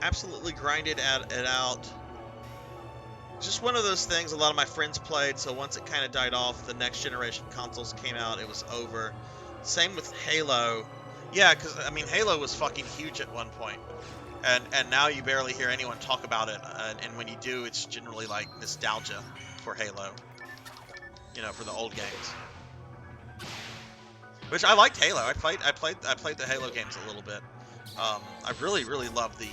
[SPEAKER 2] Absolutely grinded it out. Just one of those things a lot of my friends played, so once it kind of died off, the next generation consoles came out, it was over. Same with Halo. Yeah, because, I mean, Halo was fucking huge at one point. And now you barely hear anyone talk about it, and when you do, it's generally like nostalgia for Halo. you know, for the old games. Which I liked Halo. I played the Halo games a little bit. I really love the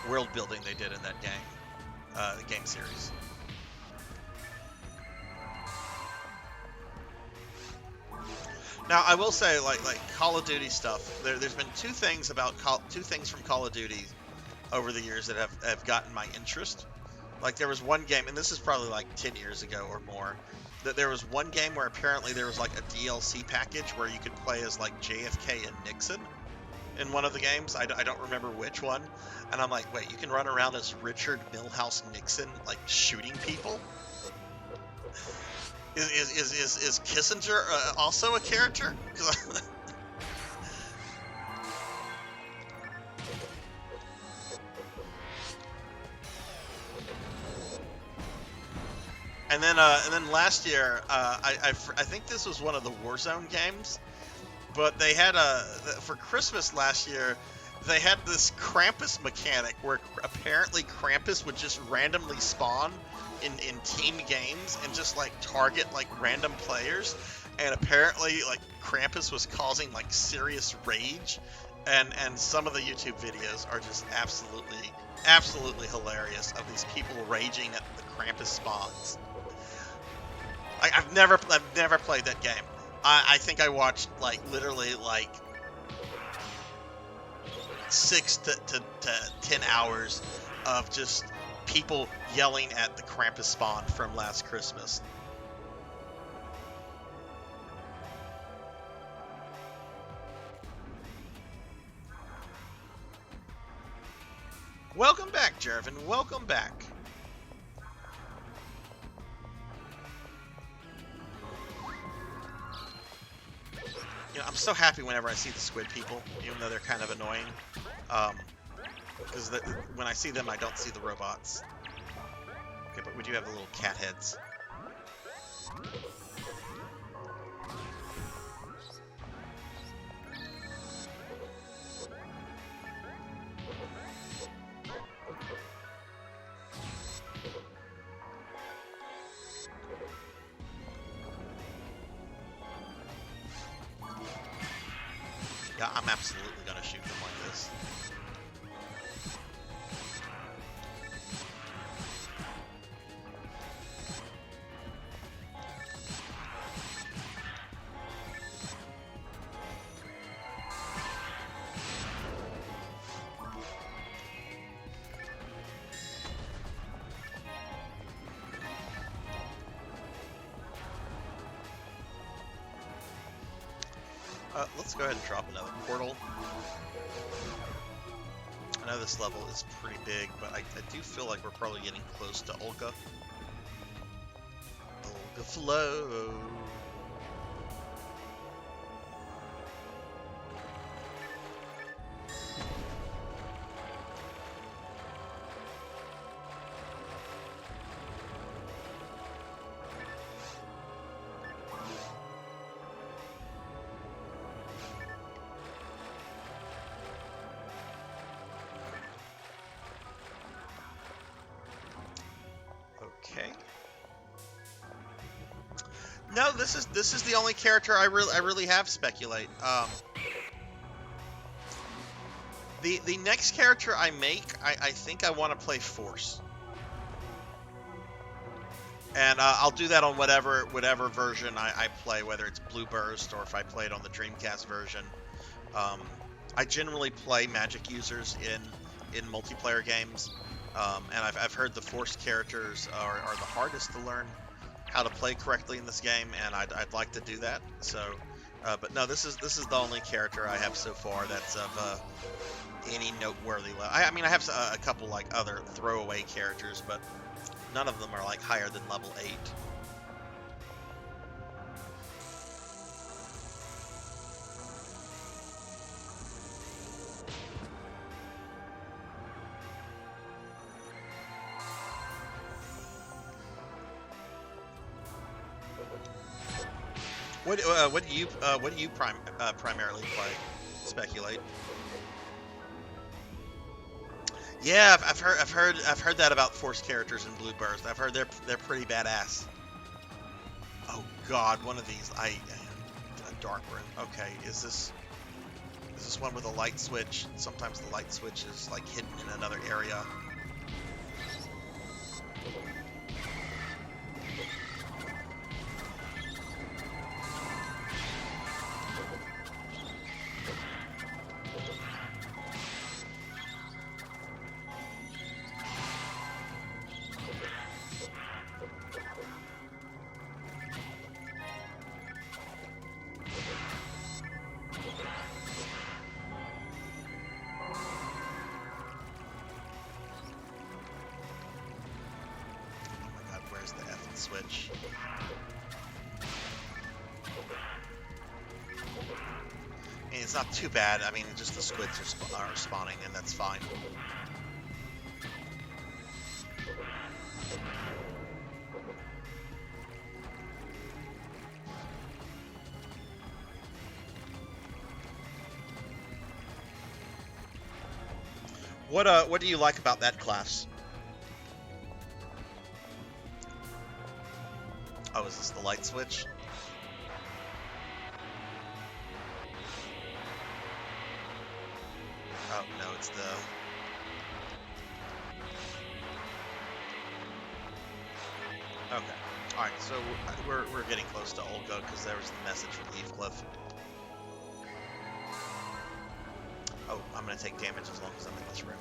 [SPEAKER 2] world building they did in that game, the game series. Now I will say, like Call of Duty stuff. There's been two things from Call of Duty over the years that have gotten my interest. Like there was one game, and this is probably like 10 years ago or more, that there was one game where apparently there was like a DLC package where you could play as like JFK and Nixon in one of the games. I don't remember which one. And I'm like, wait, you can run around as Richard Milhouse Nixon, like shooting people? Is Kissinger also a character? And then last year, I think this was one of the Warzone games, but they had for Christmas last year, they had this Krampus mechanic where apparently Krampus would just randomly spawn in team games and just like target like random players, and apparently like Krampus was causing like serious rage, and some of the YouTube videos are just absolutely hilarious of these people raging at the Krampus spawns. I've never played that game. I think I watched like literally like 6 to 10 hours of just people yelling at the Krampus spawn from last Christmas. Welcome back, Jervin. Welcome back. You know, I'm so happy whenever I see the squid people, even though they're kind of annoying. Because when I see them, I don't see the robots. Okay, but we do have the little cat heads. Yeah, I'm absolutely gonna shoot them like this. Let's go ahead and drop another portal. I know this level is pretty big, but I do feel like we're probably getting close to Olga. Olga Flow. Okay. No, this is the only character I really have speculate. The next character I make, I think I want to play Force, and I'll do that on whatever version I play, whether it's Blue Burst or if I play it on the Dreamcast version. I generally play magic users in multiplayer games. And I've heard the Force characters are the hardest to learn how to play correctly in this game, and I'd like to do that. So, but no, this is the only character I have so far that's of any noteworthy level. I mean, I have a couple like other throwaway characters, but none of them are like higher than level 8. What do you primarily play? Speculate. Yeah, I've heard that about Force characters in Blue Burst. I've heard they're pretty badass. God, one of these. A dark room. Okay, is this one with a light switch? Sometimes the light switch is like hidden in another area. Switch. And it's not too bad. I mean, just the squids are spawning, and that's fine. What do you like about that class? Oh, is this the light switch? Oh, no, it's the... Okay. Alright, so we're getting close to Olga, because there was the message from Heathcliff. Oh, I'm going to take damage as long as I'm in this room.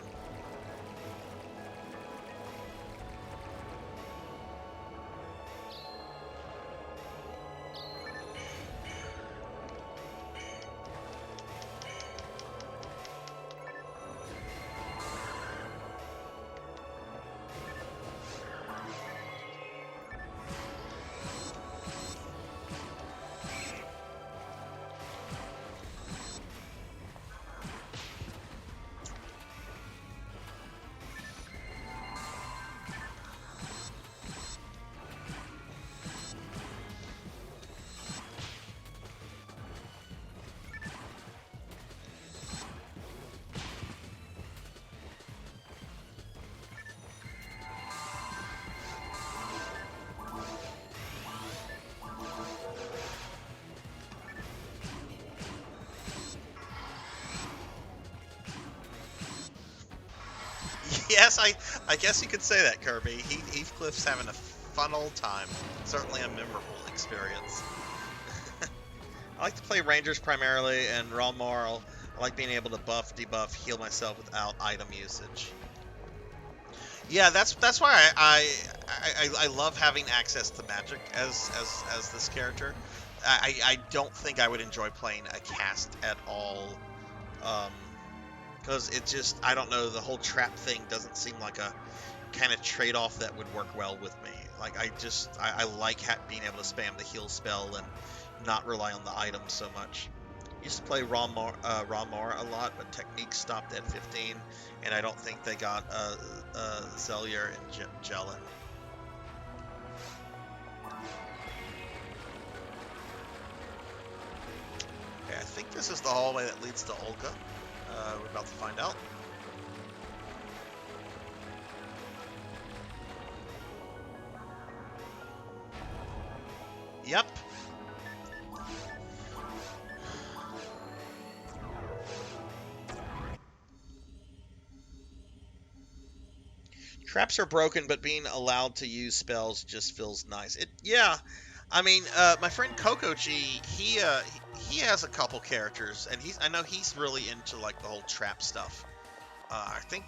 [SPEAKER 2] Yes, I guess you could say that, Kirby. Heathcliff's having a fun old time. Certainly a memorable experience. I like to play Rangers primarily, and Raw Moral. I like being able to buff, debuff, heal myself without item usage. Yeah, that's why I love having access to magic as this character. I don't think I would enjoy playing a cast at all. Because it just, I don't know, the whole trap thing doesn't seem like a kind of trade-off that would work well with me. Like, I like being able to spam the heal spell and not rely on the items so much. Used to play Raw More a lot, but Technique stopped at 15, and I don't think they got Zellier and Jellin. Okay, I think this is the hallway that leads to Olga. We're about to find out. Yep. Traps are broken, but being allowed to use spells just feels nice. Yeah. I mean, my friend Kokoji, he has a couple characters, and I know he's really into like the whole trap stuff. I think,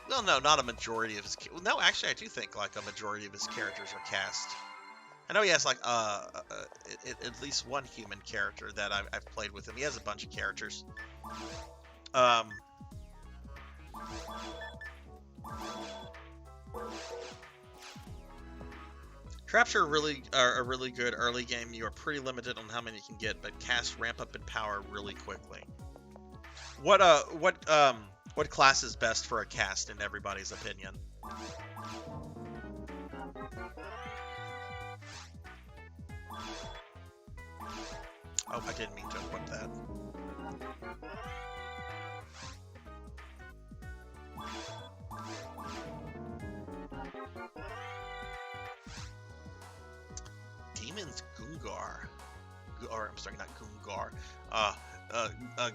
[SPEAKER 2] well, no, not a majority of his. No, actually, I do think like a majority of his characters are cast. I know he has like at least one human character that I've played with him. He has a bunch of characters. Traps are a really good early game. You are pretty limited on how many you can get, but casts ramp up in power really quickly. What class is best for a cast in everybody's opinion? Oh, I didn't mean to equip that. Demon Gunngan's Gungar. Or, I'm sorry, not Gungar.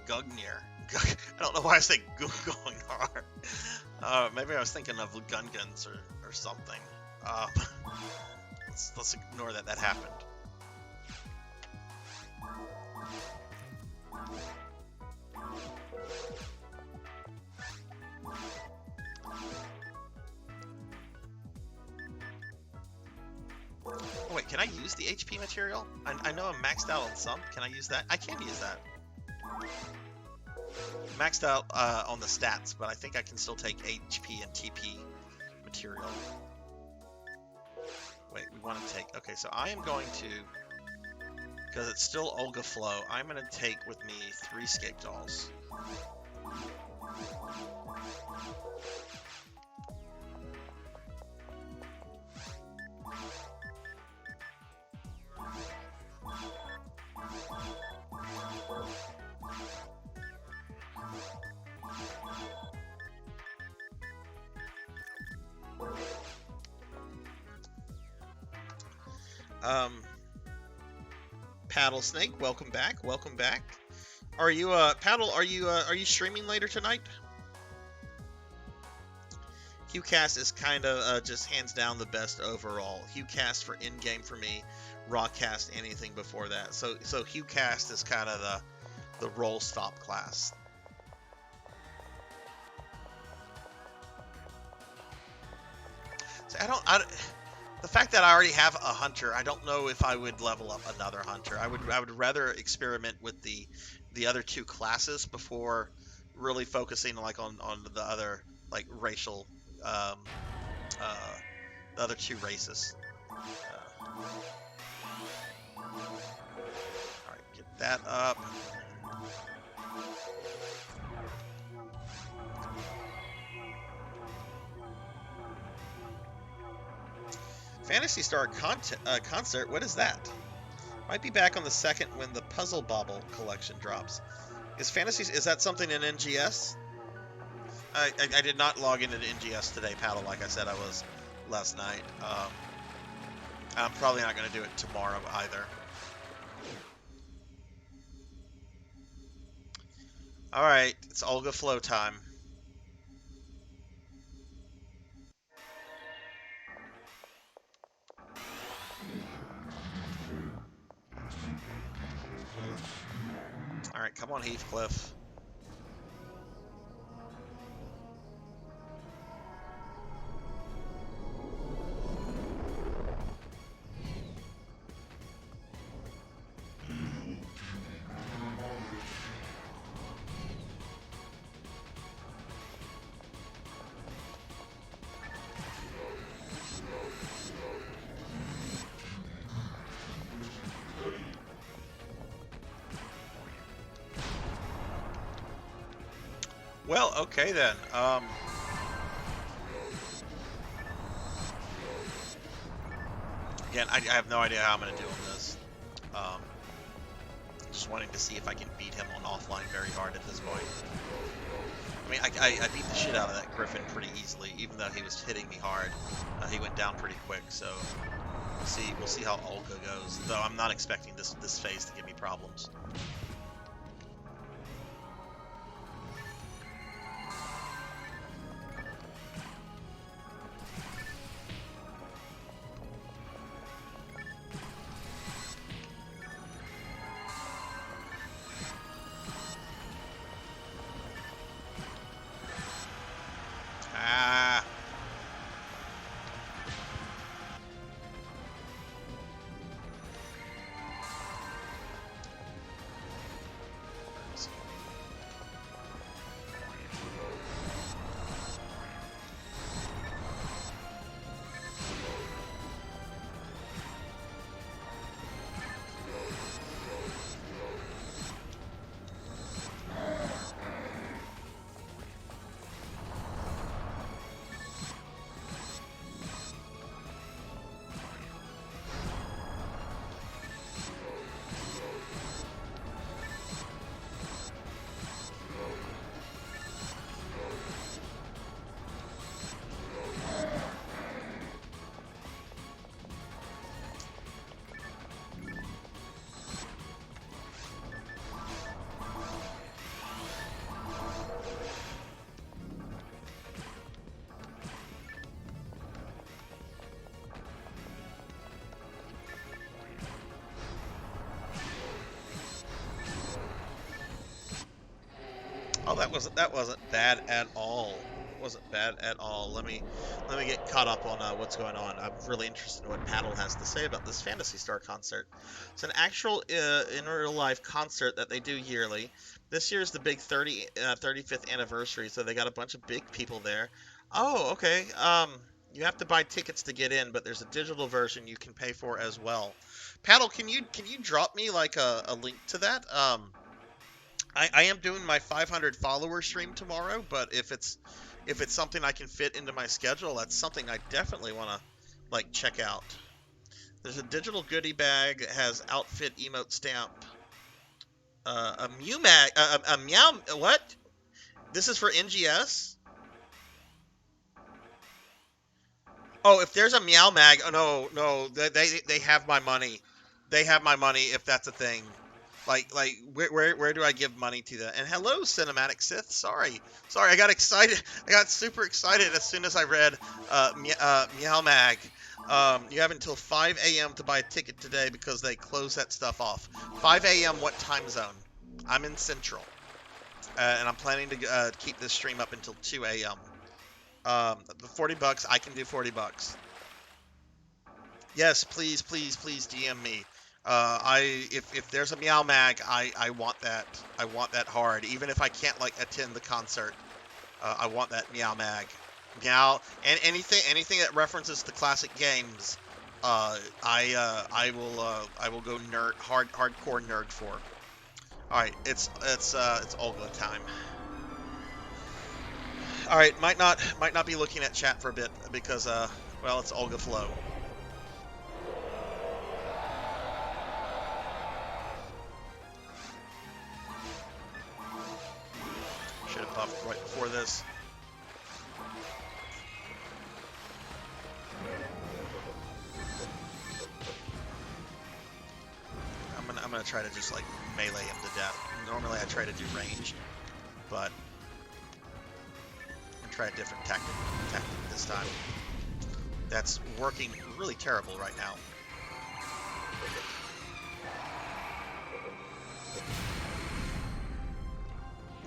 [SPEAKER 2] Gugnir. I don't know why I say Gungar. Maybe I was thinking of Gungans or something. Let's ignore that happened. Oh, wait, can I use the HP material? I know I'm maxed out on some. Can I use that? I can use that. Maxed out on the stats, but I think I can still take HP and TP material. Wait, we want to take... Okay, so I am going to... Because it's still Olga Flow, I'm going to take with me 3 Scape Dolls. Paddle Snake, welcome back. Welcome back. Are you Paddle? Are you streaming later tonight? HughCast is kind of just hands down the best overall. HughCast for in-game for me. Rawcast anything before that. So HughCast is kind of the roll stop class. So the fact that I already have a hunter, I don't know if I would level up another hunter. I would rather experiment with the other 2 classes before really focusing like on the other like racial the other 2 races. All right, get that up. Phantasy Star concert, what is that? Might be back on the 2nd when the Puzzle Bobble collection drops. Is that something in NGS? I did not log into NGS today, Paddle, like I said I was last night. I'm probably not going to do it tomorrow either. Alright, it's Olga Flow time. Alright, come on, Heathcliff. Well, okay then. Again, I have no idea how I'm going to do on this. Just wanting to see if I can beat him on offline very hard at this point. I mean, I beat the shit out of that Griffin pretty easily, even though he was hitting me hard. He went down pretty quick, so we'll see how Olga goes. Though I'm not expecting this phase to give me problems. that wasn't bad at all. Wasn't bad at all. Let me get caught up on what's going on. I'm really interested in what Paddle has to say about this Fantasy Star concert. It's an actual in real life concert that they do yearly. This year is the big 35th anniversary, so they got a bunch of big people there. Oh, okay. You have to buy tickets to get in, but there's a digital version you can pay for as well. Paddle, can you drop me like a link to that? I am doing my 500 follower stream tomorrow, but if it's something I can fit into my schedule, that's something I definitely want to like check out. There's a digital goodie bag that has outfit emote stamp, a Mew mag, a Meow. What? This is for NGS? Oh, if there's a Meow mag, oh no, they have my money. They have my money if that's a thing. Like where do I give money to that? And hello, Cinematic Sith. Sorry, I got excited. I got super excited as soon as I read Meow Mag. You have until 5 a.m. to buy a ticket today because they close that stuff off. 5 a.m. What time zone? I'm in Central, and I'm planning to keep this stream up until 2 a.m. The $40, I can do $40. Yes, please, please, please DM me. If there's a Meow Mag, I want that. I want that hard. Even if I can't like attend the concert, I want that Meow Mag. Meow and anything that references the classic games, I will go hardcore nerd for. All right, it's Olga time. All right, might not be looking at chat for a bit because well, it's Olga Flow. Should have buffed right before this. I'm gonna try to just like melee him to death. Normally I try to do ranged, but I'm gonna try a different tactic this time. That's working really terrible right now.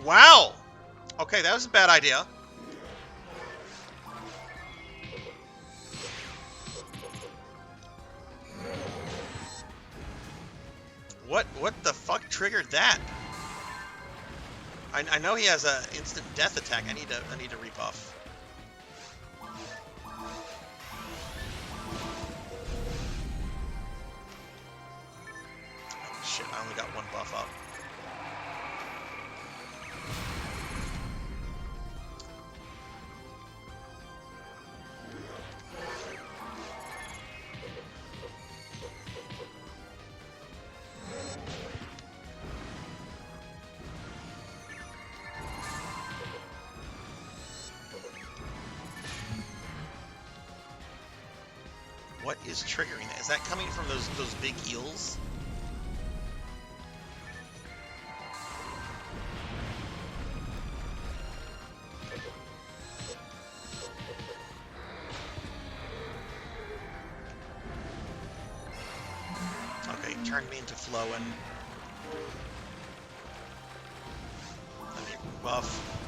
[SPEAKER 2] Wow! Okay, that was a bad idea. What the fuck triggered that? I know he has a instant death attack. I need to rebuff. Oh, shit, I only got one buff up. What is triggering that? Is that coming from those big eels? Okay, turned me into flowing. Let me buff.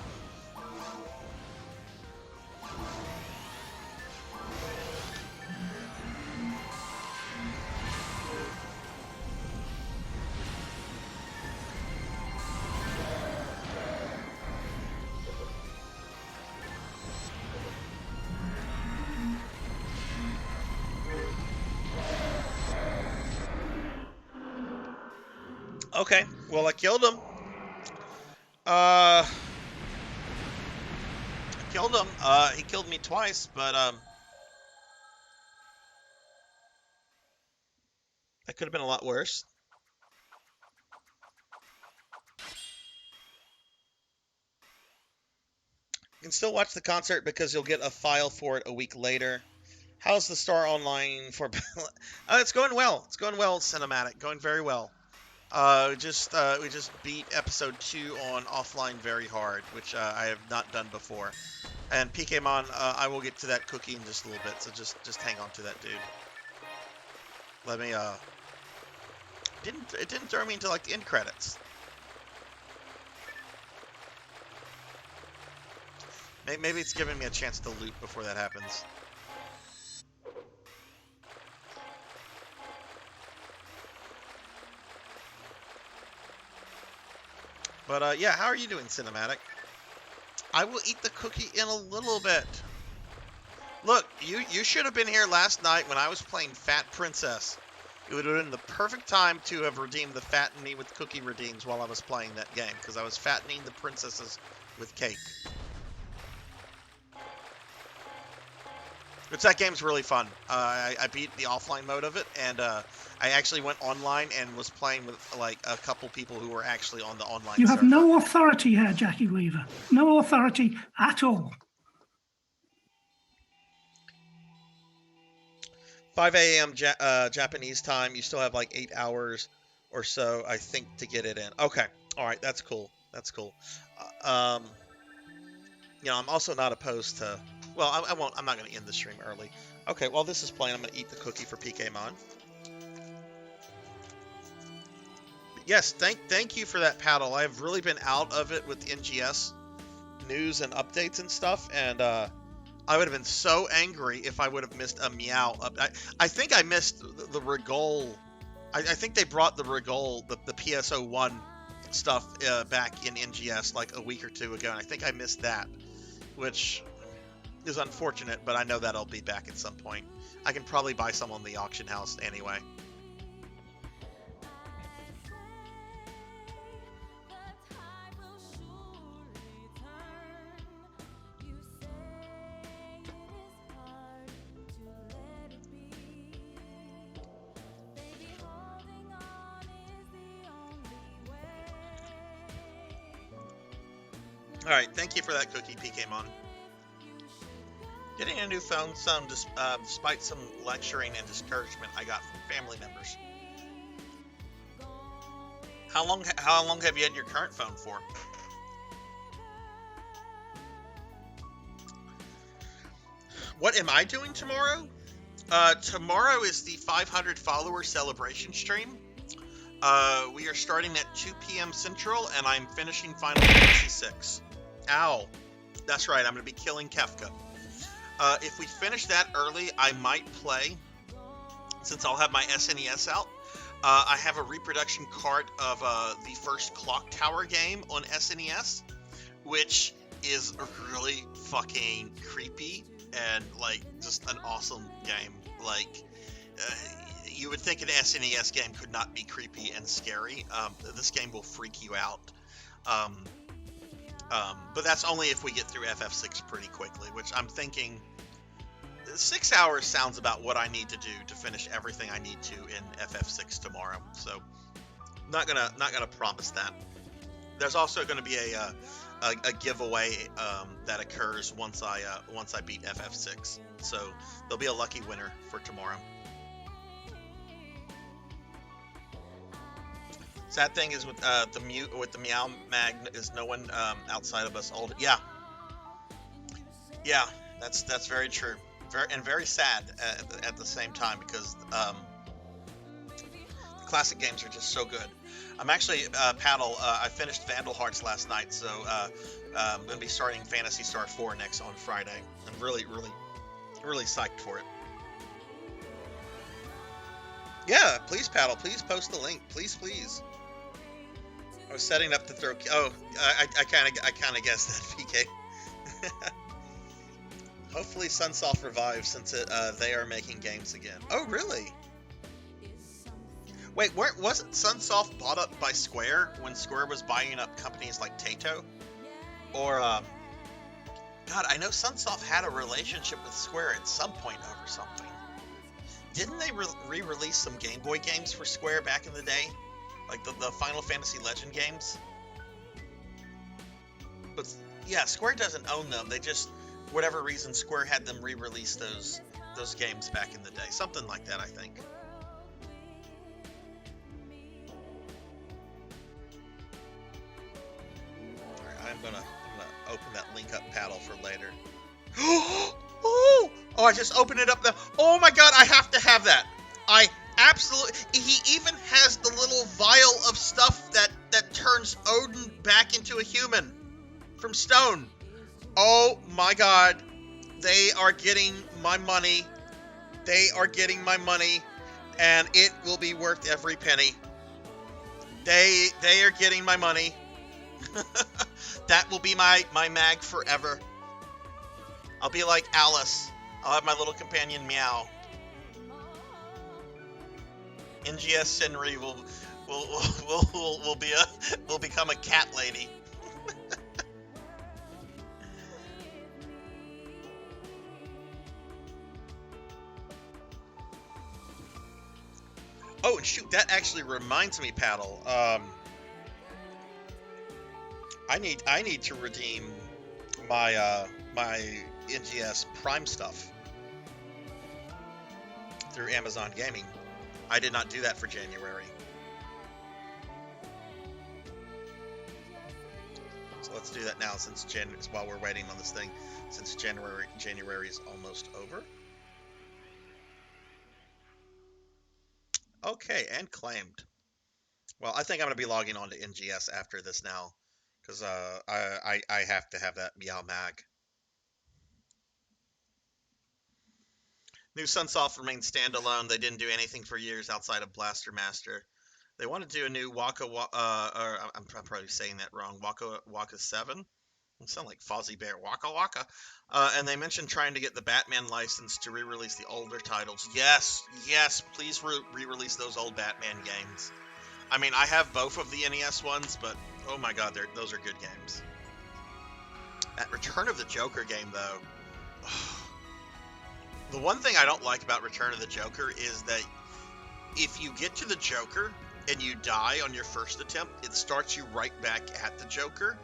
[SPEAKER 2] Okay, well I killed him. I killed him. He killed me twice, but that could have been a lot worse. You can still watch the concert because you'll get a file for it a week later. How's the Star Online for? It's going well. It's going well. Cinematic, going very well. We just beat episode 2 on offline very hard, which I have not done before. And PKmon, I will get to that cookie in just a little bit, so just hang on to that, dude. Let me it didn't throw me into like the end credits. Maybe it's giving me a chance to loot before that happens. But yeah, how are you doing, Cinematic? I will eat the cookie in a little bit. Look, you should have been here last night when I was playing Fat Princess. It would have been the perfect time to have redeemed the Fatten Me with Cookie redeems while I was playing that game, because I was fattening the princesses with cake. Which that game's really fun. I beat the offline mode of it, and I actually went online and was playing with like a couple people who were actually on the online
[SPEAKER 3] You have
[SPEAKER 2] server.
[SPEAKER 3] no authority here, Jackie Weaver. No authority at all.
[SPEAKER 2] 5 a.m. Japanese time. You still have like 8 hours or so, I think, to get it in. Okay. All right. That's cool. That's cool. You know, I'm also not opposed to... Well, I won't. I'm not going to end the stream early. Okay. While this is playing, I'm going to eat the cookie for PKmon. Yes. Thank you for that, Paddle. I've really been out of it with NGS news and updates and stuff, and I would have been so angry if I would have missed a meow. I think I missed the Regol. I think they brought the Regol, the PSO1 stuff back in NGS like a week or two ago, and I think I missed that, which is unfortunate, but I know that'll be back at some point. I can probably buy some on the auction house anyway. Alright, thank you for that cookie, PKmon. Getting a new phone, despite some lecturing and discouragement I got from family members. How long have you had your current phone for? What am I doing tomorrow? Tomorrow is the 500 follower celebration stream. We are starting at 2 p.m. Central, and I'm finishing Final Fantasy VI. Ow. That's right, I'm going to be killing Kefka. If we finish that early, I might play, since I'll have my SNES out. I have a reproduction cart of the first Clock Tower game on SNES, which is really fucking creepy and, like, just an awesome game. Like, you would think an SNES game could not be creepy and scary. This game will freak you out. But that's only if we get through FF6 pretty quickly, which I'm thinking 6 hours sounds about what I need to do to finish everything I need to in FF6 tomorrow. So not gonna promise that. There's also going to be a giveaway that occurs once I beat FF6. So there'll be a lucky winner for tomorrow. Sad thing is with the Meow Mag is no one outside of us old. Yeah, that's very true. Very sad at the same time, because the classic games are just so good. I'm actually Paddle. I finished Vandal Hearts last night, so I'm gonna be starting Phantasy Star 4 next on Friday. I'm really psyched for it. Yeah, please, Paddle. Please post the link. Please. I was setting up to throw. Oh, I kind of guessed that, PK. Hopefully, Sunsoft revives, since they are making games again. Oh, really? Wait, wasn't Sunsoft bought up by Square when Square was buying up companies like Taito? Or God, I know Sunsoft had a relationship with Square at some point over something. Didn't they re-release some Game Boy games for Square back in the day? Like the Final Fantasy Legend games? But yeah, Square doesn't own them. They just, for whatever reason, Square had them re-release those games back in the day. Something like that, I think. Alright, I'm gonna open that link up, Paddle, for later. Oh, I just opened it up now. Oh my god, I have to have that. I absolutely... He even has the little vial of stuff that turns Odin back into a human from stone. Oh my God. They are getting my money. They are getting my money, and it will be worth every penny. They are getting my money. That will be my mag forever. I'll be like Alice. I'll have my little companion Meow. NGS Senri will become a cat lady. Oh, and shoot, that actually reminds me, Paddle. I need to redeem my my NGS Prime stuff through Amazon Gaming. I did not do that for January. So let's do that now since while we're waiting on this thing, since January is almost over. Okay, and claimed. Well, I think I'm going to be logging on to NGS after this now, because I have to have that Meow Mag. New Sunsoft remains standalone. They didn't do anything for years outside of Blaster Master. They want to do a new Waka, or I'm probably saying that wrong, Waka 7? It sounds like Fozzie Bear, Waka Waka. And they mentioned trying to get the Batman license to re-release the older titles. Yes, please re-release those old Batman games. I mean, I have both of the NES ones, but oh my God, those are good games. That Return of the Joker game, though. The one thing I don't like about Return of the Joker is that if you get to the Joker and you die on your first attempt, it starts you right back at the Joker,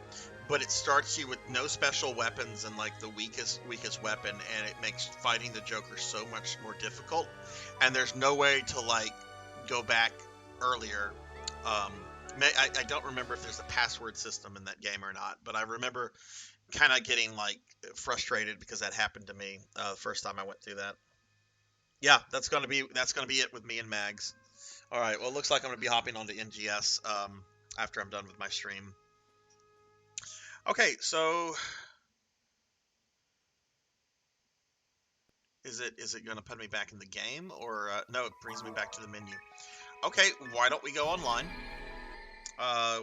[SPEAKER 2] but it starts you with no special weapons and like the weakest weapon, and it makes fighting the Joker so much more difficult. And there's no way to like go back earlier. I don't remember if there's a password system in that game or not, but I remember kind of getting like frustrated because that happened to me the first time I went through that. Yeah, that's gonna be it with me and Mags. All right, well, it looks like I'm gonna be hopping onto NGS after I'm done with my stream. Okay, so is it gonna put me back in the game, or no? It brings me back to the menu. Okay, why don't we go online?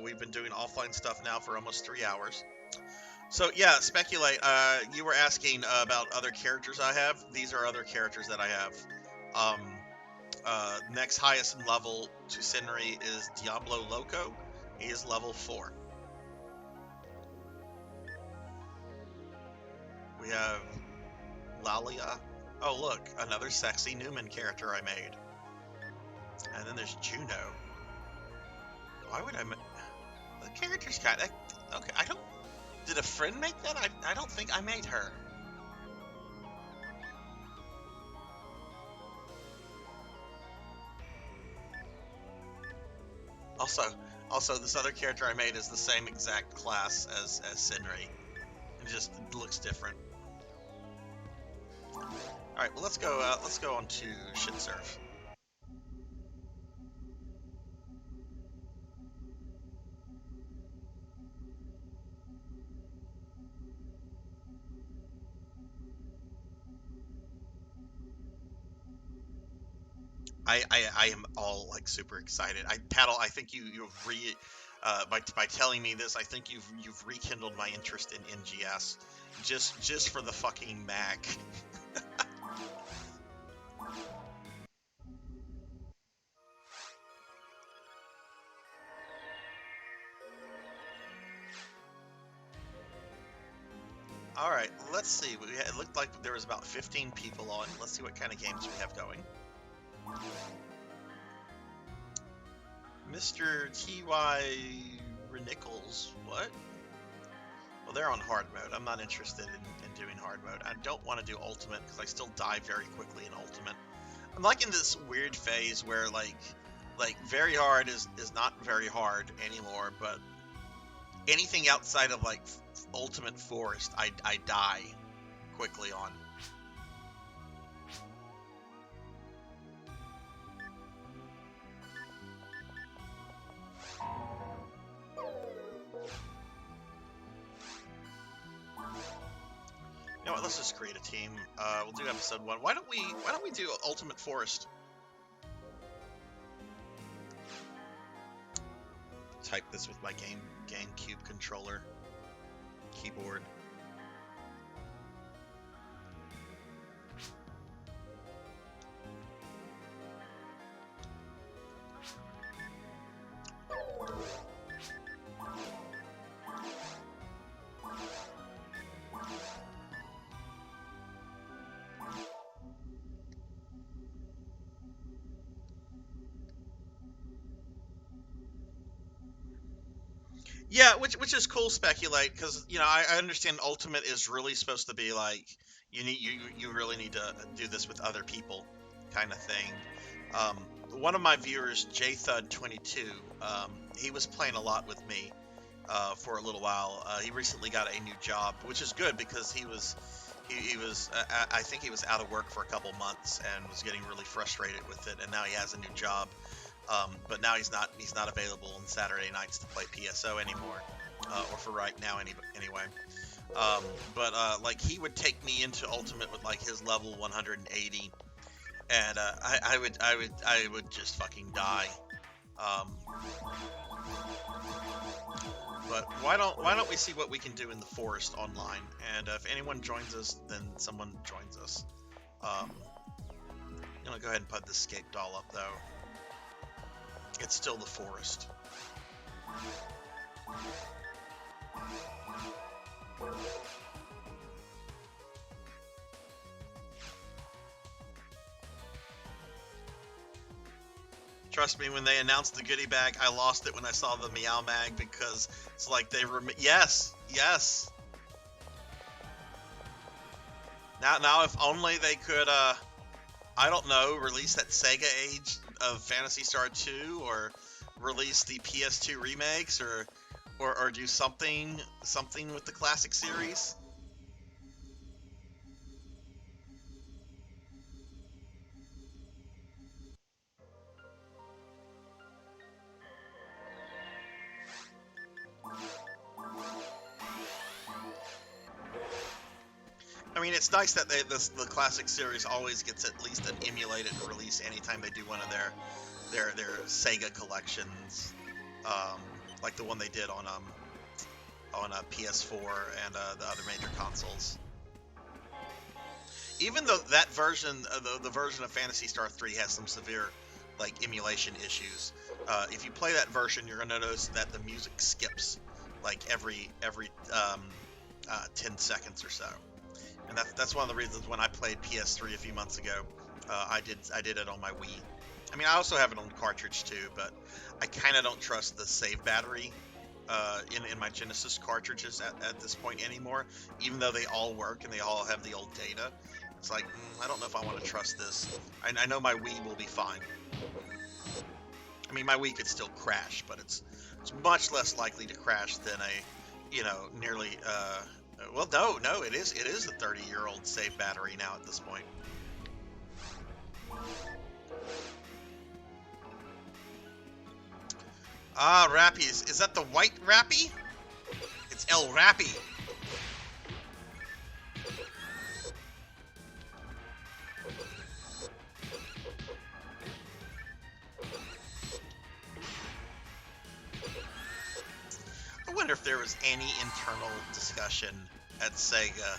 [SPEAKER 2] We've been doing offline stuff now for almost 3 hours. So yeah, speculate. You were asking about other characters I have. These are other characters that I have. Next highest in level to Senri is Diablo Loco. He is level 4. We have Lalia. Oh look, another sexy Newman character I made. And then there's Juno. Why would the character's kind of... Okay, I don't... Did a friend make that? I don't think I made her. Also, this other character I made is the same exact class as Senri. It just looks different. All right, well let's go on to Shit Surf. I am all like super excited. Paddle, I think by telling me this, I think you've rekindled my interest in NGS just for the fucking Mac. All right, let's see. It looked like there was about 15 people on. Let's see what kind of games we have going. Mr. T.Y. Nichols, what? Well, they're on hard mode. I'm not interested in doing hard mode. I don't want to do ultimate because I still die very quickly in ultimate. I'm like in this weird phase where like very hard is not very hard anymore, but anything outside of like ultimate forest, I die quickly on.
[SPEAKER 4] know what? Let's just create a team. We'll do episode 1. Why don't we do Ultimate Forest? Type this with my GameCube controller keyboard. Yeah, which is cool. Speculate, because I understand Ultimate is really supposed to be like you really need to do this with other people, kind of thing. One of my viewers, JThud22, he was playing a lot with me for a little while. He recently got a new job, which is good because he was I think he was out of work for a couple months and was getting really frustrated with it, and now he has a new job. But now he's not available on Saturday nights to play PSO anymore, or for right now anyway. Like he would take me into Ultimate with like his level 180, and I would just fucking die. But why don't we see what we can do in the forest online? And if anyone joins us, then someone joins us. I'm gonna go ahead and put the escape doll up though. It's still the forest. Trust me, when they announced the goodie bag, I lost it when I saw the Meow Mag, because it's like they were... Yes! Now if only they could, I don't know, release that Sega age of Phantasy Star 2, or release the PS2 remakes, or do something with the classic series. I mean, it's nice that the classic series always gets at least an emulated release anytime they do one of their Sega collections, like the one they did on a PS4 and the other major consoles. Even though that version, the version of Phantasy Star 3 has some severe like emulation issues. If you play that version, you're gonna notice that the music skips like every 10 seconds or so. And that's one of the reasons when I played PS3 a few months ago, I did it on my Wii. I mean, I also have it on cartridge too, but I kind of don't trust the save battery in my Genesis cartridges at this point anymore, even though they all work and they all have the old data. It's like, I don't know if I want to trust this. I know my Wii will be fine. I mean, my Wii could still crash, but it's much less likely to crash than a, nearly... well, no, it is a 30-year-old save battery now at this point. Ah, Rappies. Is that the white Rappy? It's El Rappy. I wonder if there was any internal discussion at Sega.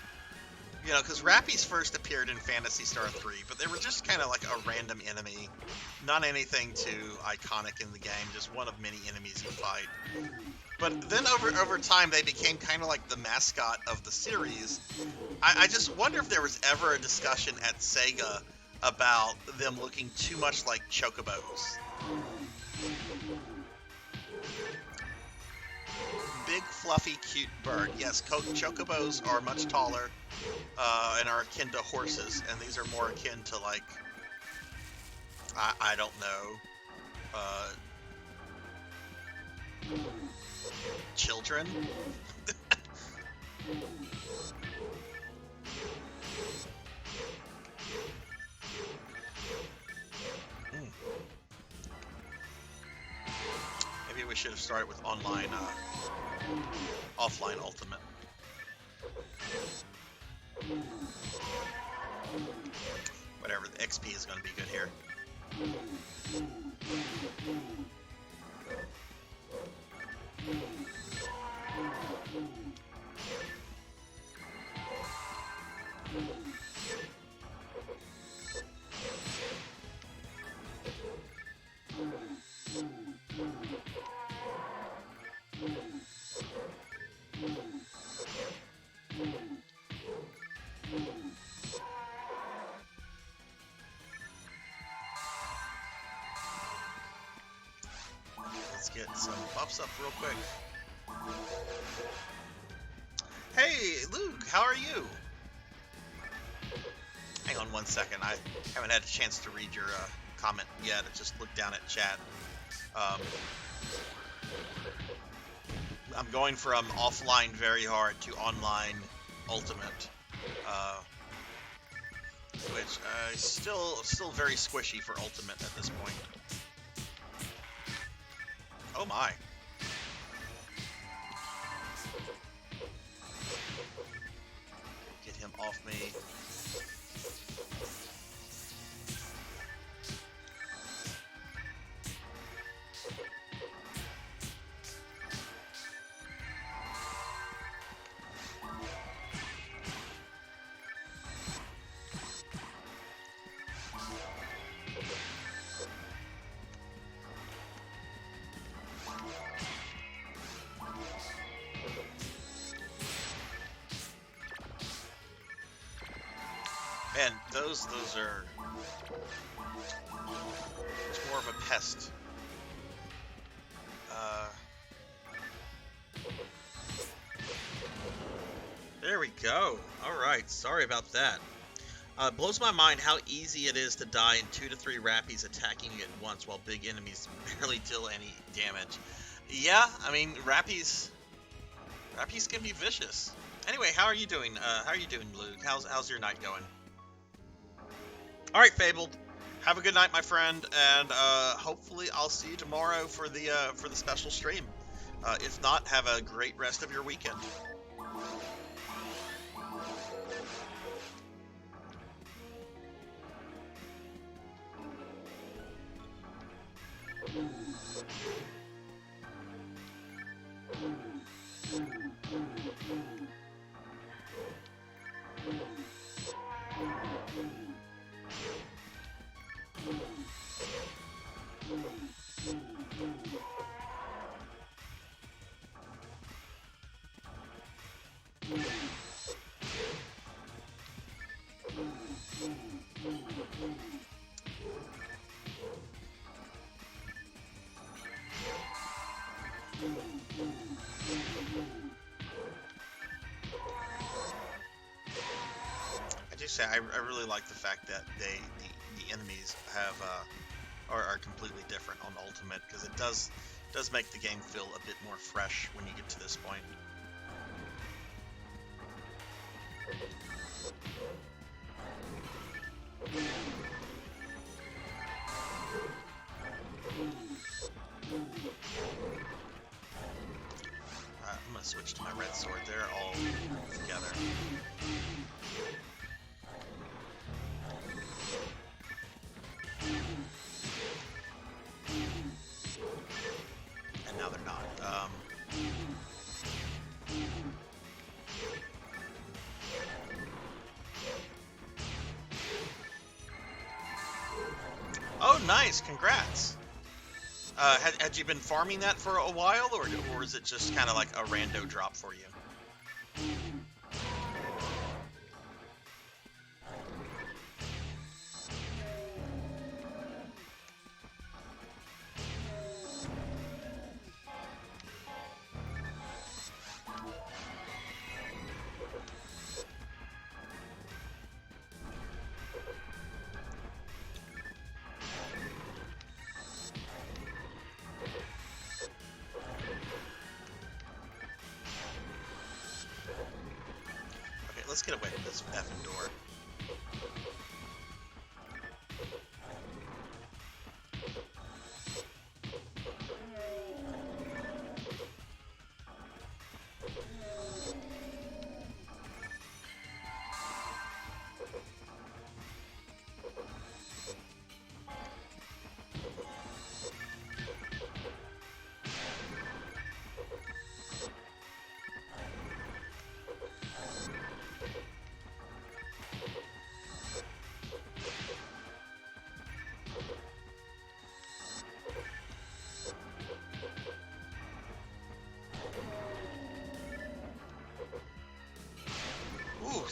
[SPEAKER 4] Because Rappies first appeared in Phantasy Star 3, but they were just kind of like a random enemy. Not anything too iconic in the game, just one of many enemies you fight. But then over time, they became kind of like the mascot of the series. I just wonder if there was ever a discussion at Sega about them looking too much like chocobos. Big, fluffy, cute bird. Yes, chocobos are much taller and are akin to horses, and these are more akin to, like, I don't know, children? Maybe we should have started with offline Ultimate. Whatever, the XP is going to be good here. Let's get some buffs up real quick. Hey, Luke, how are you? Hang on one second. I haven't had a chance to read your comment yet. I just looked down at chat. I'm going from offline very hard to online ultimate, which still very squishy for ultimate at this point. Oh my. Get him off me. Man, those are it's more of a pest. There we go. All right, sorry about that. Blows my mind how easy it is to die in 2 to 3 rappies attacking you at once while big enemies barely deal any damage. Yeah, I mean rappies can be vicious. Anyway, how are you doing? How are you doing, Luke? How's your night going? All right, Fabled. Have a good night, my friend, and hopefully I'll see you tomorrow for the special stream. If not, have a great rest of your weekend. I really like the fact that the enemies have are completely different on Ultimate, because it does make the game feel a bit more fresh when you get to this point. I'm gonna switch to my red sword. They're all together. And now they're not. Oh, nice! Congrats. Had you been farming that for a while, or is it just kind of like a rando drop for you? Let's get away from this effing door.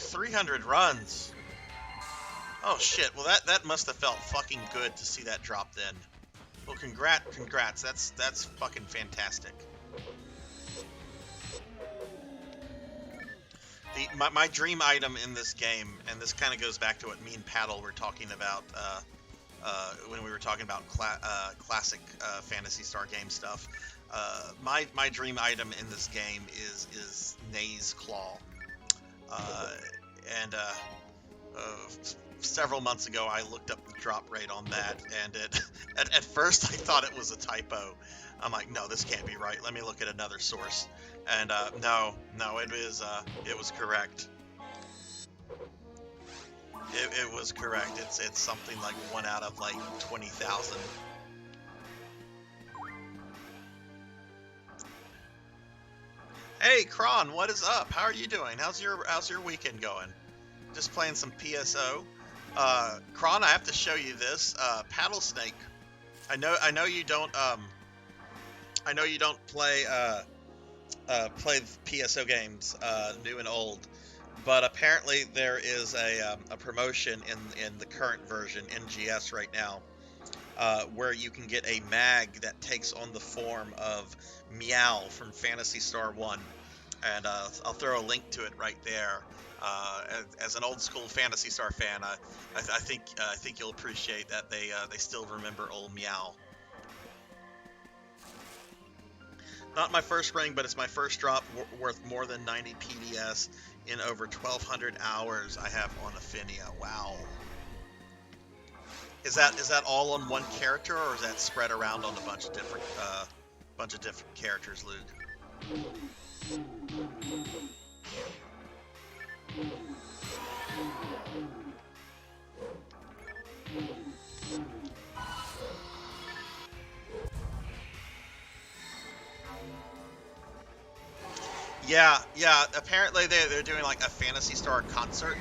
[SPEAKER 4] 300 runs. Oh shit. Well, that must have felt fucking good to see that drop then. Well, congrats. That's fucking fantastic. My dream item in this game, and this kind of goes back to what me and Paddle were talking about when we were talking about classic Phantasy Star game stuff. My dream item in this game is Nay's Claw. Several months ago, I looked up the drop rate on that, and at first I thought it was a typo. I'm like, no, this can't be right. Let me look at another source. And no, it was correct. It was correct. It's something like 1 out of like 20,000. Hey, Kron, what is up? How are you doing? How's your weekend going? Just playing some PSO. Kron, I have to show you this. Paddle Snake. I know you don't play PSO games, new and old, but apparently there is a promotion in the current version, NGS right now, where you can get a mag that takes on the form of Meow from Phantasy Star 1. And I'll throw a link to it right there. As an old school Phantasy Star fan, I think you'll appreciate that they still remember old Meow. Not my first ring, but it's my first drop worth more than 90 PDS in over 1,200 hours I have on Affinia. Wow. Is that all on one character, or is that spread around on a bunch of different characters, Luke? Yeah. Apparently they're doing like a Phantasy Star concert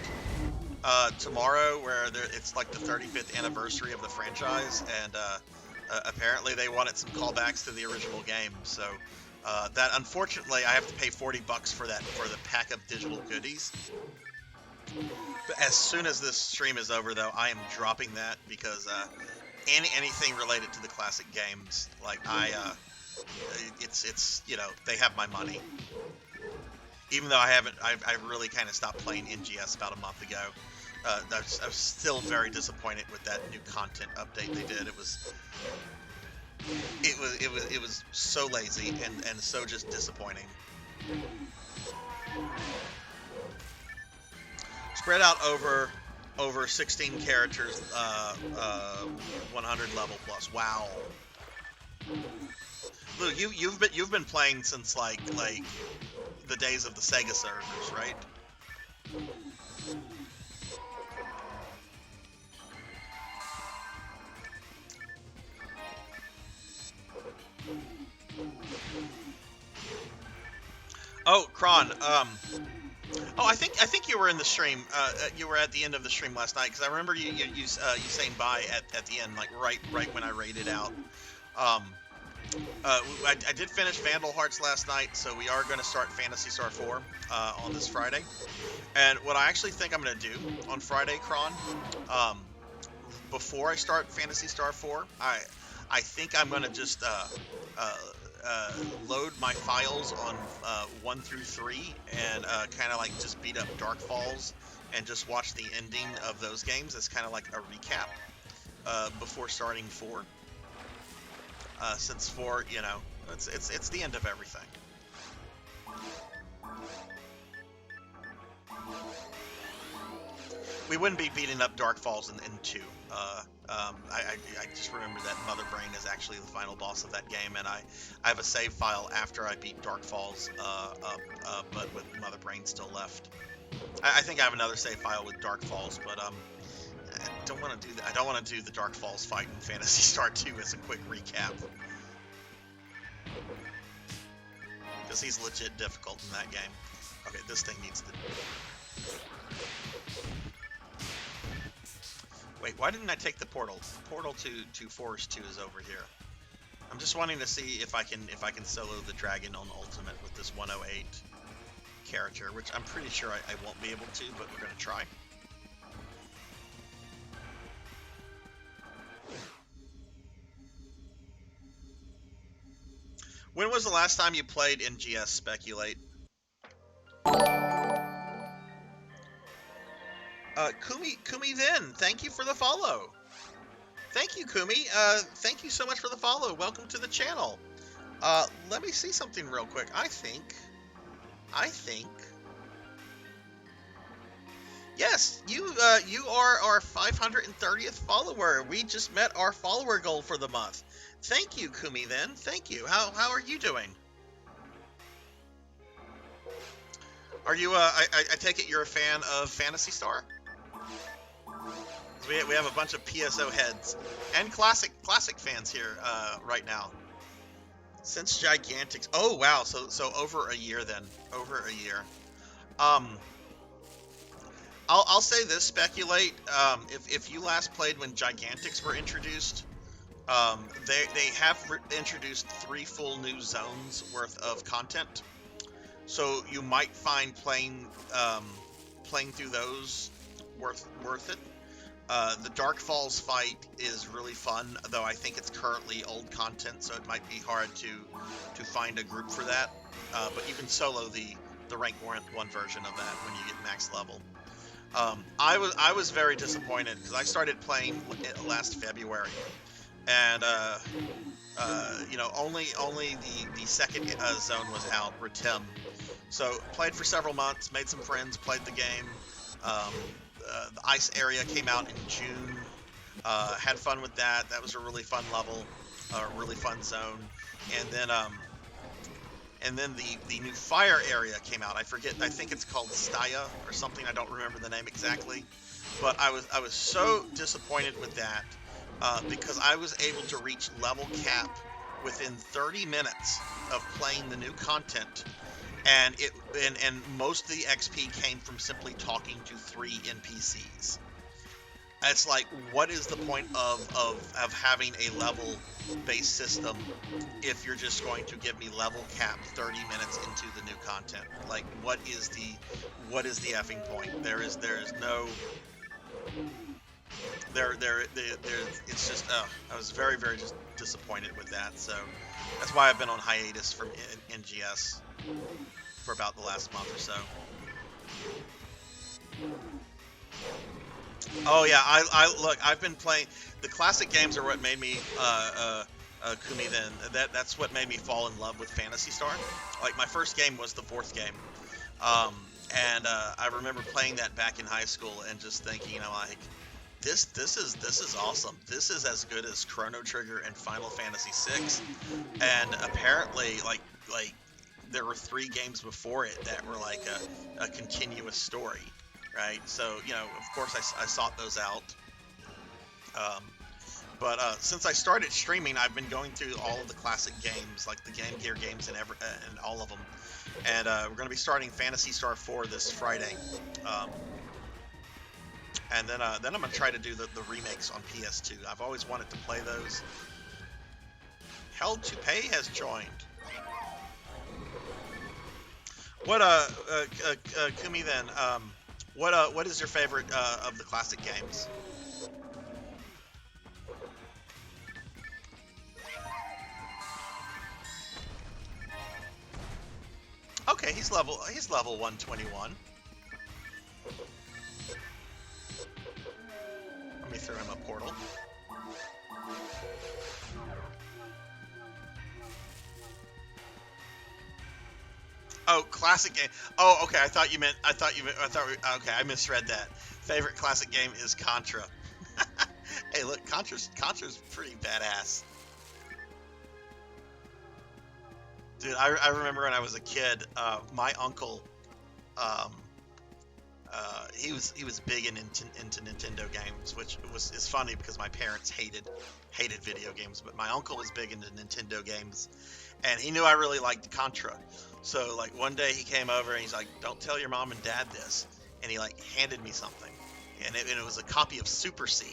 [SPEAKER 4] tomorrow, where it's like the 35th anniversary of the franchise, and apparently they wanted some callbacks to the original game. So that, unfortunately, I have to pay $40 for the pack of digital goodies. But as soon as this stream is over, though, I am dropping that, because anything related to the classic games, like it's they have my money. Even though I really kind of stopped playing NGS about a month ago. I was still very disappointed with that new content update they did. It was so lazy and so just disappointing. Spread out over 16 characters, 100 level plus. Wow. Luke, you've been playing since like the days of the Sega servers, right? Oh, Kron. I think you were in the stream. You were at the end of the stream last night, because I remember you saying bye at the end, like right when I raided out. I did finish Vandal Hearts last night, so we are going to start Phantasy Star 4 on this Friday. And what I actually think I'm going to do on Friday, Kron, before I start Phantasy Star 4, I think I'm going to just load my files on 1 through 3 and kind of like just beat up Dark Falls and just watch the ending of those games as kind of like a recap before starting 4. Since 4, it's the end of everything. We wouldn't be beating up Dark Falls in 2. I just remember that Mother Brain is actually the final boss of that game, and I have a save file after I beat Dark Falls, but with Mother Brain still left. I think I have another save file with Dark Falls, but I don't want to do that. I don't want to do the Dark Falls fight in Phantasy Star 2 as a quick recap, because he's legit difficult in that game. Okay, this thing needs to... Wait, why didn't I take the portal? Portal to Forest 2 is over here. I'm just wanting to see if I can solo the dragon on Ultimate with this 108. character, which I'm pretty sure I won't be able to, but we're going to try. When was the last time you played NGS Speculate? Kumi Vin, thank you for the follow. Thank you, Kumi. Thank you so much for the follow. Welcome to the channel. Let me see something real quick. I think. Yes, you are our 530th follower. We just met our follower goal for the month. Thank you, Kumi Vin. Thank you. How are you doing? Are you, I take it you're a fan of Phantasy Star? We have a bunch of PSO heads and classic fans here right now. Since Gigantics, oh wow, so over a year then, over a year. I'll say this, Speculate. If you last played when Gigantics were introduced, they have introduced 3 full new zones worth of content. So you might find playing through those worth it. The Dark Falls fight is really fun, though I think it's currently old content, so it might be hard to find a group for that. But you can solo the rank 1 version of that when you get max level. I was very disappointed because I started playing last February, and only the second zone was out, Retim. So played for several months, made some friends, played the game. The ice area came out in June. Had fun with that. That was a really fun level, a really fun zone. And then the new fire area came out. I forget. I think it's called Staya or something. I don't remember the name exactly. But I was so disappointed with that because I was able to reach level cap within 30 minutes of playing the new content. And most of the XP came from simply talking to 3 NPCs. It's like, what is the point of having a level-based system if you're just going to give me level cap 30 minutes into the new content? Like, what is the effing point? There is no it's just I was very just disappointed with that. So that's why I've been on hiatus from NGS for about the last month or so. Oh yeah, I've been playing the classic games are what made me Kumi then. That's what made me fall in love with Phantasy Star. Like my first game was the 4th game. I remember playing that back in high school and just thinking, like, this is awesome. This is as good as Chrono Trigger and Final Fantasy VI. And apparently like there were 3 games before it that were like a continuous story, right? So, of course I sought those out. But since I started streaming, I've been going through all of the classic games, like the Game Gear games and all of them. And we're going to be starting Phantasy Star 4 this Friday. And then I'm going to try to do the remakes on PS2. I've always wanted to play those. Held to Pay has joined. What Kumi then? What is your favorite of the classic games? Okay, he's level 121. Let me throw him a portal. Oh, classic game. Oh, okay. Okay, I misread that. Favorite classic game is Contra. Hey, look, Contra's pretty badass. Dude, I remember when I was a kid, my uncle, he was big into Nintendo games, which is funny because my parents hated video games, but my uncle was big into Nintendo games, and he knew I really liked Contra. So like one day he came over and he's like, "Don't tell your mom and dad this," and he like handed me something, and it was a copy of Super C.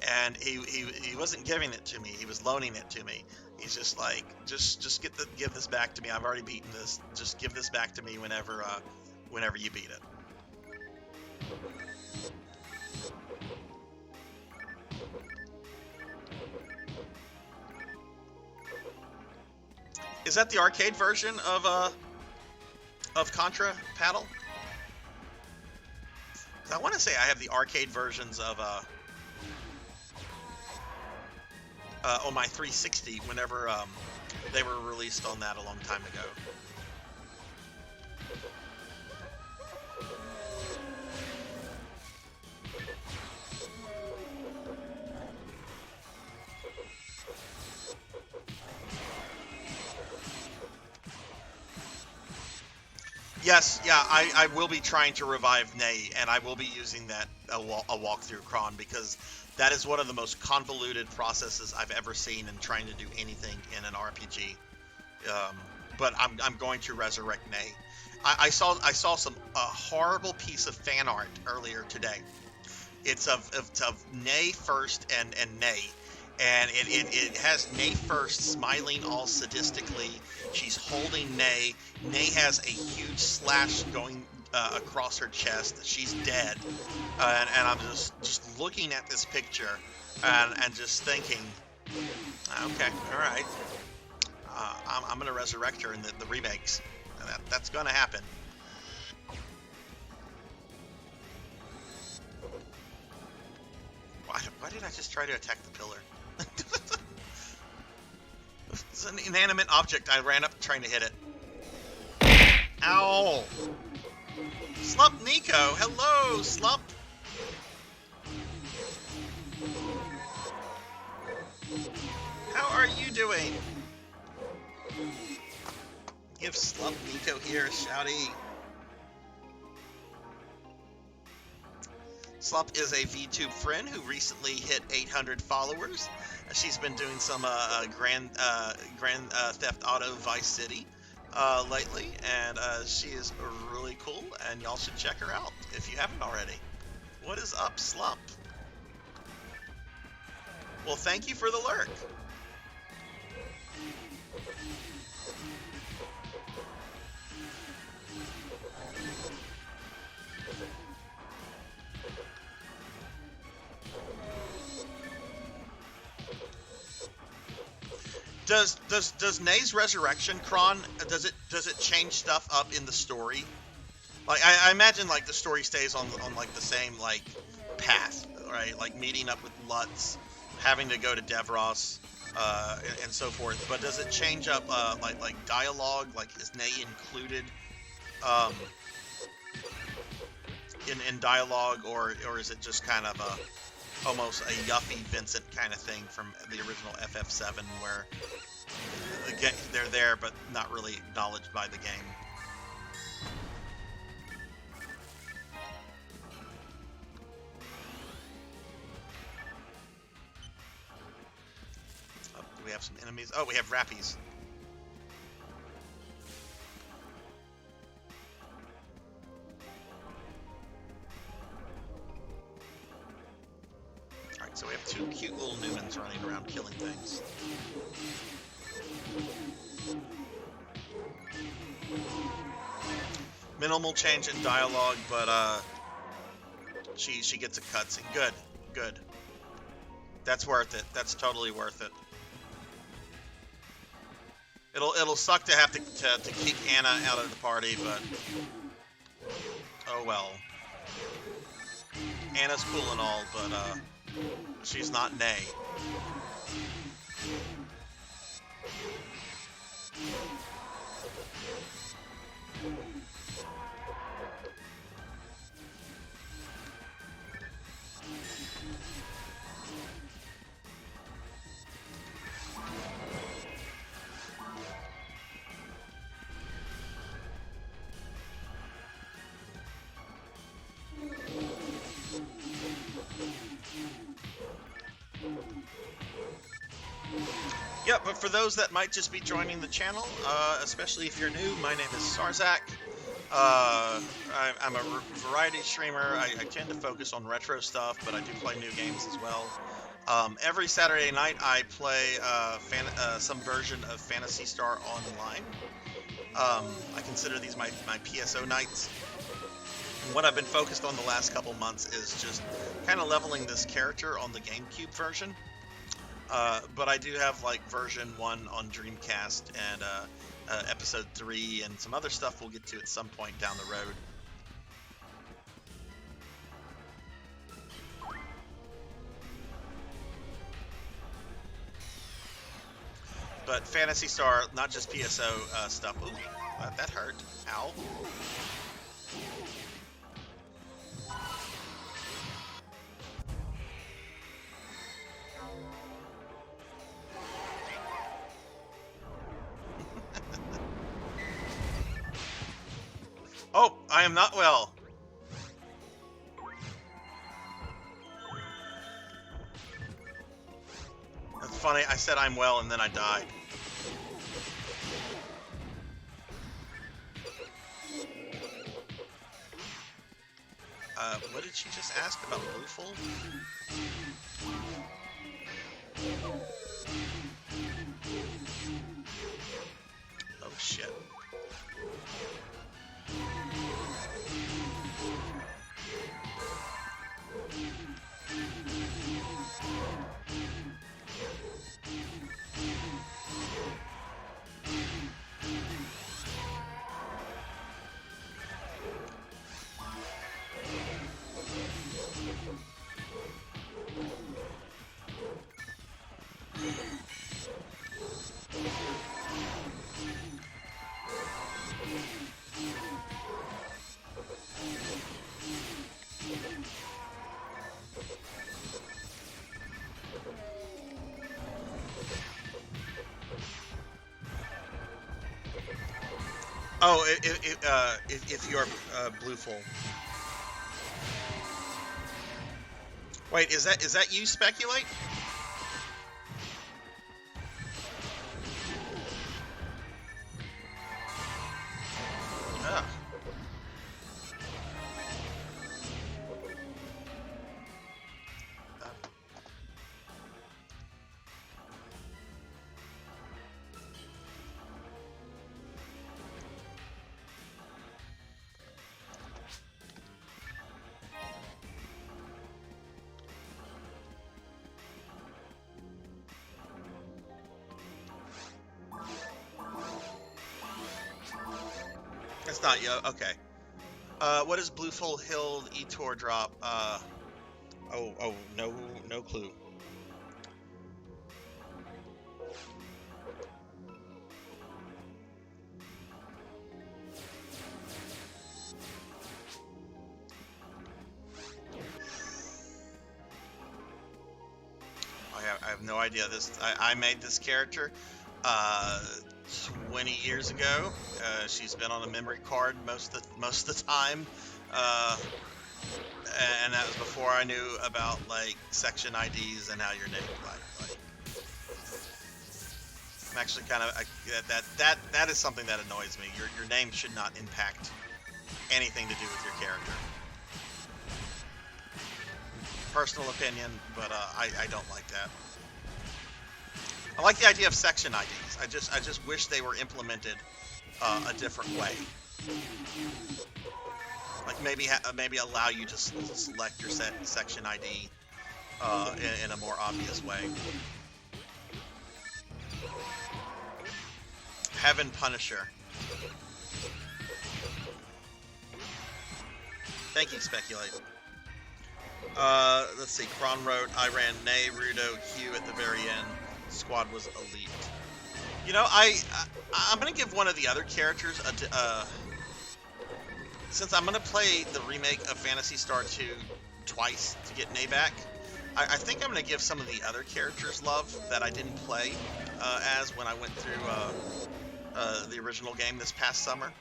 [SPEAKER 4] and he wasn't giving it to me. He was loaning it to me. He's just like, just give this back to me. I've already beaten this. Just give this back to me whenever you beat it. Is that the arcade version of Contra Paddle? 'Cause I want to say I have the arcade versions of on my 360 whenever they were released on that a long time ago. Yes, yeah, I will be trying to revive Nay, and I will be using that a walkthrough cron, because that is one of the most convoluted processes I've ever seen in trying to do anything in an RPG. But I'm going to resurrect Nay. I saw some horrible piece of fan art earlier today. It's of Nay first and Nay. And it has Nay first smiling all sadistically. She's holding Nay. Nay has a huge slash going across her chest. She's dead. And I'm just looking at this picture and just thinking, okay, all right. I'm going to resurrect her in the remakes. That's going to happen. Why did I just try to attack the pillar? It's an inanimate object. I ran up trying to hit it. Ow! Slump Nico! Hello, Slump! How are you doing? Give Slump Nico here a shouty. Slump is a VTube friend who recently hit 800 followers. She's been doing some Grand Theft Auto Vice City lately, and she is really cool, and y'all should check her out if you haven't already. What is up, Slump? Well, thank you for the lurk. Does Nay's resurrection cron, does it change stuff up in the story? Like I imagine like the story stays on like the same like path, right? Like meeting up with Lutz, having to go to Devros, and so forth. But does it change up like dialogue? Like is Nay included in dialogue, or is it just kind of almost a yuffie Vincent kind of thing from the original FF7, where they're there but not really acknowledged by the game? Oh, do we have some enemies? Oh, we have Rappies. So we have two cute little Newmans running around killing things. Minimal change in dialogue, but she gets a cutscene. Good. That's worth it. That's totally worth it. It'll suck to have to kick Anna out of the party, but oh well. Anna's cool and all, but she's not Nay. Yeah, but for those that might just be joining the channel, especially if you're new, my name is Sarzac. I'm a variety streamer. I tend to focus on retro stuff, but I do play new games as well. Every Saturday night, I play some version of Phantasy Star Online. I consider these my PSO nights. And what I've been focused on the last couple months is just kind of leveling this character on the GameCube version. But I do have like version 1 on Dreamcast and episode 3 and some other stuff we'll get to at some point down the road. But Phantasy Star, not just PSO stuff. Ooh, that hurt. Ow. Oh, I am not well. That's funny. I said I'm well and then I died. What did she just ask about Blueful? Oh shit. Oh, if you're Blueful. Wait, is that you, Speculate? Ugh. It's not you. Okay. What does Blueful Hill Etor drop? No clue. I have no idea. I made this character 20 years ago. She's been on a memory card most of the time, and that was before I knew about like section IDs and how your name like. I'm actually kind of that is something that annoys me. Your name should not impact anything to do with your character. Personal opinion, but I don't like that. I like the idea of section IDs. I just wish they were implemented a different way. Like maybe allow you to select your section ID in a more obvious way. Heaven Punisher. Thank you, Speculate. Let's see. Kron wrote, I ran Nay, Rudo, Q at the very end. Squad was elite. You know, I'm gonna give one of the other characters since I'm gonna play the remake of Phantasy Star 2 twice to get Nay back. I think I'm gonna give some of the other characters love that I didn't play as when I went through the original game this past summer,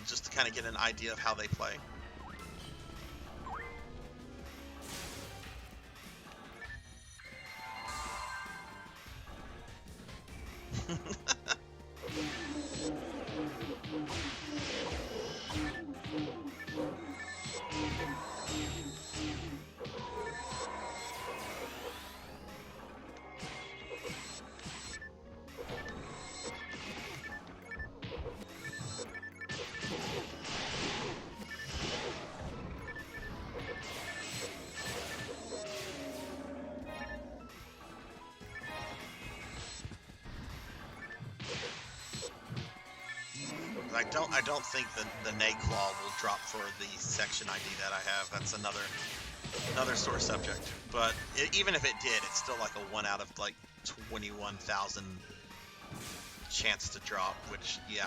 [SPEAKER 4] just to kind of get an idea of how they play. I don't think the Nay Claw will drop for the section ID that I have. That's another sore subject. But even if it did, it's still like a 1 out of like 21,000 chance to drop, which, yeah.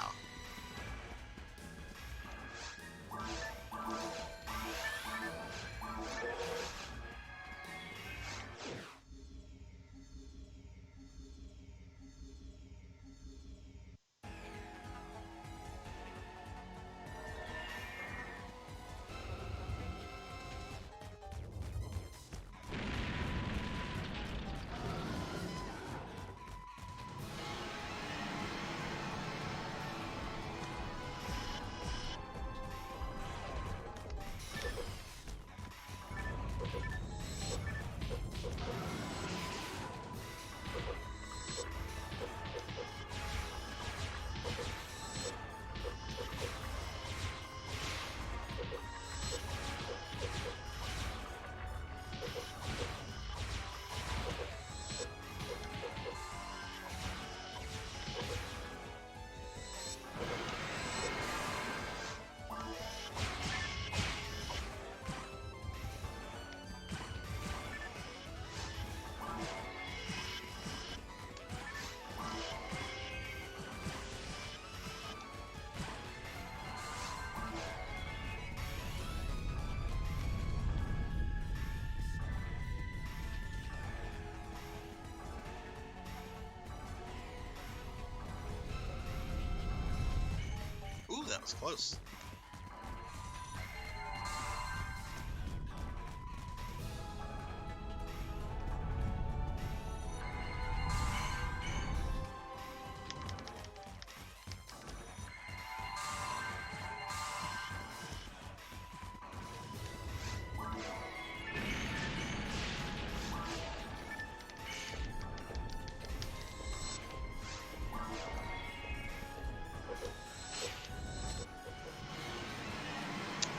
[SPEAKER 4] Ooh, that was close.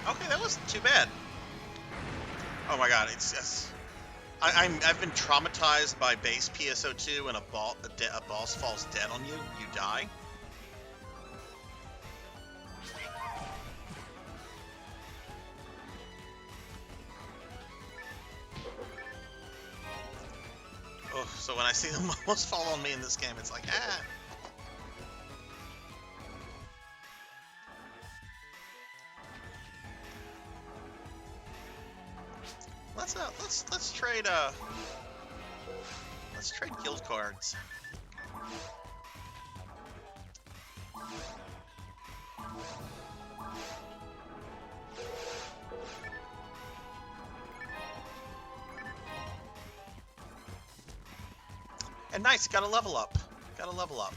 [SPEAKER 4] Okay, that wasn't too bad. Oh my god, I've been traumatized by base PSO2 and a boss falls dead on you, you die. Oh, so when I see them almost fall on me in this game, it's like, ah. Let's trade guild cards. And nice, got a level up. Got a level up.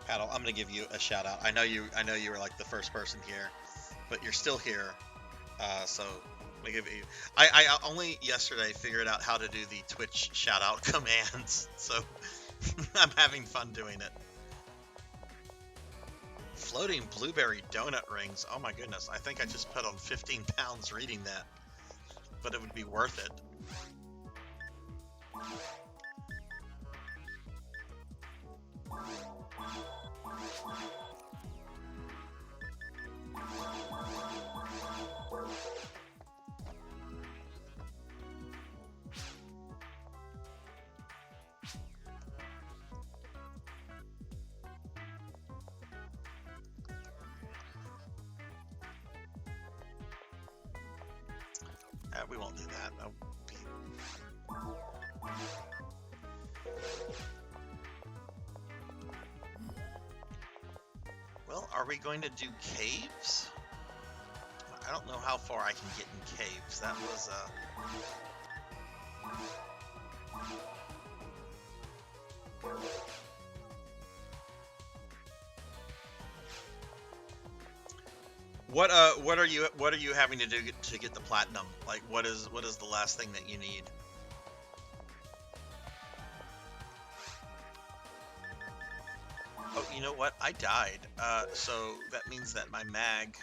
[SPEAKER 4] Paddle, I'm gonna give you a shout out. I know you were like the first person here, but you're still here. So I'm gonna give you. I only yesterday figured out how to do the Twitch shout out commands, so I'm having fun doing it. Floating blueberry donut rings. Oh my goodness! I think I just put on 15 pounds reading that, but it would be worth it. We won't do that. That'll be... Well, are we going to do caves? I don't know how far I can get in caves. That was what are you having to do to get the platinum? Like, what is the last thing that you need? Oh, you know what? I died. So that means that my mag.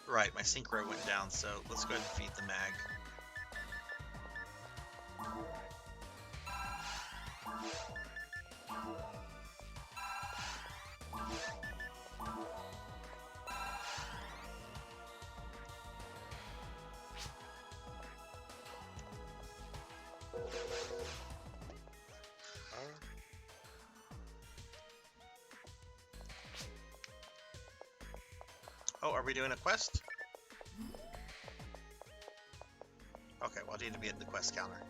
[SPEAKER 4] Right, my synchro went down. So let's go ahead and feed the mag. Oh, are we doing a quest? Okay, well, I need to be at the quest counter.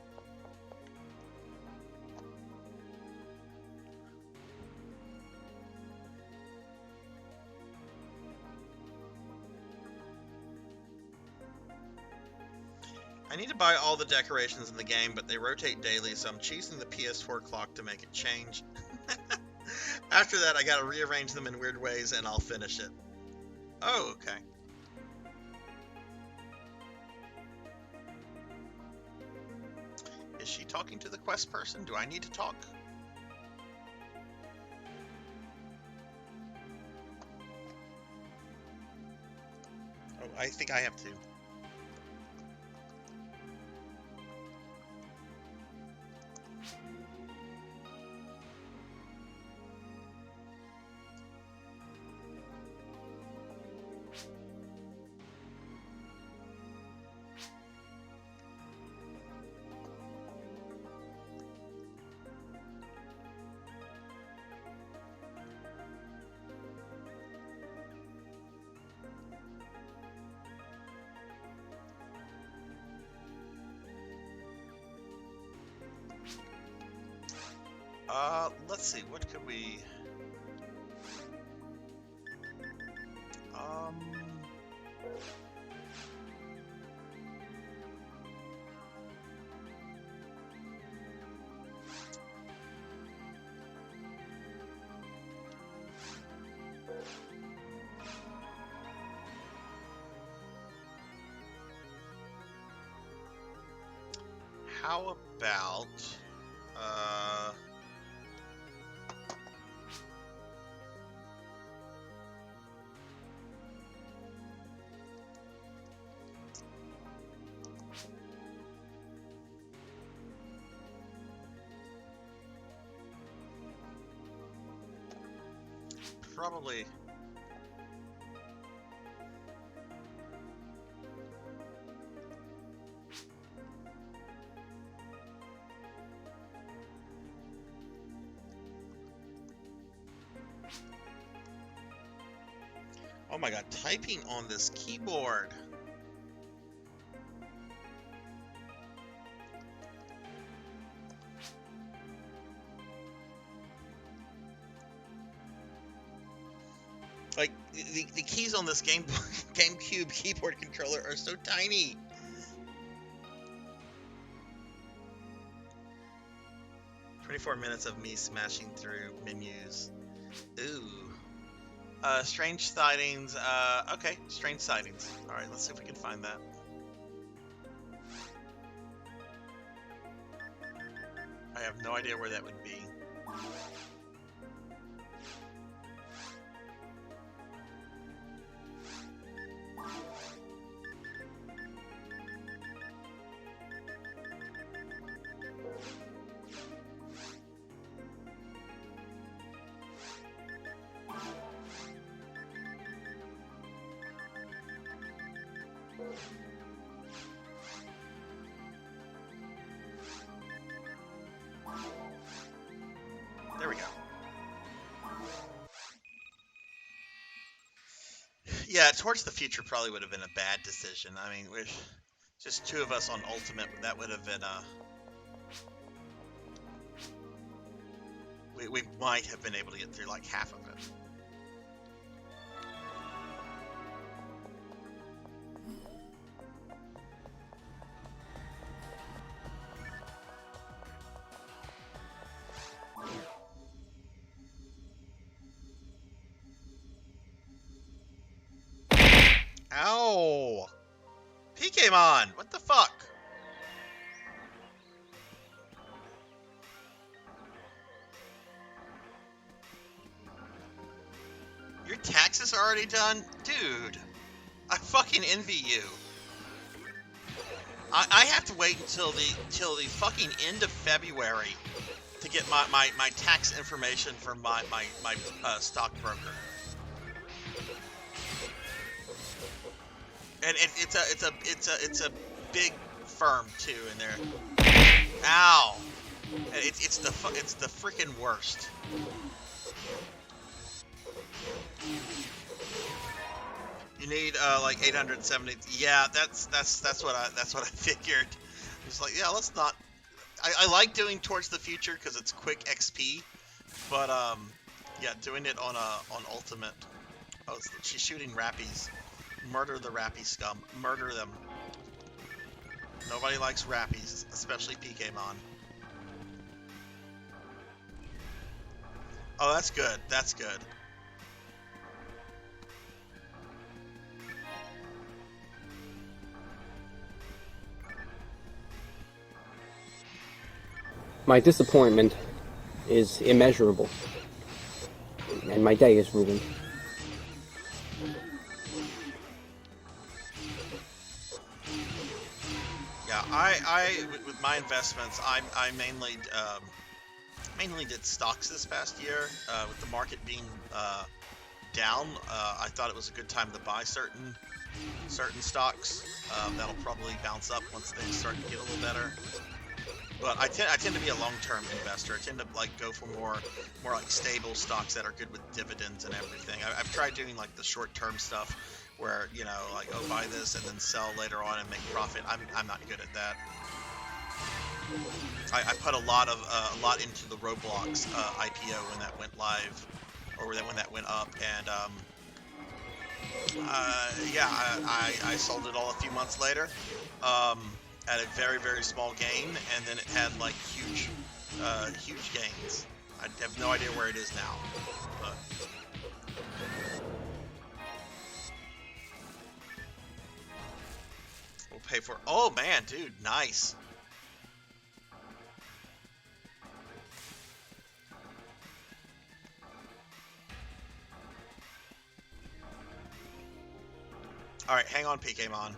[SPEAKER 4] I need to buy all the decorations in the game, but they rotate daily, so I'm choosing the PS4 clock to make it change. After that, I gotta rearrange them in weird ways, and I'll finish it. Oh, okay. Is she talking to the quest person? Do I need to talk? Oh, I think I have to. Let's see, what could we... How about... probably... Oh my god, typing on this keyboard. Like, the keys on this GameCube keyboard controller are so tiny. "24 minutes of me smashing through menus." Ooh. Strange sightings. Okay, strange sightings. Alright, let's see if we can find that. I have no idea where that would be. There we go. Yeah, Towards the Future probably would have been a bad decision. I mean, with just two of us on Ultimate, that would have been we might have been able to get through like half of it. Pokemon! What the fuck? Your taxes are already done? Dude, I fucking envy you. I have to wait until the fucking end of February to get my tax information from my stockbroker. And it's a big firm too in there. Ow! And it's the freaking worst. You need like 870. Yeah, that's what I figured. It's like, yeah, let's not. I like doing Towards the Future because it's quick XP, but yeah, doing it on Ultimate. Oh, she's shooting Rappies. Murder the Rappy scum. Murder them. Nobody likes Rappies, especially Pokemon. Oh, that's good. That's good.
[SPEAKER 5] My disappointment is immeasurable, and my day is ruined.
[SPEAKER 4] Yeah, I with my investments, I mainly did stocks this past year. With the market being down, I thought it was a good time to buy certain stocks. That'll probably bounce up once things start to get a little better. But I tend to be a long-term investor. I tend to like go for more like stable stocks that are good with dividends and everything. I've tried doing like the short-term stuff where, you know, like, oh, buy this and then sell later on and make profit. I'm not good at that. I put a lot into the Roblox IPO when that went live, or when that went up, and yeah, I sold it all a few months later. At a very, very small gain, and then it had like huge gains. I have no idea where it is now, but we'll pay for it. Oh man, dude, nice. All right, hang on, Pokemon.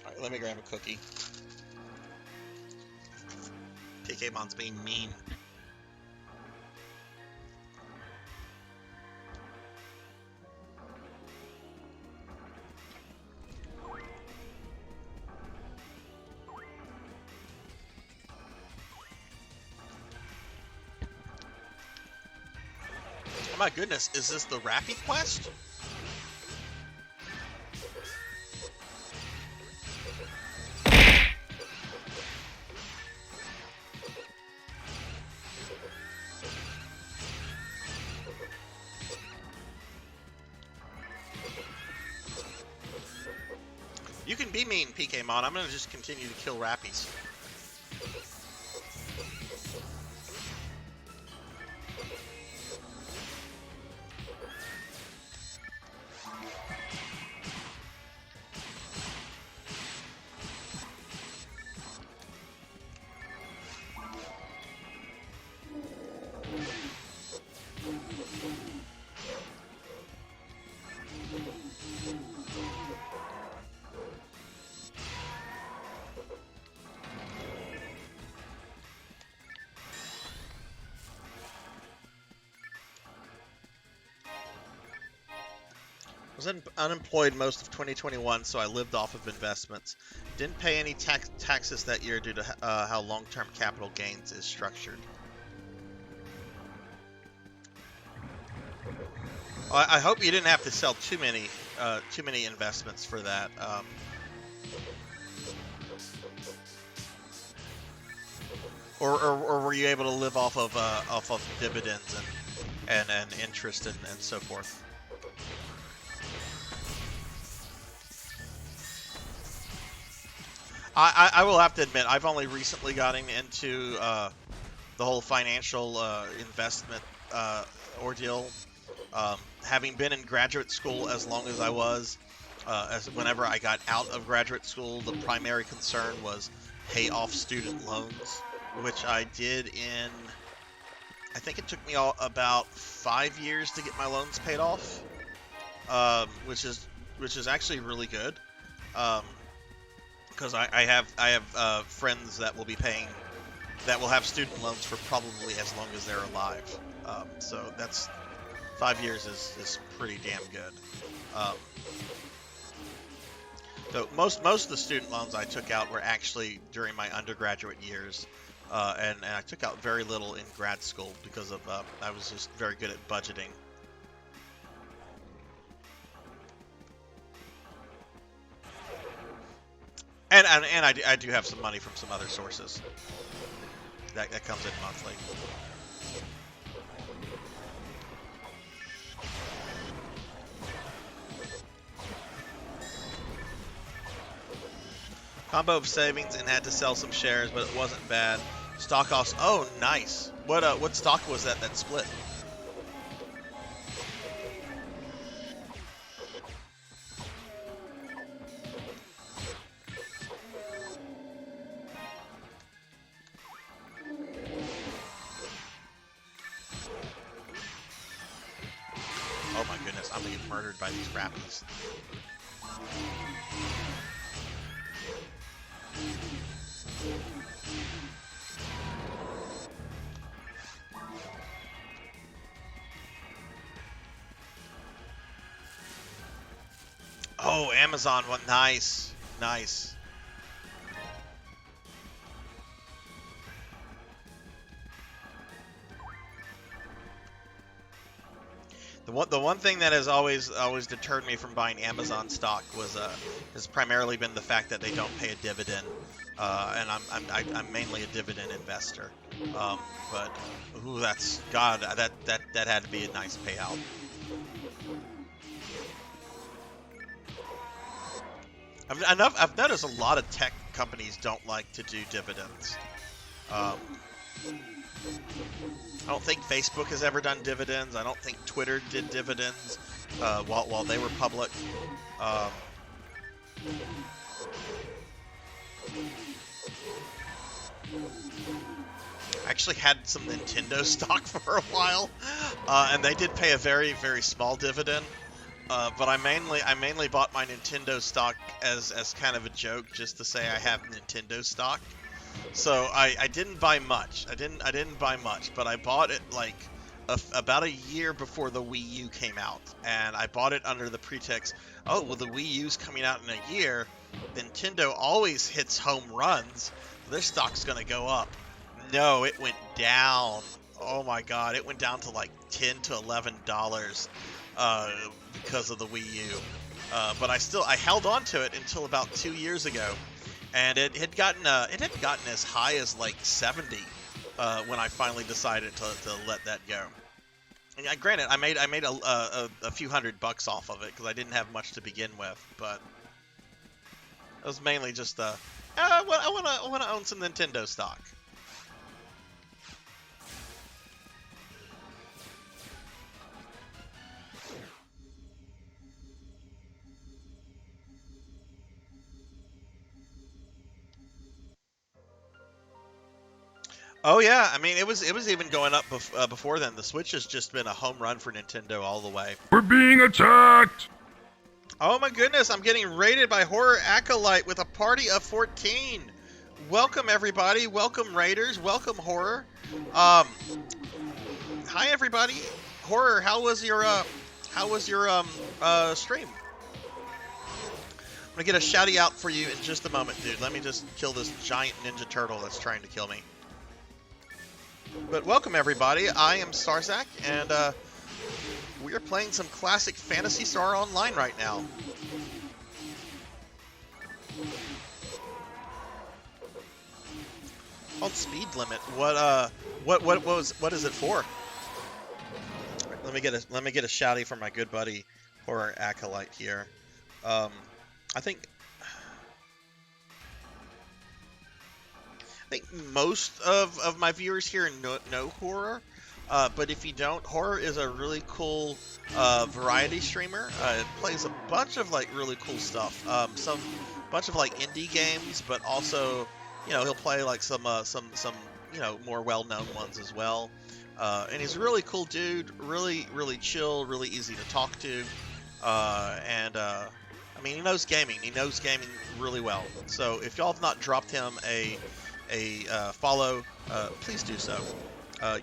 [SPEAKER 4] Alright, let me grab a cookie. Pokemon's being mean. Oh my goodness, is this the Rappy quest? You can be mean, Pokemon. I'm gonna just continue to kill Rappies. Was unemployed most of 2021, so I lived off of investments. Didn't pay any taxes that year due to how long-term capital gains is structured. I hope you didn't have to sell too many investments for that. Or were you able to live off of dividends and interest and so forth? I will have to admit, I've only recently gotten into the whole financial investment ordeal. Having been in graduate school as long as I was, as whenever I got out of graduate school, the primary concern was pay off student loans, which I did in, I think it took me about 5 years to get my loans paid off, which is actually really good, because I have friends that will be paying, that will have student loans for probably as long as they're alive. So that's 5 years is pretty damn good. So most of the student loans I took out were actually during my undergraduate years, and I took out very little in grad school because of I was just very good at budgeting. And I do have some money from some other sources that comes in monthly. Combo of savings and had to sell some shares, but it wasn't bad. Stock offs. Oh, nice. What stock was that split? Oh my goodness, I'm gonna get murdered by these rappies. Oh, Amazon one. Nice. Nice. The one thing that has always deterred me from buying Amazon stock has primarily been the fact that they don't pay a dividend, and I'm mainly a dividend investor. But ooh, that's God, that had to be a nice payout. I've noticed a lot of tech companies don't like to do dividends. I don't think Facebook has ever done dividends. I don't think Twitter did dividends while they were public. I actually had some Nintendo stock for a while, and they did pay a very, very small dividend. But I mainly bought my Nintendo stock as kind of a joke, just to say I have Nintendo stock. So I didn't buy much. I didn't buy much, but I bought it like about a year before the Wii U came out, and I bought it under the pretext, oh well, the Wii U's coming out in a year. Nintendo always hits home runs. Their stock's gonna go up. No, it went down. Oh my God, it went down to like $10 to $11 because of the Wii U. But I held on to it until about 2 years ago. And it had gotten as high as like 70 when I finally decided to let that go. And granted, I made a few $100 off of it because I didn't have much to begin with, but it was mainly just I want to own some Nintendo stock. Oh yeah, I mean it was even going up before then. The Switch has just been a home run for Nintendo all the way.
[SPEAKER 1] We're being attacked!
[SPEAKER 4] Oh my goodness, I'm getting raided by Horror Acolyte with a party of 14. Welcome everybody, welcome raiders, welcome Horror. Hi everybody. Horror, how was your stream? I'm gonna get a shouty out for you in just a moment, dude. Let me just kill this giant ninja turtle that's trying to kill me. But welcome everybody, I am Sarzac, and we are playing some classic Phantasy Star Online right now. On speed limit, what is it for? Let me get a shouty from my good buddy Horror Acolyte here. I think most of my viewers here know Horror.
[SPEAKER 2] But if you don't, Horror is a really cool variety streamer. It plays a bunch of like really cool stuff. Some bunch of like indie games, but also he'll play like some more well-known ones as well. And he's a really cool dude, really chill, really easy to talk to, and I mean he knows gaming. He knows gaming really well. So if y'all have not dropped him a follow, please do so.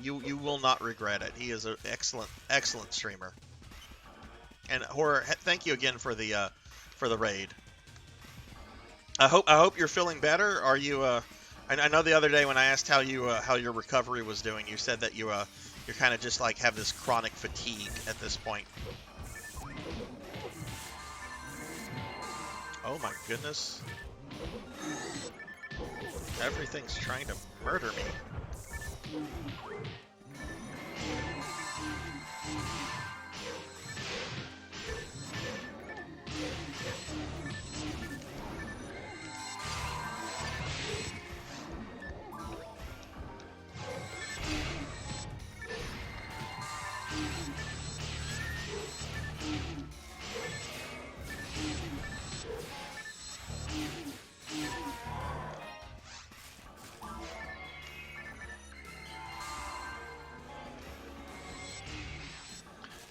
[SPEAKER 2] You will not regret it. He is an excellent streamer. And Horror, thank you again for the raid. I hope you're feeling better. Are you? I know the other day when I asked how your recovery was doing, you said that you're kind of just like have this chronic fatigue at this point. Oh my goodness! Everything's trying to murder me.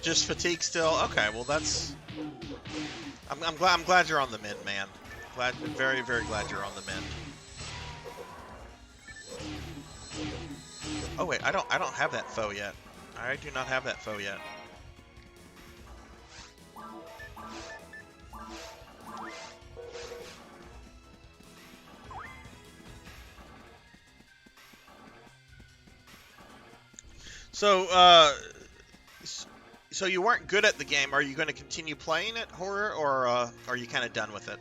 [SPEAKER 2] Just fatigue still? Okay, well that's. I'm glad you're on the mend, man. Very glad you're on the mend. Oh wait, I don't have that foe yet. I do not have that foe yet. So you weren't good at the game. Are you going to continue playing it, Horror, or are you kind of done with it?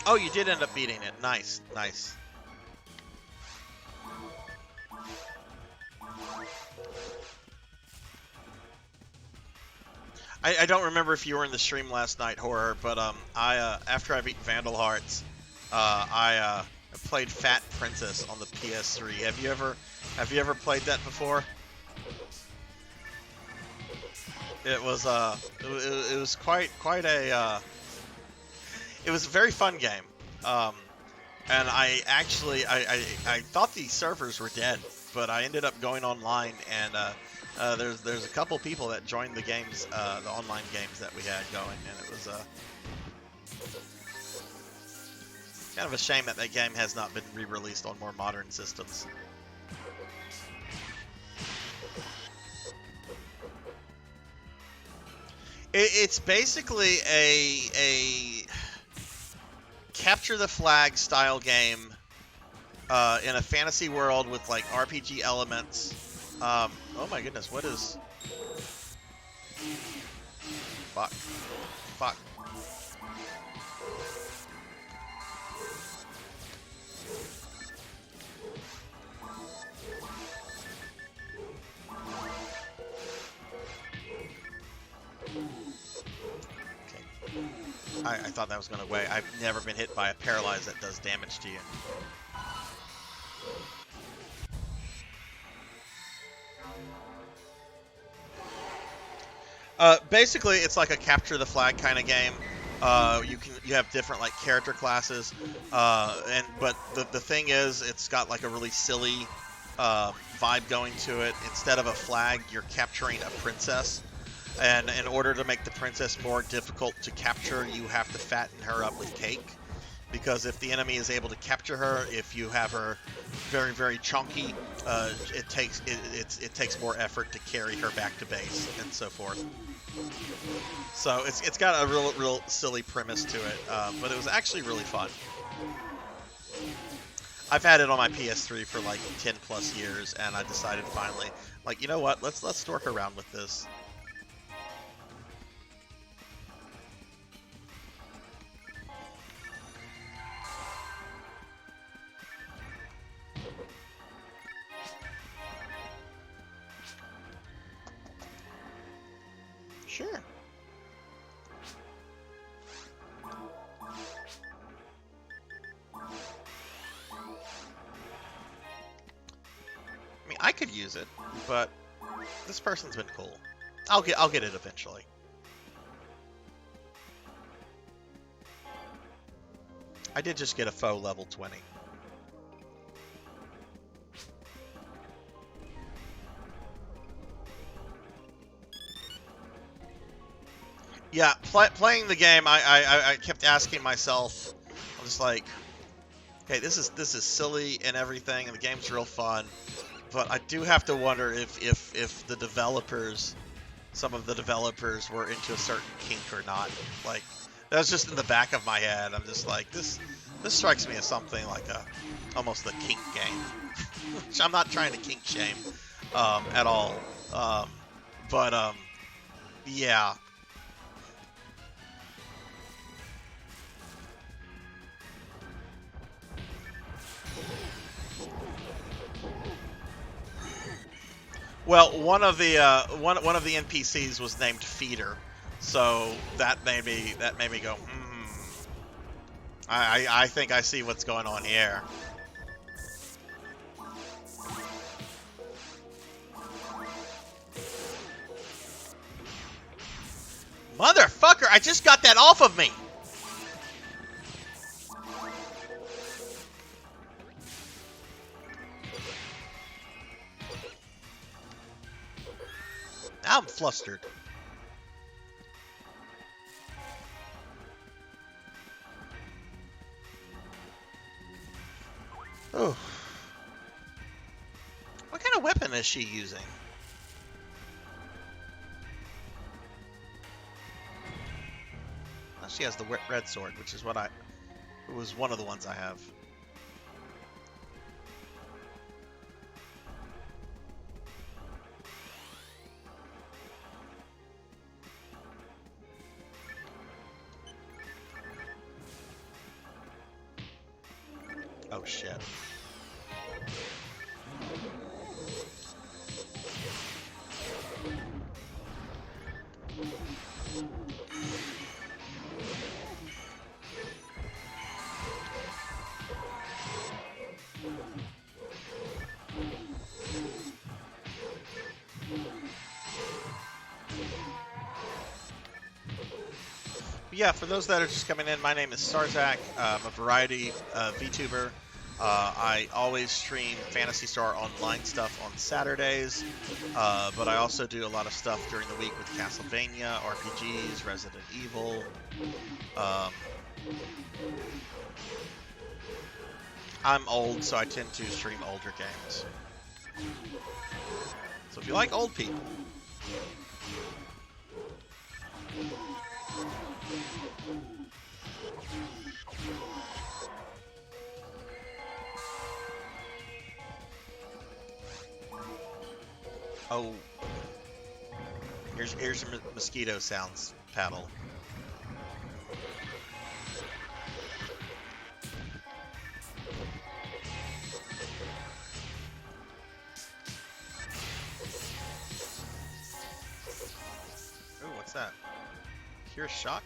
[SPEAKER 2] Oh, you did end up beating it. Nice. I don't remember if you were in the stream last night, Horror, but after I beat Vandal Hearts, I played Fat Princess on the PS3. Have you ever played that before? It was quite a it was a very fun game. And I actually I thought the servers were dead, but I ended up going online and there's a couple people that joined the games, the online games that we had going, and it was kind of a shame that game has not been re-released on more modern systems. It's basically a capture the flag style game in a fantasy world with like RPG elements. Oh my goodness, what is... Fuck. Okay. I thought that was going to away. I've never been hit by a paralyze that does damage to you. Basically, it's like a capture the flag kind of game. You have different like character classes, but the thing is, it's got like a really silly vibe going to it. Instead of a flag, you're capturing a princess, and in order to make the princess more difficult to capture, you have to fatten her up with cake. Because if the enemy is able to capture her, if you have her very chunky, it takes more effort to carry her back to base and so forth. So it's got a real silly premise to it, but it was actually really fun. I've had it on my PS3 for like 10 plus years, and I decided finally, like, you know what? Let's dork around with this. Sure. I mean, I could use it, but this person's been cool. I'll get it eventually. I did just get a foe level 20. Yeah, playing the game, I kept asking myself, I'm just like, okay, this is silly and everything, and the game's real fun, but I do have to wonder if the developers, some of the developers, were into a certain kink or not. Like, that was just in the back of my head. I'm just like, this strikes me as something like almost a kink game. Which I'm not trying to kink shame at all, but yeah. Well, one of the NPCs was named Feeder, so that made me go, I think I see what's going on here. Motherfucker! I just got that off of me. Now I'm flustered. Oh. What kind of weapon is she using? Well, she has the red sword, which is what it was one of the ones I have. Oh shit. Yeah, for those that are just coming in, my name is Sarzac. I'm a variety VTuber. I always stream Phantasy Star Online stuff on Saturdays, but I also do a lot of stuff during the week with Castlevania, RPGs, Resident Evil. I'm old, so I tend to stream older games. So if you like old people, oh, here's your mosquito sounds paddle. Ooh, what's that? Pure shock?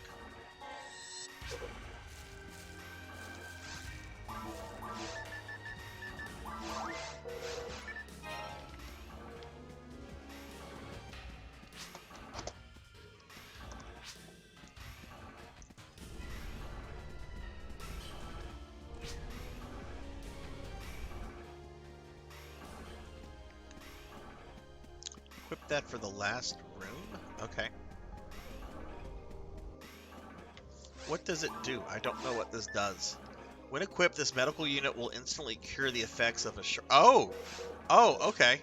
[SPEAKER 2] Equip that for the last room? Okay. What does it do? I don't know what this does. When equipped, this medical unit will instantly cure the effects of a Oh! Oh, okay.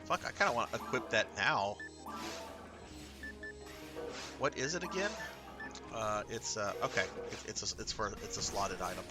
[SPEAKER 2] Fuck, I kind of want to equip that now. What is it again? It's okay. It's a slotted item.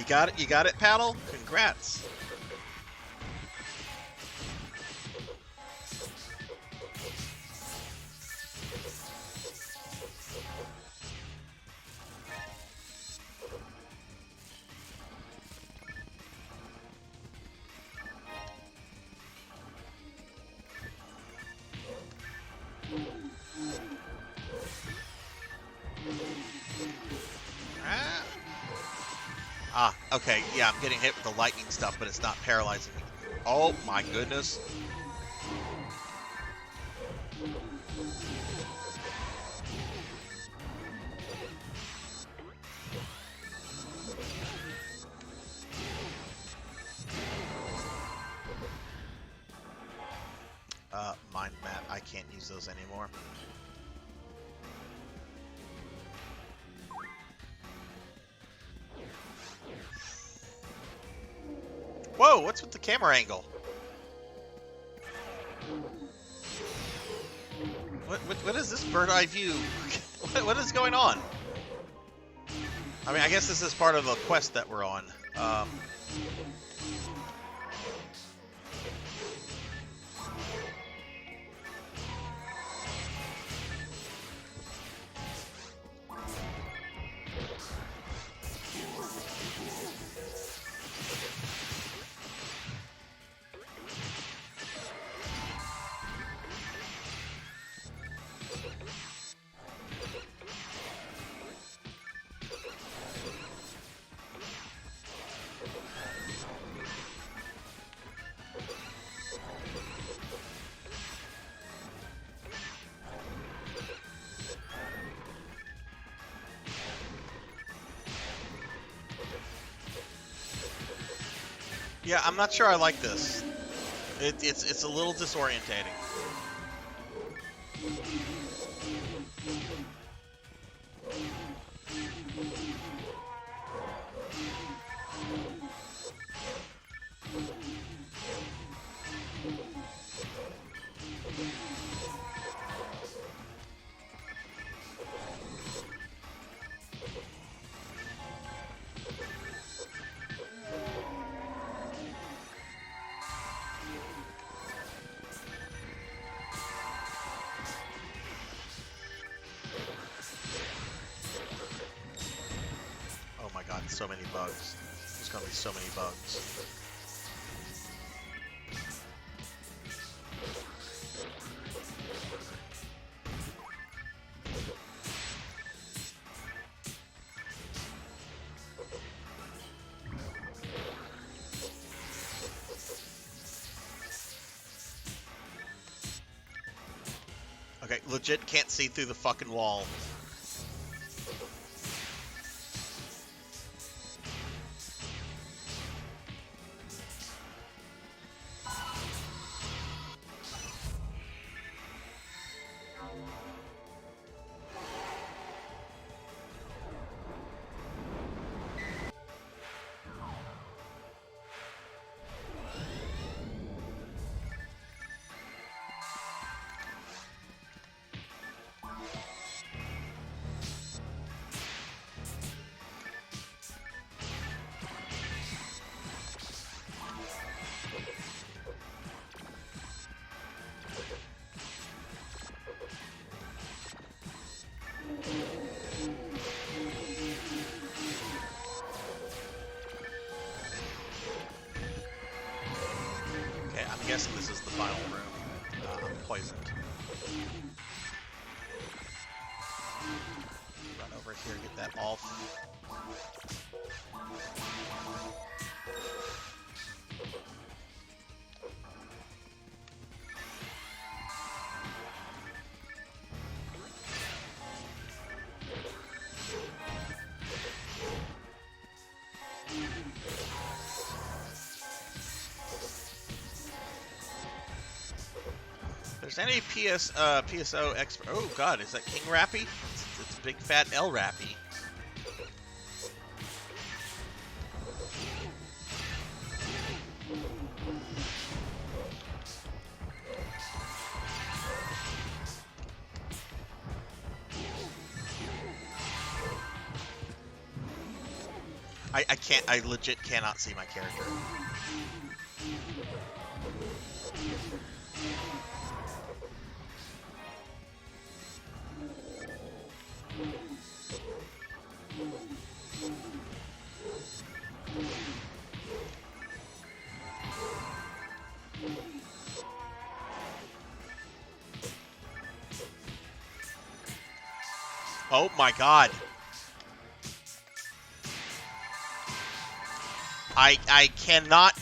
[SPEAKER 4] got it. You got it, Paddle. Congrats. Okay, yeah, I'm getting hit with the lightning stuff, but it's not paralyzing me. Oh my goodness. Mind map, I can't use those anymore. Whoa, what's with the camera angle? What is this bird eye view? What is going on? I mean, I guess this is part of the quest that we're on. Yeah, I'm not sure I like this. It's a little disorientating. Oh my god, so many bugs. There's gonna be so many bugs. Okay, legit can't see through the fucking wall. Okay, I'm guessing this is the final room. I'm poisoned. Run over here, get that off. If there's any PSO expert. Oh god, is that King Rappy? It's big fat L Rappy. I can't. I legit cannot see my character. Oh my god. I cannot.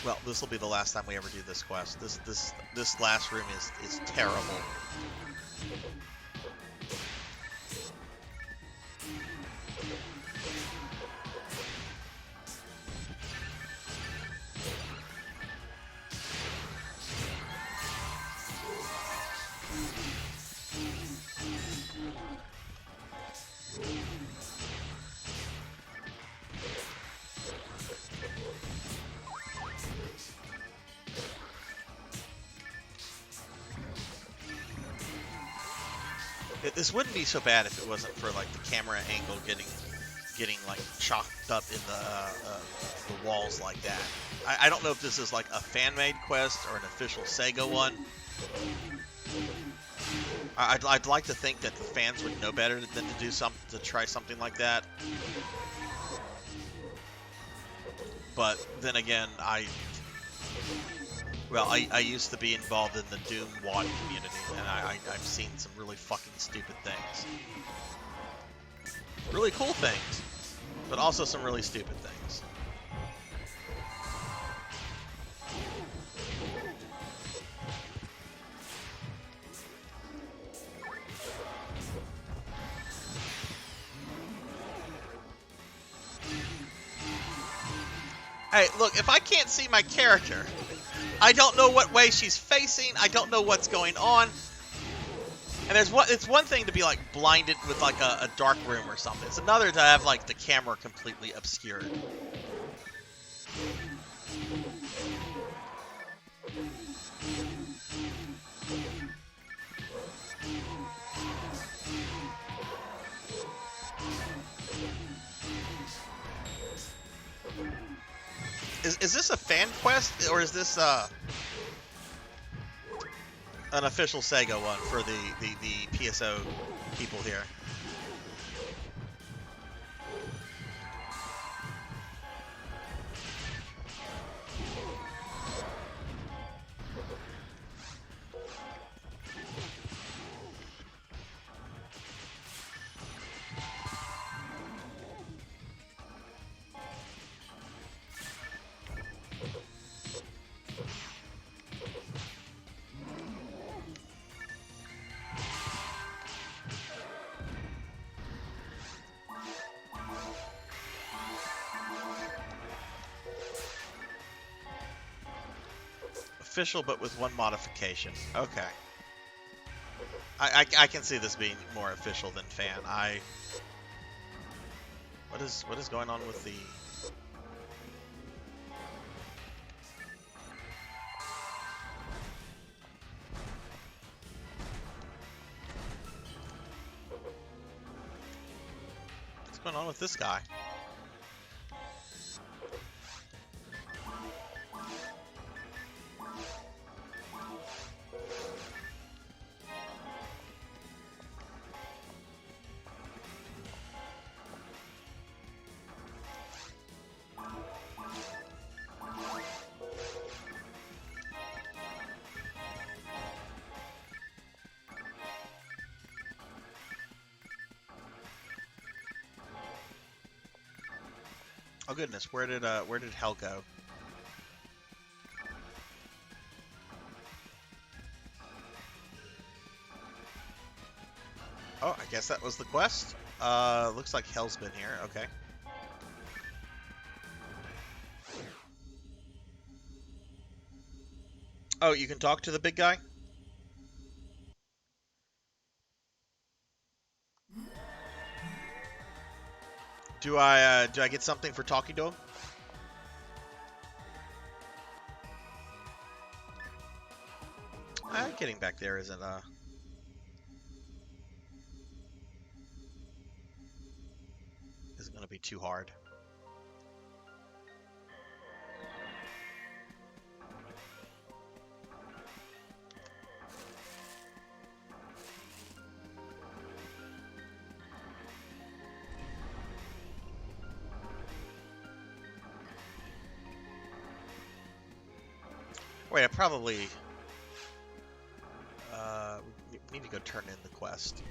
[SPEAKER 4] Well, this will be the last time we ever do this quest. This last room is terrible. This wouldn't be so bad if it wasn't for like the camera angle getting like chalked up in the walls like that. I don't know if this is like a fan-made quest or an official Sega one. I'd like to think that the fans would know better than to try something like that. But then again, I used to be involved in the Doom WAD community, and I've seen some really fucking stupid things. Really cool things, but also some really stupid things. Hey, look, if I can't see my character, I don't know what way she's facing, I don't know what's going on. And it's one thing to be like blinded with like a dark room or something. It's another to have like the camera completely obscured. Is this a fan quest, or is this an official Sega one for the PSO people here? Official, but with one modification. Okay. I can see this being more official than fan. What is going on with the... What's going on with this guy? Oh goodness, where did Hell go? Oh, I guess that was the quest. Looks like Hell's been here. Okay. Oh, you can talk to the big guy? Do I get something for talking to him?
[SPEAKER 2] getting back there isn't going to be too hard. Wait, I probably we need to go turn in the quest.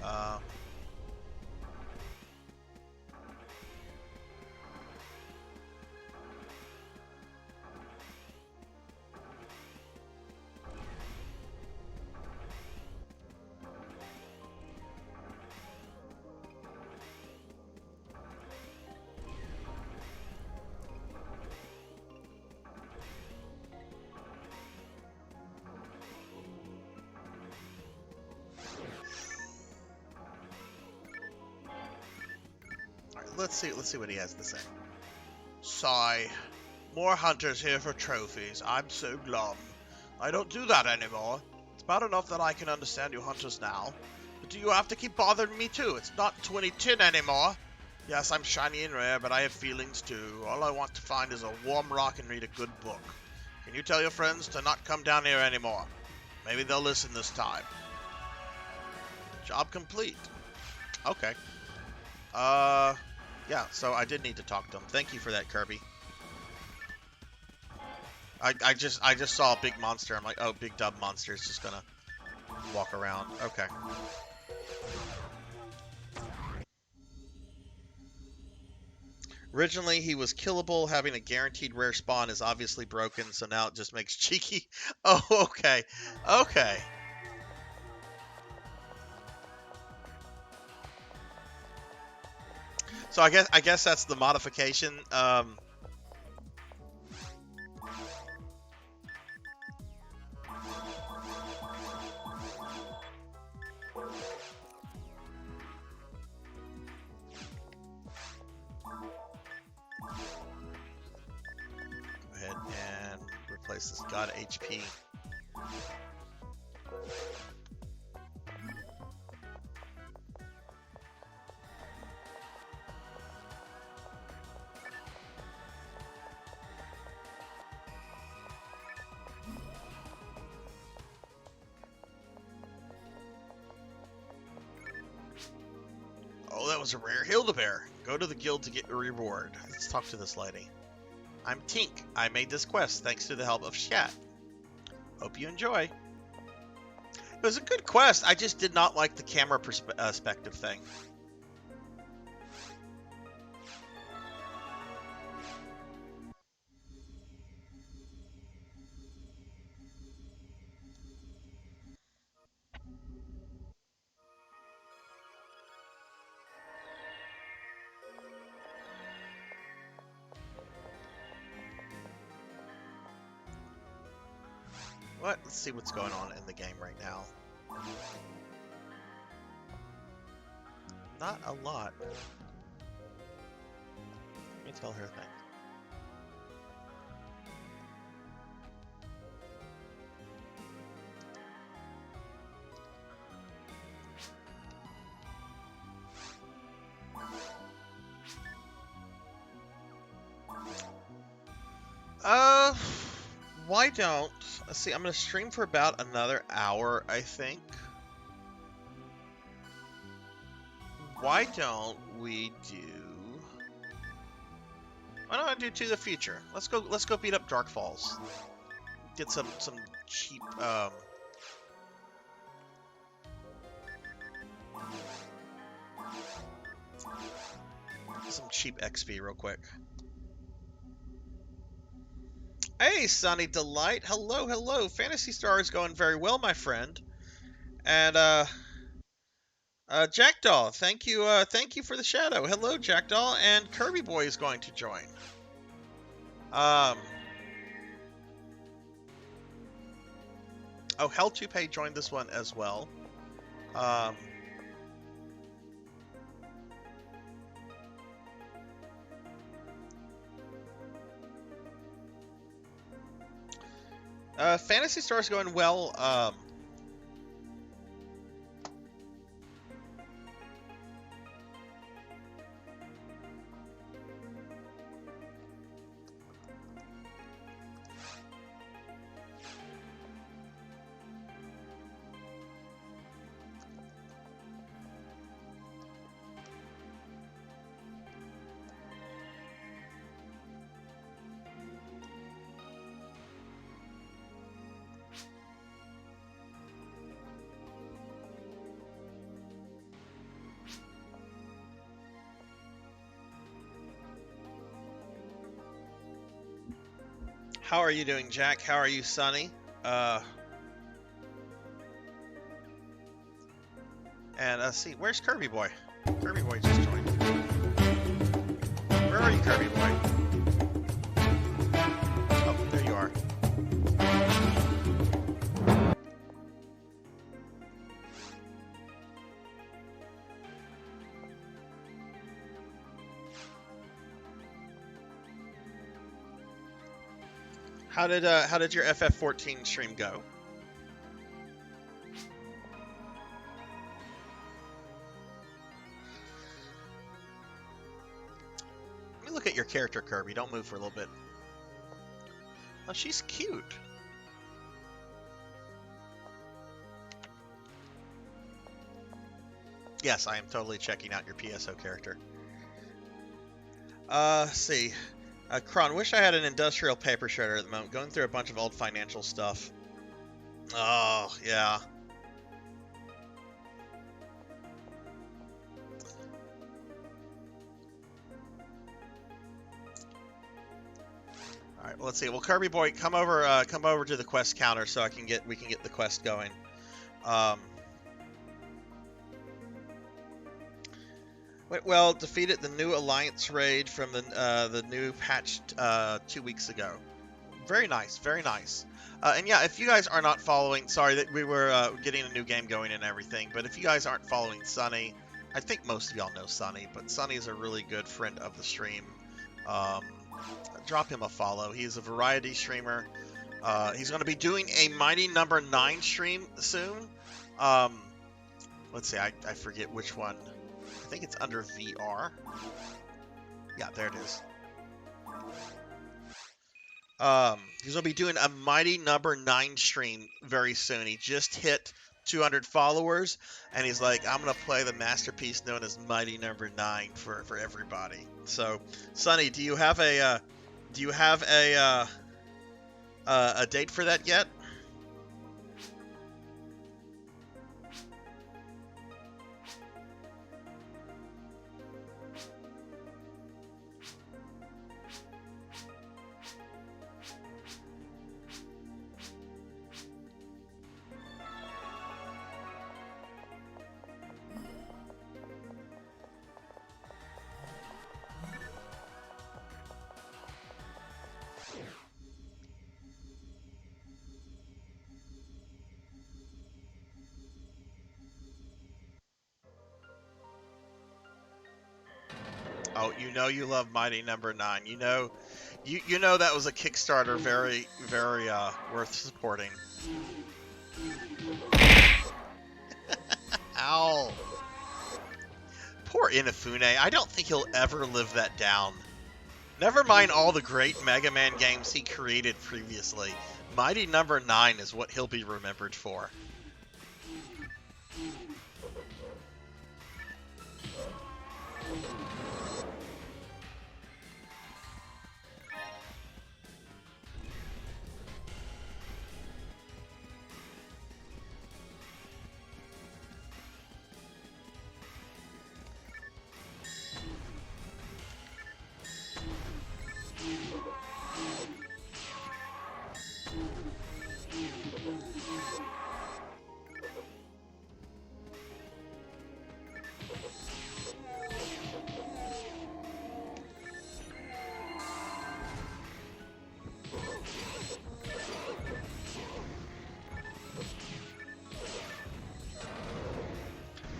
[SPEAKER 2] Let's see what he has to say.
[SPEAKER 6] Sigh. More hunters here for trophies. I'm so glum. I don't do that anymore. It's bad enough that I can understand you hunters now. But do you have to keep bothering me too? It's not 2010 anymore. Yes, I'm shiny and rare, but I have feelings too. All I want to find is a warm rock and read a good book. Can you tell your friends to not come down here anymore? Maybe they'll listen this time. Job complete.
[SPEAKER 2] Okay. Yeah, so I did need to talk to him. Thank you for that, Kirby. I just saw a big monster. I'm like, oh, big dub monster is just gonna walk around. Okay. Originally, he was killable. Having a guaranteed rare spawn is obviously broken, so now it just makes cheeky. Oh, okay. Okay. So I guess that's the modification. Go ahead and replace this god HP.
[SPEAKER 6] Oh, that was a rare Hildebeer. Go to the guild to get a reward.
[SPEAKER 2] Let's talk to this lady. I'm Tink. I made this quest thanks to the help of Shat. Hope you enjoy. It was a good quest. I just did not like the camera perspective thing. What? Let's see what's going on in the game right now. Not a lot. Let me tell her things. Why don't... Let's see, I'm going to stream for about another hour, I think. Why don't we do... Why don't I do To the Future? Let's go beat up Dark Falls. Get some cheap, some cheap XP real quick. Hey, Sunny Delight. Hello, hello. Phantasy Star is going very well, my friend. And, Jackdaw, thank you for the shadow. Hello, Jackdaw. And Kirby Boy is going to join. Oh, Hell 2Pay joined this one as well. Phantasy Star's going well. How are you doing, Jack? How are you, Sonny? And let's see, where's Kirby Boy? Kirby Boy just joined. Where are you, Kirby Boy? Oh, there you are. How did your FF14 stream go? Let me look at your character, Kirby. Don't move for a little bit. Oh, she's cute. Yes, I am totally checking out your PSO character. Let's see. Kron, wish I had an industrial paper shredder at the moment. Going through a bunch of old financial stuff. Oh, yeah. All right, well, let's see. Well, Kirby Boy, come over to the quest counter so we can get the quest going. Well, defeated the new Alliance raid from the new patch 2 weeks ago. Very nice, very nice. And yeah, if you guys are not following, sorry that we were getting a new game going and everything, but if you guys aren't following Sunny, I think most of y'all know Sunny, but Sunny is a really good friend of the stream. Drop him a follow. He's a variety streamer. He's going to be doing a Mighty Number 9 stream soon. Let's see, I forget which one. I think it's under VR. Yeah, there it is. He's gonna be doing a Mighty Number 9 stream very soon. He just hit 200 followers, and he's like, I'm gonna play the masterpiece known as Mighty Number 9 for everybody. So, Sonny, do you have a date for that yet? Oh, you know you love Mighty Number 9. You know that was a Kickstarter very, very worth supporting. Ow. Poor Inafune. I don't think he'll ever live that down. Never mind all the great Mega Man games he created previously. Mighty Number 9 is what he'll be remembered for.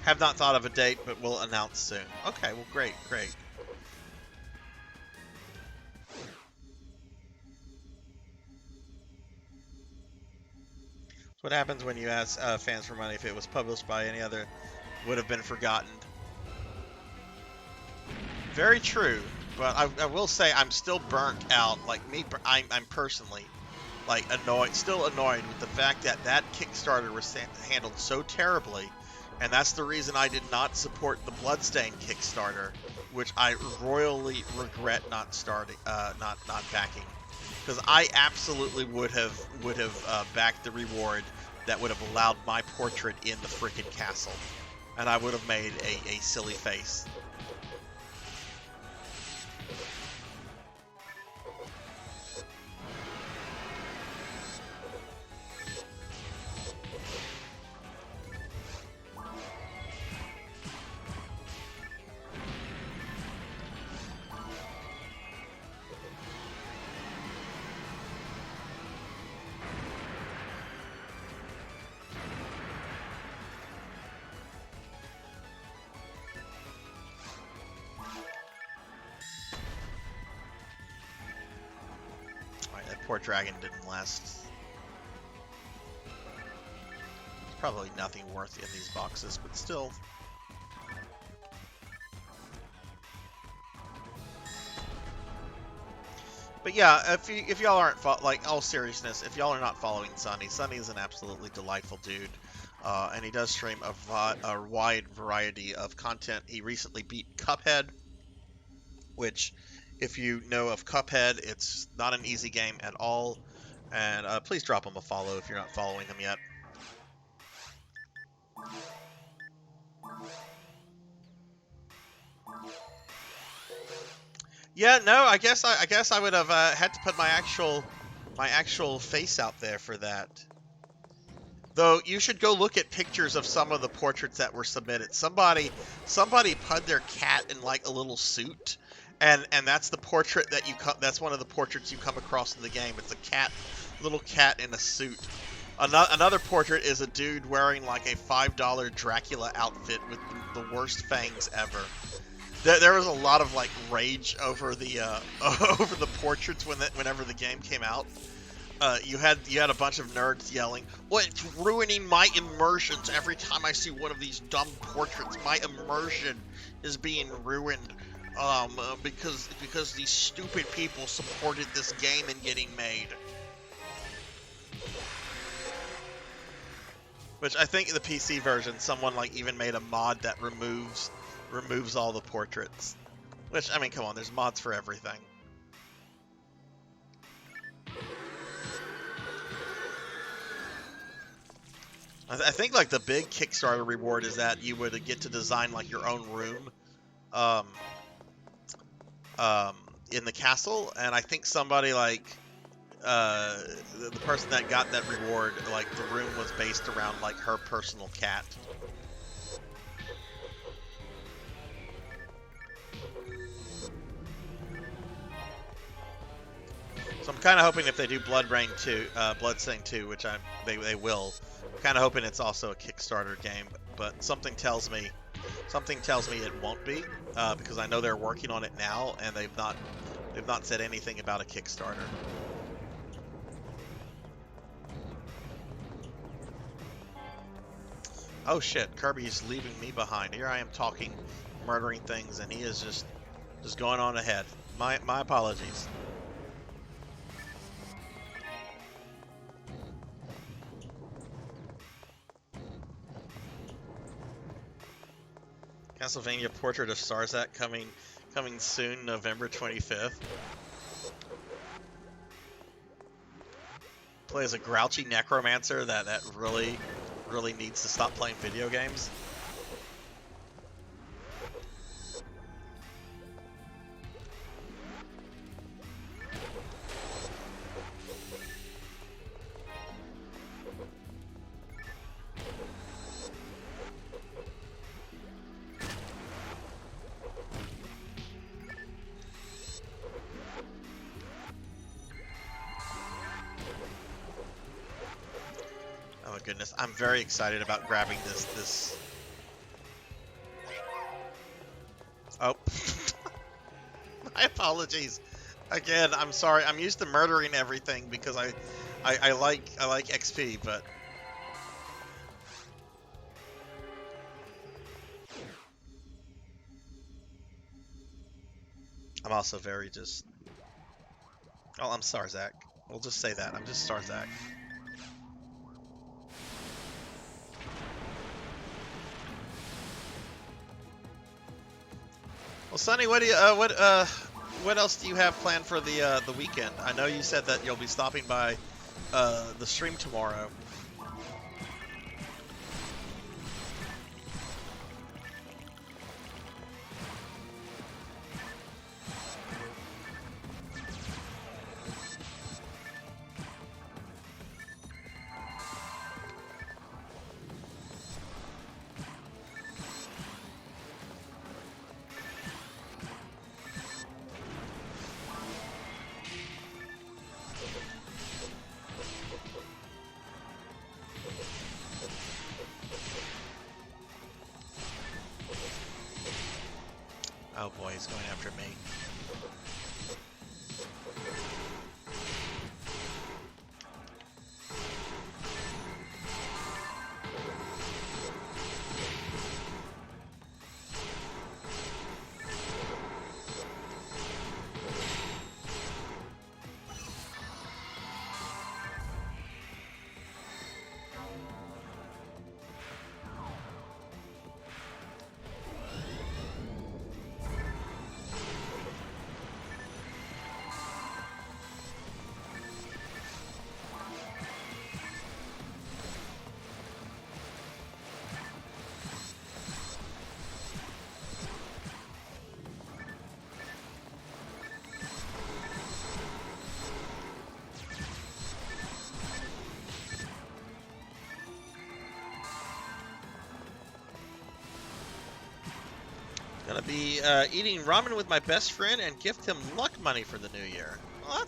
[SPEAKER 2] Have not thought of a date, but we'll announce soon. Okay, well, great, great. What happens when you ask fans for money? If it was published by any other, would have been forgotten. Very true, but I will say I'm still burnt out. Like me, I'm personally like still annoyed with the fact that that Kickstarter was handled so terribly. And that's the reason I did not support the Bloodstained Kickstarter, which I royally regret not backing, because I absolutely would have backed the reward that would have allowed my portrait in the frickin' castle, and I would have made a silly face.
[SPEAKER 4] Poor dragon didn't last. There's probably nothing worth in these boxes, but still. But yeah, if y'all aren't like, all seriousness, if y'all are not following Sunny, Sunny is an absolutely delightful dude, and he does stream a wide variety of content. He recently beat Cuphead, which, if you know of Cuphead, it's not an easy game at all. And please drop him a follow if you're not following him yet. Yeah, no, I guess I would have had to put my actual face out there for that. Though you should go look at pictures of some of the portraits that were submitted. Somebody put their cat in like a little suit, and that's the portrait that that's one of the portraits you come across in the game. It's a little cat in a suit. Another portrait is a dude wearing like a $5 Dracula outfit with the worst fangs ever. There was a lot of like rage over the over the portraits whenever the game came out. You had a bunch of nerds yelling, "Well, it's ruining my immersions every time I see one of these dumb portraits. My immersion is being ruined because these stupid people supported this game in getting made." Which I think in the PC version, someone like even made a mod that removes all the portraits. Which, I mean, come on, there's mods for everything. I think like the big Kickstarter reward is that you would get to design like your own room in the castle, and I think somebody like the person that got that reward, like the room was based around like her personal cat. So I'm kind of hoping if they do Bloodstain 2, which they will, I'm kind of hoping it's also a Kickstarter game, but something tells me it won't be, because I know they're working on it now, and they've not said anything about a Kickstarter. Oh shit, Kirby's leaving me behind. Here I am talking, murdering things, and he is just going on ahead. My apologies. Castlevania Portrait of Sarzac coming soon, November 25th. Play as a grouchy necromancer that really needs to stop playing video games. Oh my goodness, I'm very excited about grabbing this. Oh. My apologies. Again, I'm sorry. I'm used to murdering everything because I like XP, but I'm also very just... Oh, I'm Sarzac. We'll just say that. I'm just Sarzac. Well, Sonny, what else do you have planned for the weekend? I know you said that you'll be stopping by the stream tomorrow. Oh boy, he's going after me.
[SPEAKER 2] gonna be eating ramen with my best friend and gift him luck money for the new year. Well,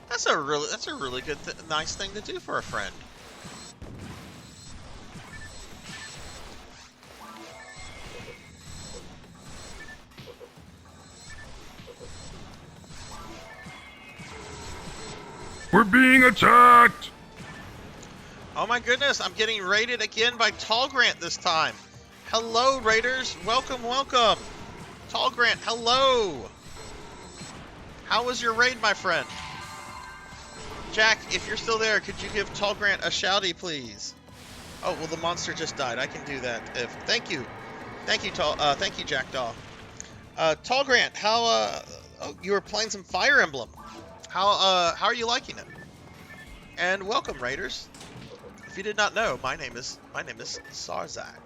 [SPEAKER 2] that's a really good, nice thing to do for a friend.
[SPEAKER 7] We're being attacked!
[SPEAKER 2] Oh my goodness, I'm getting raided again by Tall Grant this time. Hello, raiders. Welcome, welcome. Tall Grant, hello. How was your raid, my friend? Jack, if you're still there, could you give Tall Grant a shouty, please? Oh, well, the monster just died. I can do that. Thank you. Thank you, Jackdaw. Tall Grant, how, oh, you were playing some Fire Emblem. How are you liking it? And welcome, raiders. If you did not know, my name is Sarzac.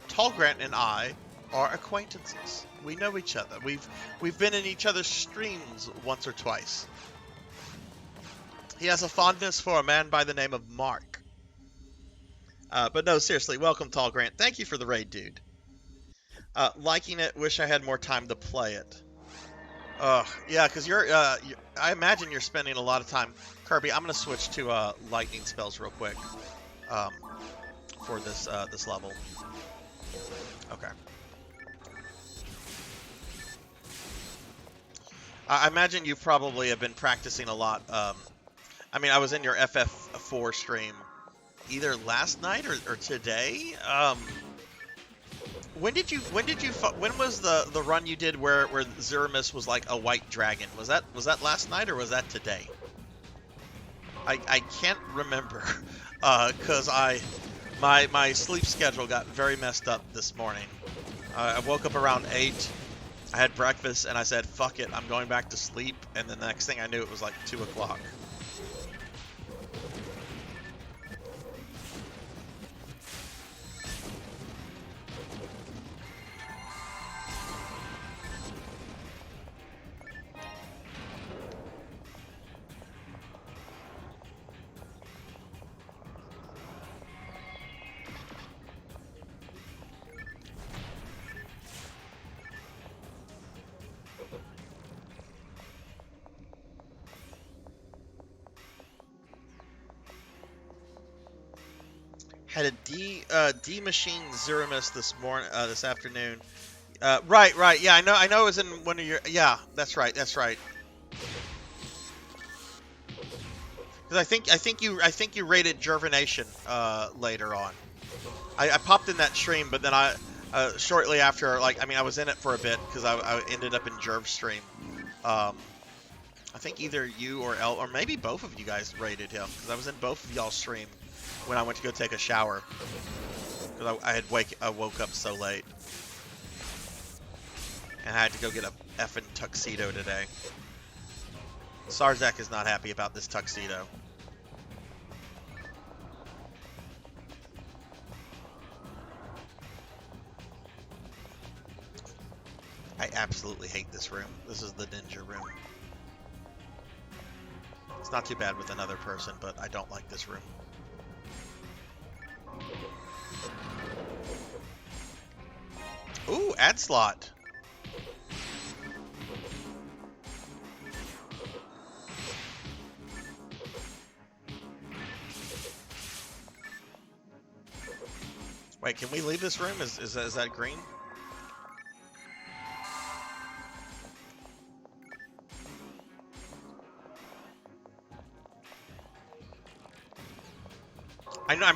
[SPEAKER 2] Tall Grant and I are acquaintances. We know each other. We've been in each other's streams once or twice. He has a fondness for a man by the name of Mark. But no, seriously, welcome, Tall Grant. Thank you for the raid, dude. Liking it. Wish I had more time to play it. Yeah, because I imagine you're spending a lot of time. Kirby, I'm gonna switch to lightning spells real quick. For this level. Okay. I imagine you probably have been practicing a lot. I mean, I was in your FF4 stream either last night or today. When was the run you did where Zeramis was like a white dragon? Was that last night or was that today? I can't remember, cause my sleep schedule got very messed up this morning. I woke up around 8, I had breakfast, and I said, fuck it, I'm going back to sleep, and the next thing I knew, it was like 2 o'clock. Had a D machine Zeramis this afternoon. Right. Yeah, I know it was in one of your. Yeah, that's right. Because I think you rated Jervination later on. I popped in that stream, but then I shortly after, I was in it for a bit because I ended up in Jerv's stream. I think either you or maybe both of you guys rated him because I was in both of y'all's stream when I went to go take a shower because I woke up so late and I had to go get a effing tuxedo today. Sarzac is not happy about this tuxedo. I absolutely hate this room. This is the ninja room. It's not too bad with another person, but I don't like this room. Ooh, ad slot. Wait, can we leave this room? Is that green? I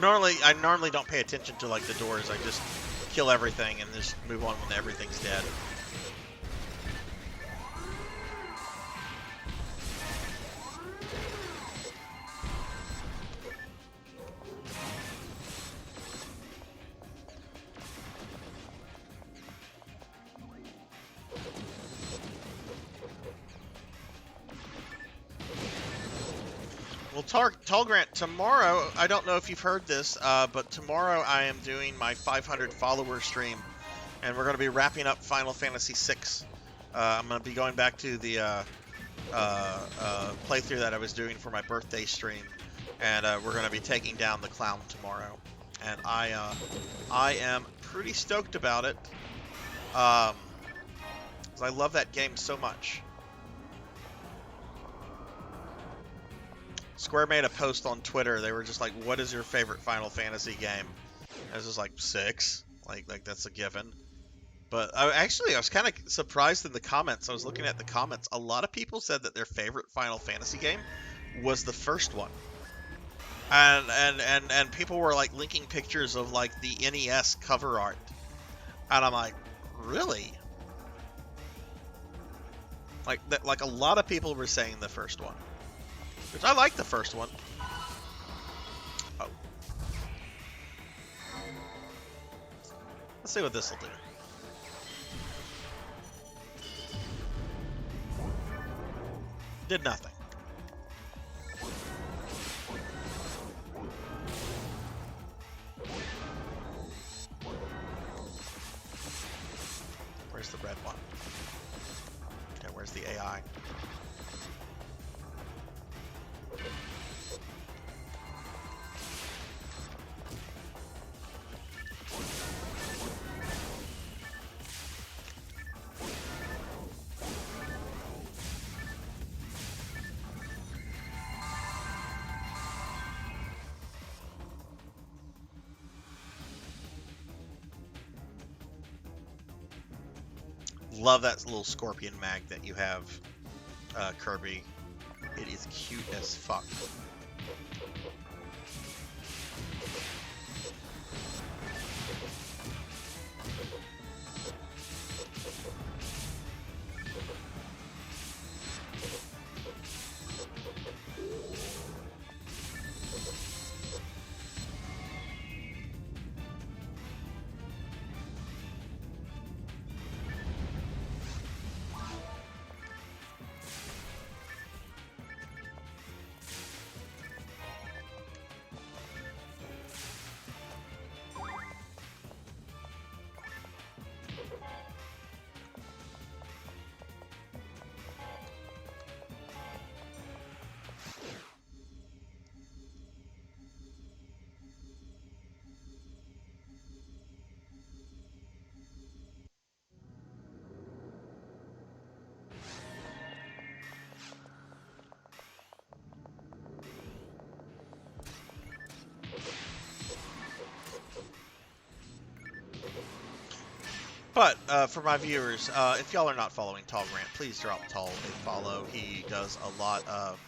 [SPEAKER 2] normally don't pay attention to like the doors. I just kill everything and just move on when everything's dead. Well, Tall Grant, tomorrow, I don't know if you've heard this, but tomorrow I am doing my 500 follower stream, and we're going to be wrapping up Final Fantasy VI. I'm going to be going back to the playthrough that I was doing for my birthday stream, and we're going to be taking down the clown tomorrow. And I am pretty stoked about it.
[SPEAKER 4] because I love that game so much. Square made a post on Twitter. They were just like, "What is your favorite Final Fantasy game?" I was just like 6. Like that's a given. But I was kind of surprised in the comments. I was looking at the comments. A lot of people said that their favorite Final Fantasy game was the first one. And people were like linking pictures of like the NES cover art. And I'm like, really? Like a lot of people were saying the first one. Which I like the first one. Oh. Let's see what this will do. Did nothing. Where's the red one? Okay, where's the AI? Love that little scorpion mag that you have, Kirby. It is cute as fuck. But for my viewers, if y'all are not following Tall Grant, please drop Tall a follow. He does a lot of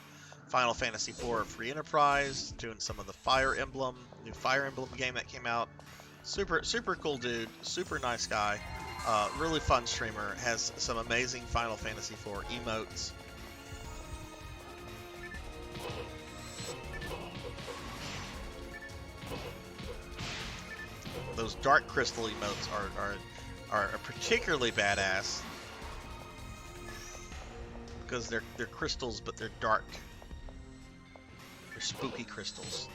[SPEAKER 4] Final Fantasy IV Free Enterprise, doing some of the Fire Emblem, new Fire Emblem game that came out. Super cool dude, super nice guy, really fun streamer, has some amazing Final Fantasy IV emotes. Those Dark Crystal emotes are particularly badass because they're crystals, but they're dark. They're spooky crystals.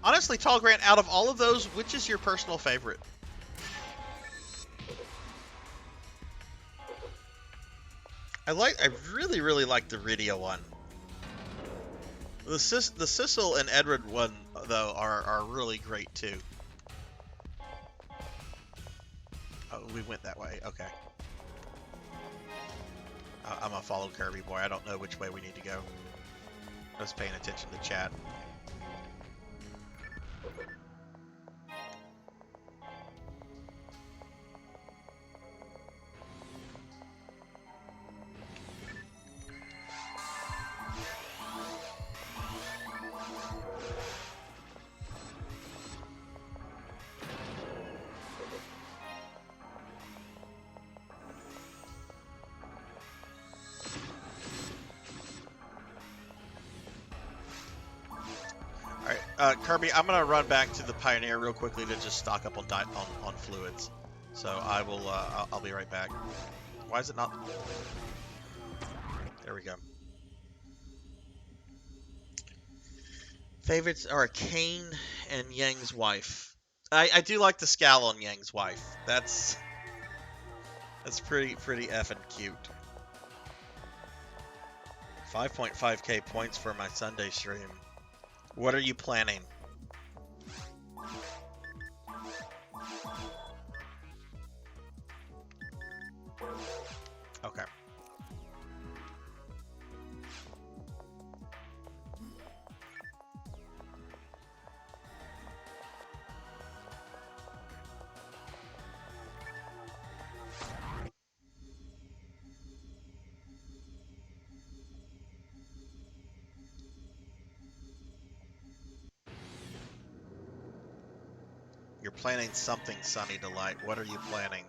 [SPEAKER 4] Honestly, Tall Grant, out of all of those, which is your personal favorite? I really like the Rydia one. The Sissel and Edward one, though, are really great too. Oh, we went that way. Okay. I'm a follow Kirby boy. I don't know which way we need to go. I was paying attention to chat. Kirby, I'm gonna run back to the Pioneer real quickly to just stock up on fluids. So I will. I'll be right back. Why is it not? There we go. Favorites are Kane and Yang's wife. I do like the scowl on Yang's wife. That's pretty effing cute. 5.5k points for my Sunday stream. What are you planning? Okay. You're planning something, Sunny Delight. What are you planning?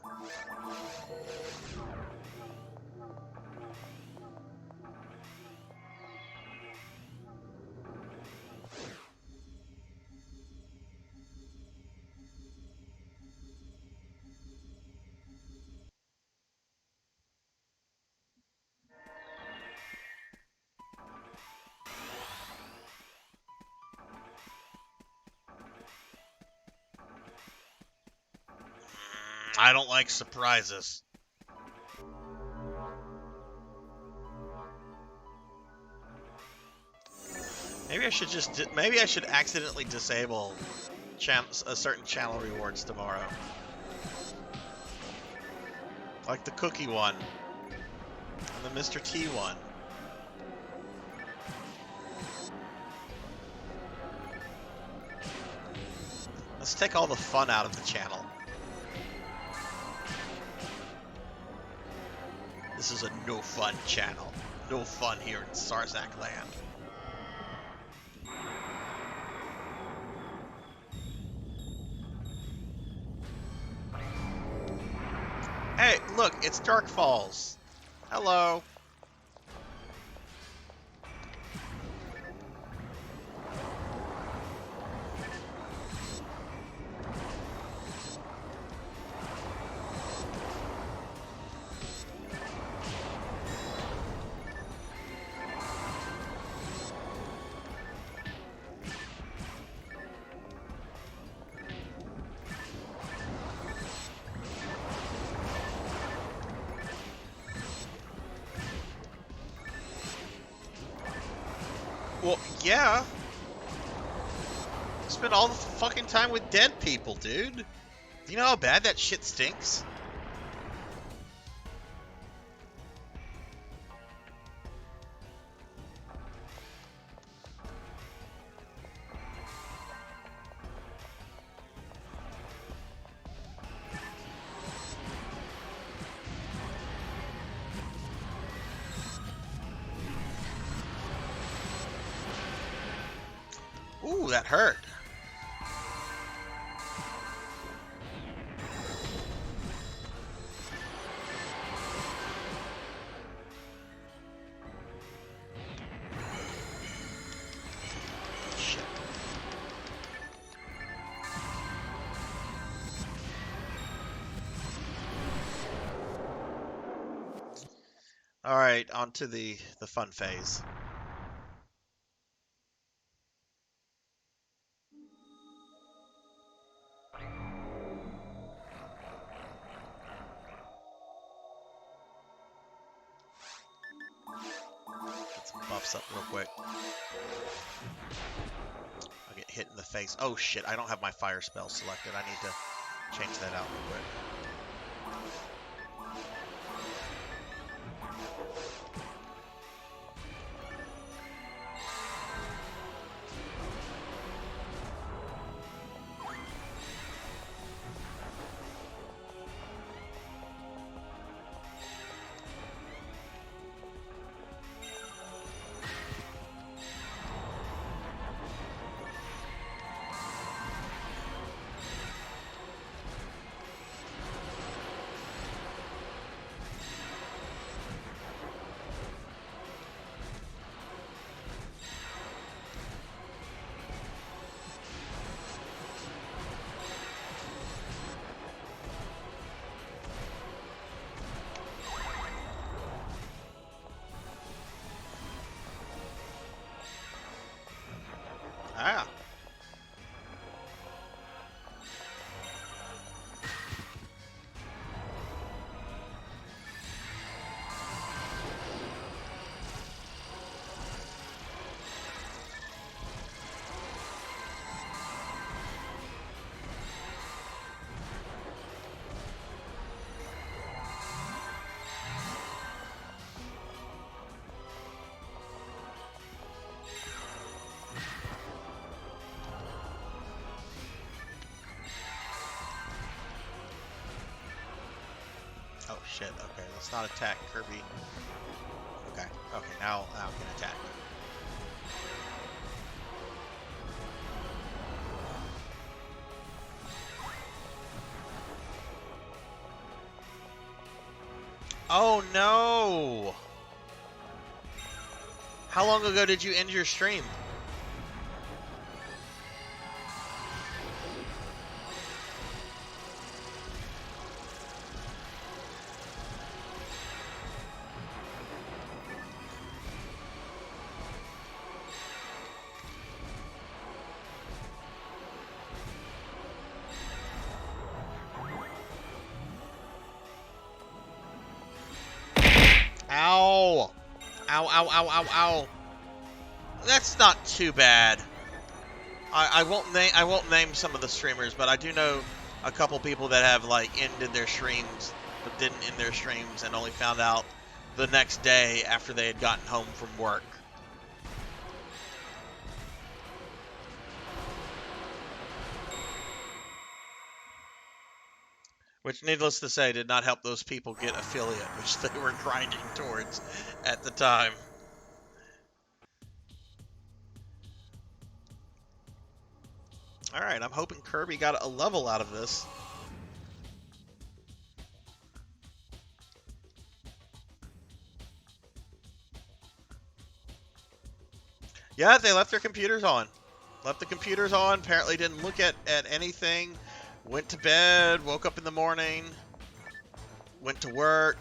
[SPEAKER 4] I don't like surprises. Maybe I should maybe I should accidentally disable a certain channel rewards tomorrow. Like the cookie one. And the Mr. T one. Let's take all the fun out of the channel. This is a no fun channel. No fun here in Sarzac land. Hey, look, it's Dark Falls. Hello. Well, yeah. Spend all the fucking time with dead people, dude. Do you know how bad that shit stinks? Ooh, that hurt. Shit. All right, on to the fun phase. Buffs up real quick. I'll get hit in the face. Oh shit, I don't have my fire spell selected. I need to change that out real quick. Oh shit. Okay, let's not attack Kirby. Okay. Okay. Now I can attack. Oh no! How long ago did you end your stream? Ow! Ow, ow, ow, ow, ow. That's not too bad. I won't name some of the streamers, but I do know a couple people that have like ended their streams but didn't end their streams and only found out the next day after they had gotten home from work. Which, needless to say, did not help those people get affiliate, which they were grinding towards at the time. Alright, I'm hoping Kirby got a level out of this. Yeah, they left their computers on. Left the computers on, apparently didn't look at anything. Went to bed, woke up in the morning, went to work,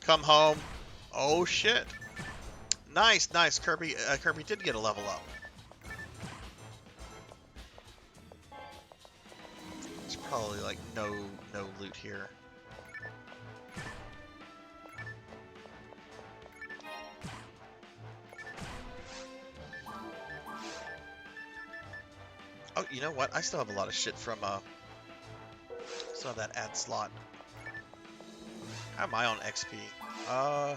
[SPEAKER 4] come home. Oh shit. Nice, nice. Kirby did get a level up. There's probably like no loot here. Oh, you know what? I still have a lot of shit from still have that ad slot. How am I on XP? I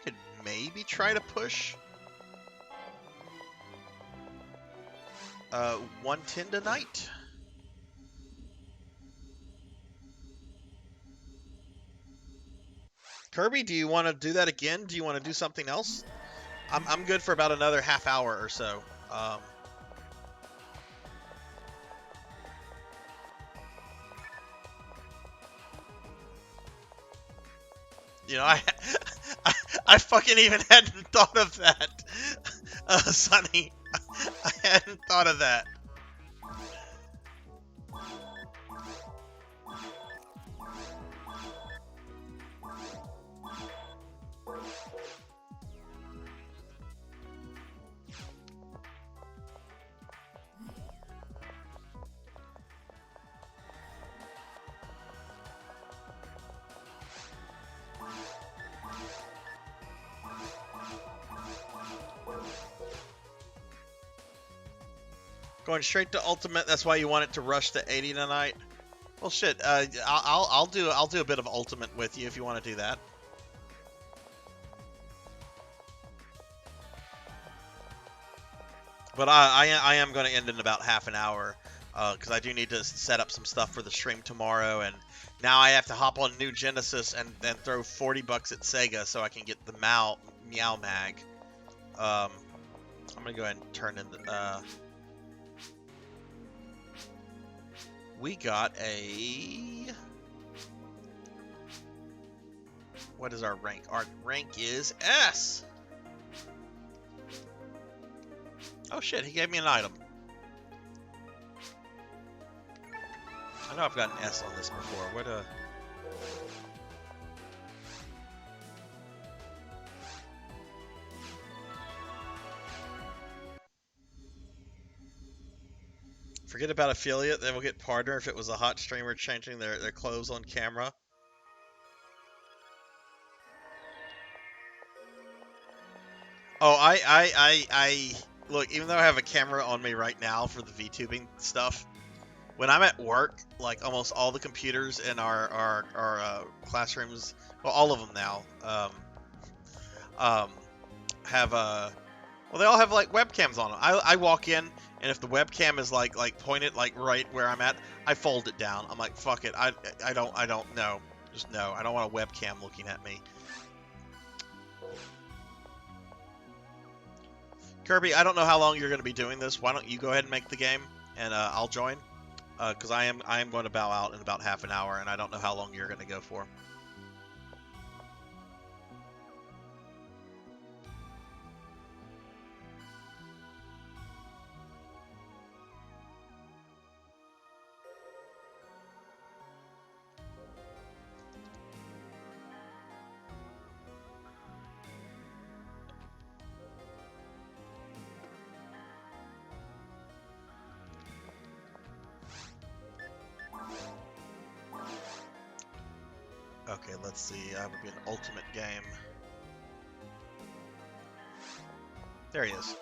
[SPEAKER 4] could maybe try to push 110 tonight. Kirby, do you want to do that again? Do you want to do something else? I'm good for about another half hour or so. You know, I fucking even hadn't thought of that, Sonny. I hadn't thought of that. Going straight to ultimate. That's why you want it to rush to 80 tonight. Well, shit. I'll do a bit of ultimate with you if you want to do that. But I am going to end in about half an hour because I do need to set up some stuff for the stream tomorrow, and now I have to hop on New Genesis and then throw $40 at Sega so I can get the Meow Mag. I'm gonna go ahead and turn in the. We got a... What is our rank? Our rank is S! Oh shit, he gave me an item. I know I've got an S on this before. What a... Forget about affiliate, then we'll get partner if it was a hot streamer changing their clothes on camera. Oh, I look, even though I have a camera on me right now for the VTubing stuff, when I'm at work, like almost all the computers in our classrooms, well, all of them now, have Well, they all have like webcams on them. I walk in, and if the webcam is like pointed like right where I'm at, I fold it down. I'm like, fuck it. I don't know. Just no. I don't want a webcam looking at me. Kirby, I don't know how long you're going to be doing this. Why don't you go ahead and make the game, and I'll join, because I am going to bow out in about half an hour, and I don't know how long you're going to go for. Okay, let's see. Would be an ultimate game. There he is.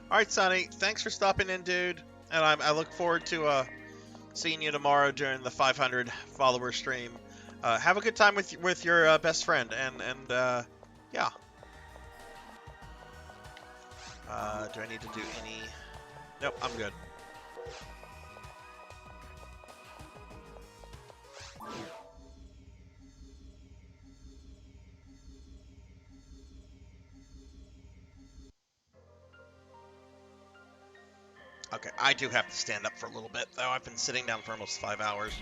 [SPEAKER 4] All right, Sonny. Thanks for stopping in, dude. And I look forward to seeing you tomorrow during the 500 follower stream. Have a good time with your best friend, and yeah. Do I need to do any? Nope, I'm good. Okay, I do have to stand up for a little bit, though. I've been sitting down for almost 5 hours.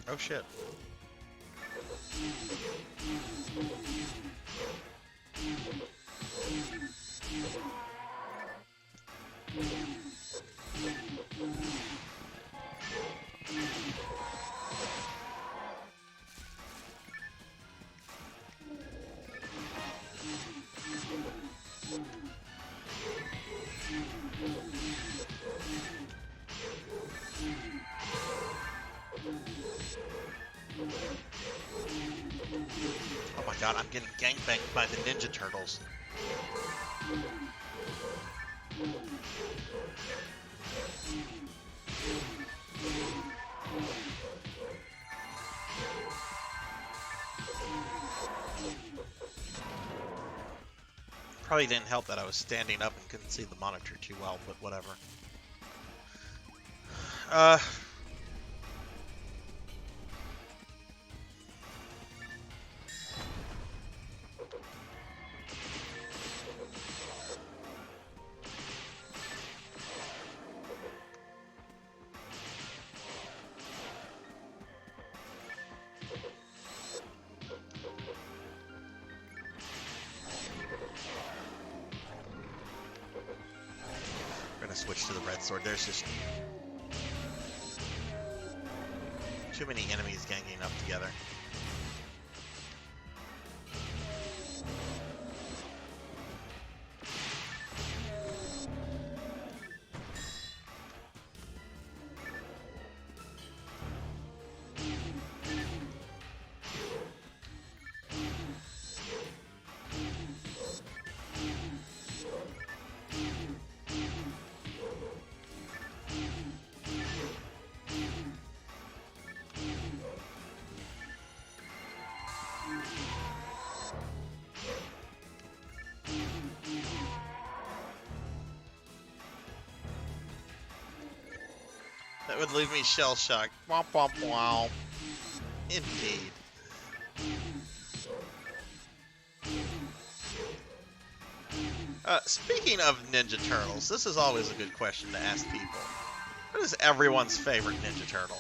[SPEAKER 4] Oh shit. Oh my god, I'm getting gangbanged by the Ninja Turtles. Probably didn't help that I was standing up and couldn't see the monitor too well, but whatever. Switch to the red sword. There's just too many enemies ganging up together. would leave me shell shocked. Womp womp wow. Indeed. Speaking of Ninja Turtles, this is always a good question to ask people. What is everyone's favorite Ninja Turtle?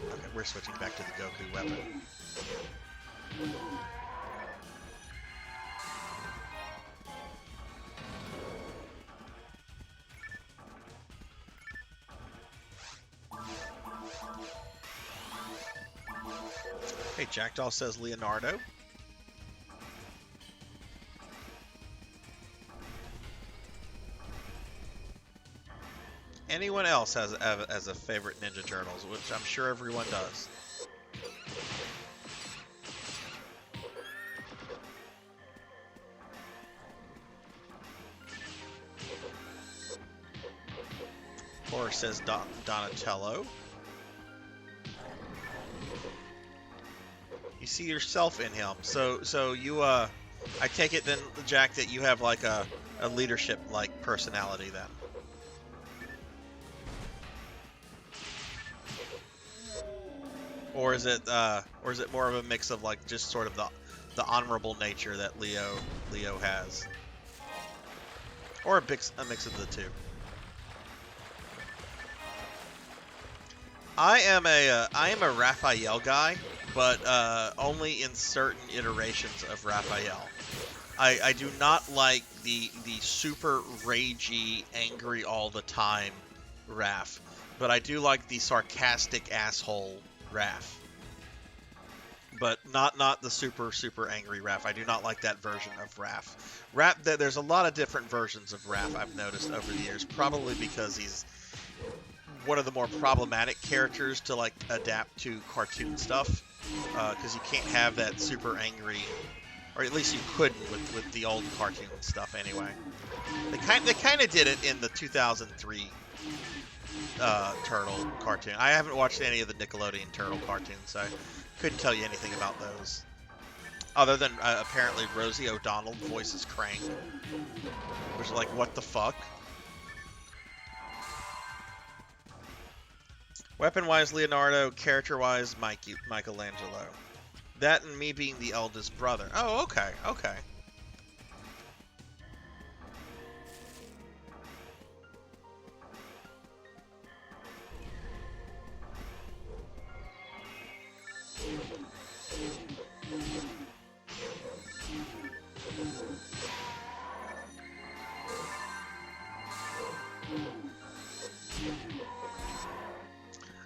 [SPEAKER 4] Okay, we're switching back to the Goku weapon. Hey, Jackdaw says Leonardo. Anyone else has a favorite Ninja Turtles, which I'm sure everyone does. Or says Donatello. You see yourself in him, so you I take it then, Jack, that you have like a leadership like personality then. Or is it more of a mix of like just sort of the honorable nature that Leo has, or a mix of the two? I am a Raphael guy, but only in certain iterations of Raphael. I do not like the super ragey, angry all the time Raph, but I do like the sarcastic asshole Raph. But not the super angry Raph. I do not like that version of Raph. There's a lot of different versions of Raph I've noticed over the years, probably because he's one of the more problematic characters to like adapt to cartoon stuff, because you can't have that super angry, or at least you couldn't with the old cartoon stuff anyway. They kind of did it in the 2003 Turtle cartoon. I haven't watched any of the Nickelodeon Turtle cartoons, so I couldn't tell you anything about those, other than apparently Rosie O'Donnell voices Krang, which is like, what the fuck? Weapon-wise, Leonardo. Character-wise, Michelangelo. That and me being the eldest brother. Oh, okay, okay.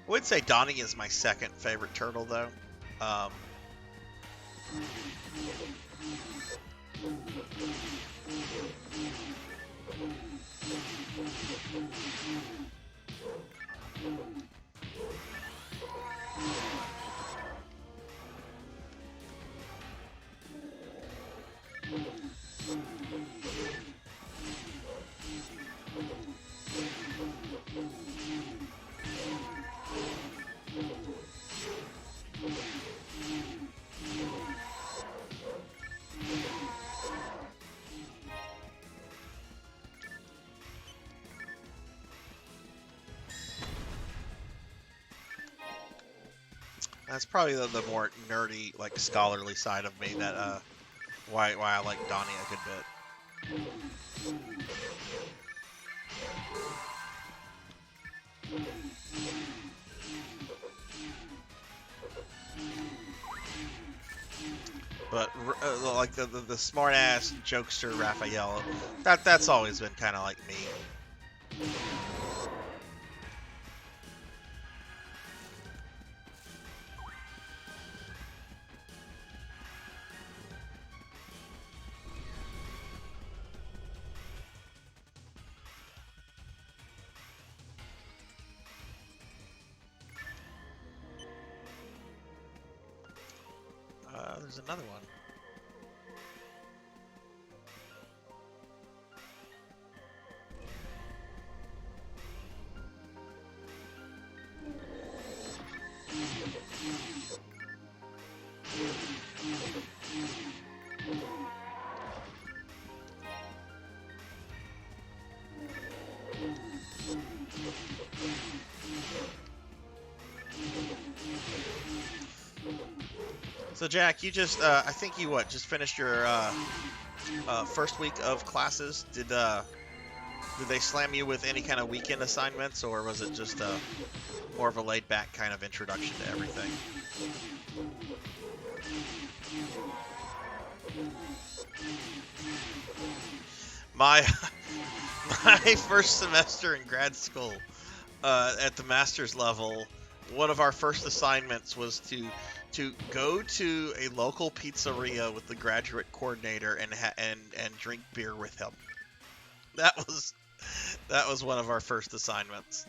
[SPEAKER 4] I would say Donnie is my second favorite turtle, though. That's probably the more nerdy, like scholarly side of me that why I like Donnie a good bit. But like the smart ass jokester Raphael, that's always been kind of like me. There's another one. So Jack, you just I think you just finished your first week of classes. Did they slam you with any kind of weekend assignments, or was it just more of a laid back kind of introduction to everything? My my first semester in grad school at the master's level, one of our first assignments was to go to a local pizzeria with the graduate coordinator and drink beer with him. That was one of our first assignments.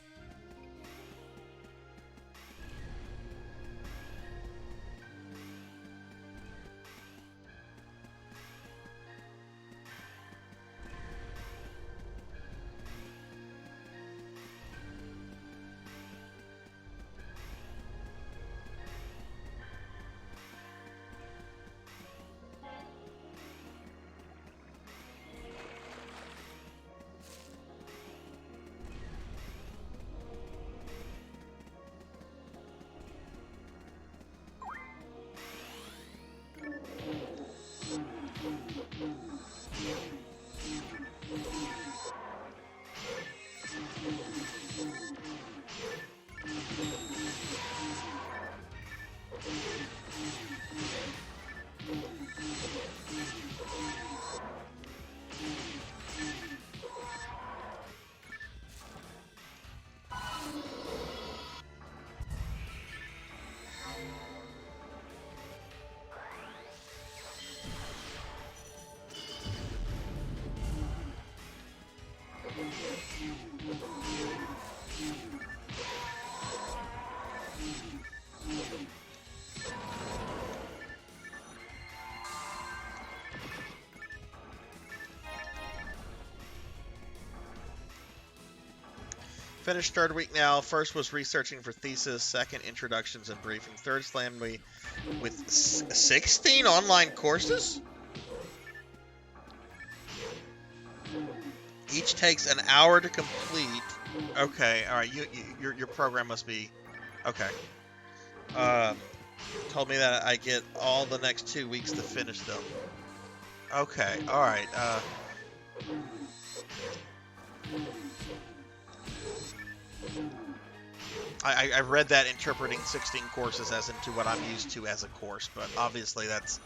[SPEAKER 4] Finished third week now. First was researching for thesis. Second, introductions and briefing. Third, slammed me with 16 online courses. Each takes an hour to complete. Okay, all right. Your program must be okay. Told me that I get all the next 2 weeks to finish them. Okay, all right. I read that interpreting 16 courses as into what I'm used to as a course, but obviously that's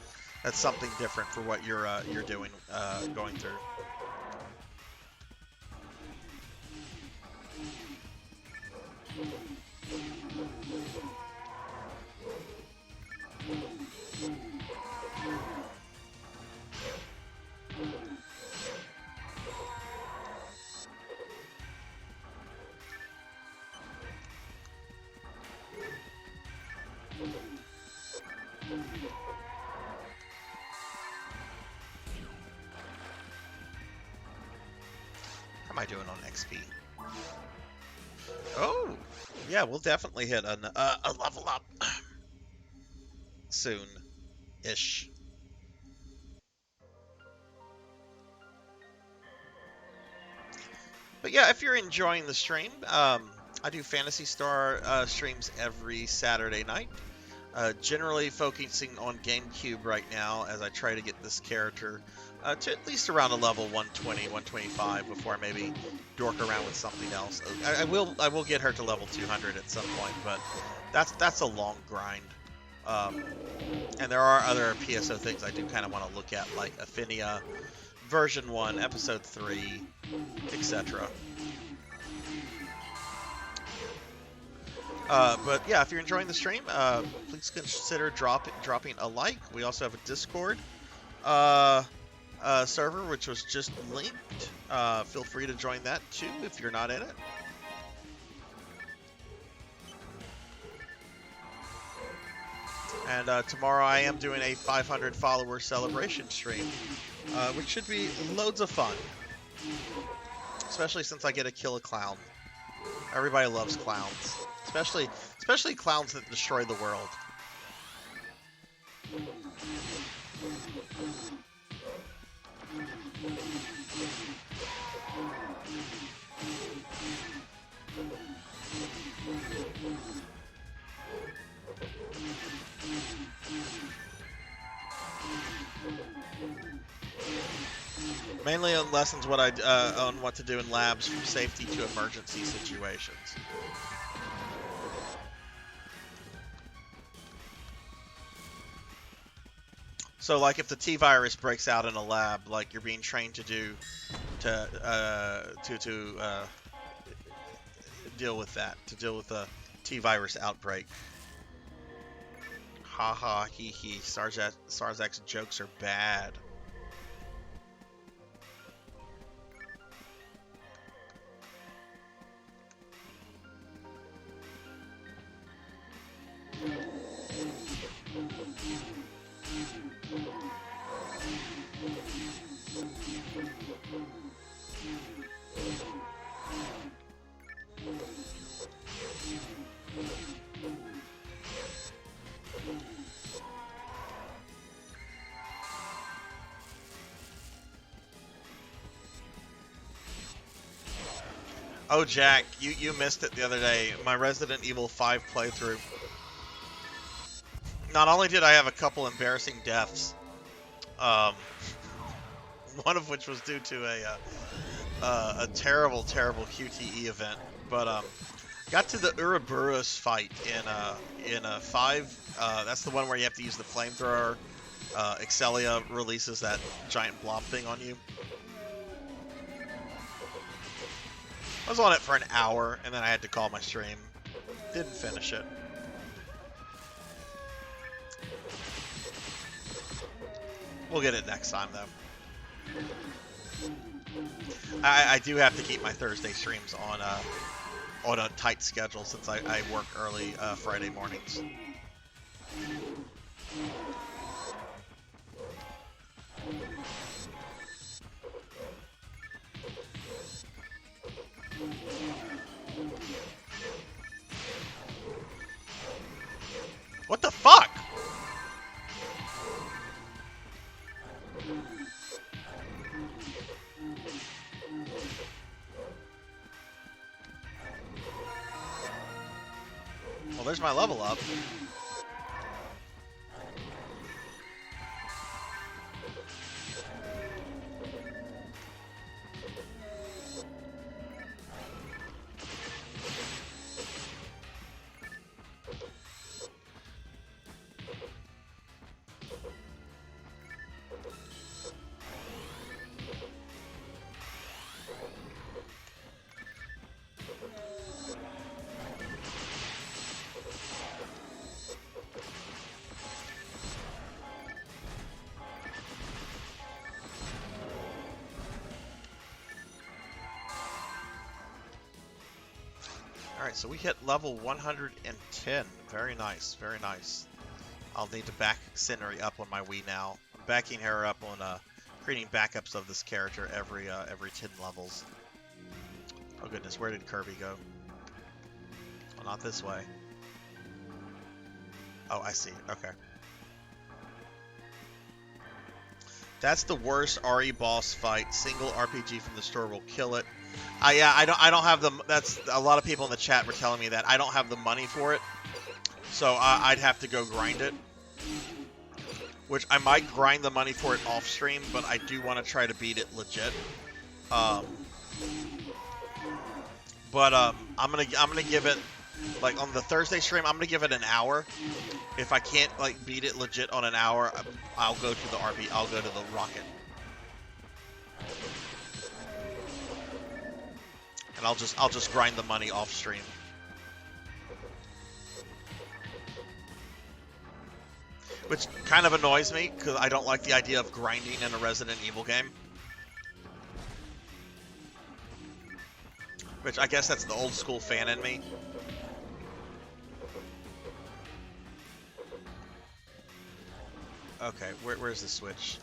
[SPEAKER 4] something different for what you're doing, going through. How am I doing on XP? Oh, yeah, we'll definitely hit a level up soon-ish. But yeah, if you're enjoying the stream, I do Phantasy Star streams every Saturday night. Generally focusing on GameCube right now as I try to get this character to at least around a level 120, 125 before I maybe dork around with something else. I will get her to level 200 at some point, but that's a long grind. And there are other PSO things I do kind of want to look at, like Affinia, version 1, episode 3, etc. But yeah, if you're enjoying the stream, please consider dropping a like. We also have a Discord server, which was just linked. Feel free to join that too if you're not in it. And tomorrow I am doing a 500 follower celebration stream, which should be loads of fun. Especially since I get to kill a clown. Everybody loves clowns. Especially clowns that destroy the world.
[SPEAKER 2] Mainly on lessons on what to do in labs from safety to emergency situations. So, like, if the T virus breaks out in a lab, like you're being trained to do to deal with that, to deal with the T virus outbreak. Ha ha, hee hee. Sarzac's jokes are bad. Oh, Jack, you missed it the other day. My Resident Evil 5 playthrough. Not only did I have a couple embarrassing deaths, one of which was due to a terrible QTE event, but got to the Ouroboros fight in 5. That's the one where you have to use the flamethrower. Excelia releases that giant blob thing on you. I was on it for an hour, and then I had to call my stream. Didn't finish it. We'll get it next time, though. I do have to keep my Thursday streams on a tight schedule since I work early Friday mornings. What the fuck? Well, there's my level up. Alright, so we hit level 110. Very nice, very nice. I'll need to back Scenery up on my Wii now. I'm backing her up on creating backups of this character every 10 levels. Oh goodness, where did Kirby go? Well, not this way. Oh, I see. Okay. That's the worst RE boss fight. Single RPG from the store will kill it. Yeah, I don't have the. That's a lot of people in the chat were telling me that I don't have the money for it, so I'd have to go grind it. Which I might grind the money for it off stream, but I do want to try to beat it legit. I'm gonna give it like on the Thursday stream. I'm gonna give it an hour. If I can't like beat it legit on an hour, I'll go to the RP. I'll go to the rocket. And I'll just grind the money off stream. Which kind of annoys me because I don't like the idea of grinding in a Resident Evil game. Which I guess that's the old school fan in me. Okay, where's the switch?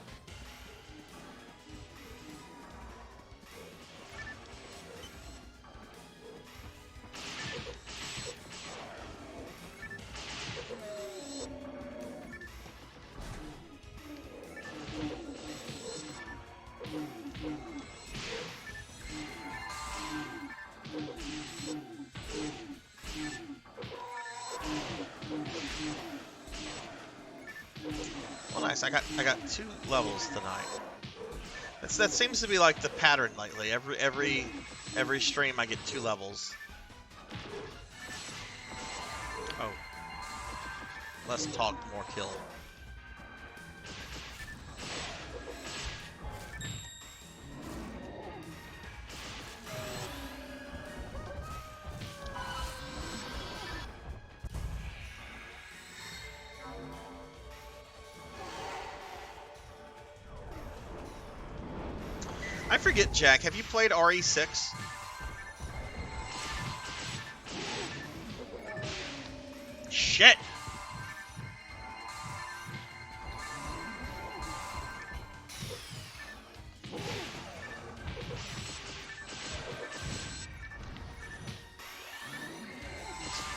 [SPEAKER 2] Well, nice. I got 2 levels tonight.
[SPEAKER 4] that seems to be like the pattern lately. Every stream I get 2 levels. Oh. Less talk, more kill. I forget, Jack, have you played RE6? Shit!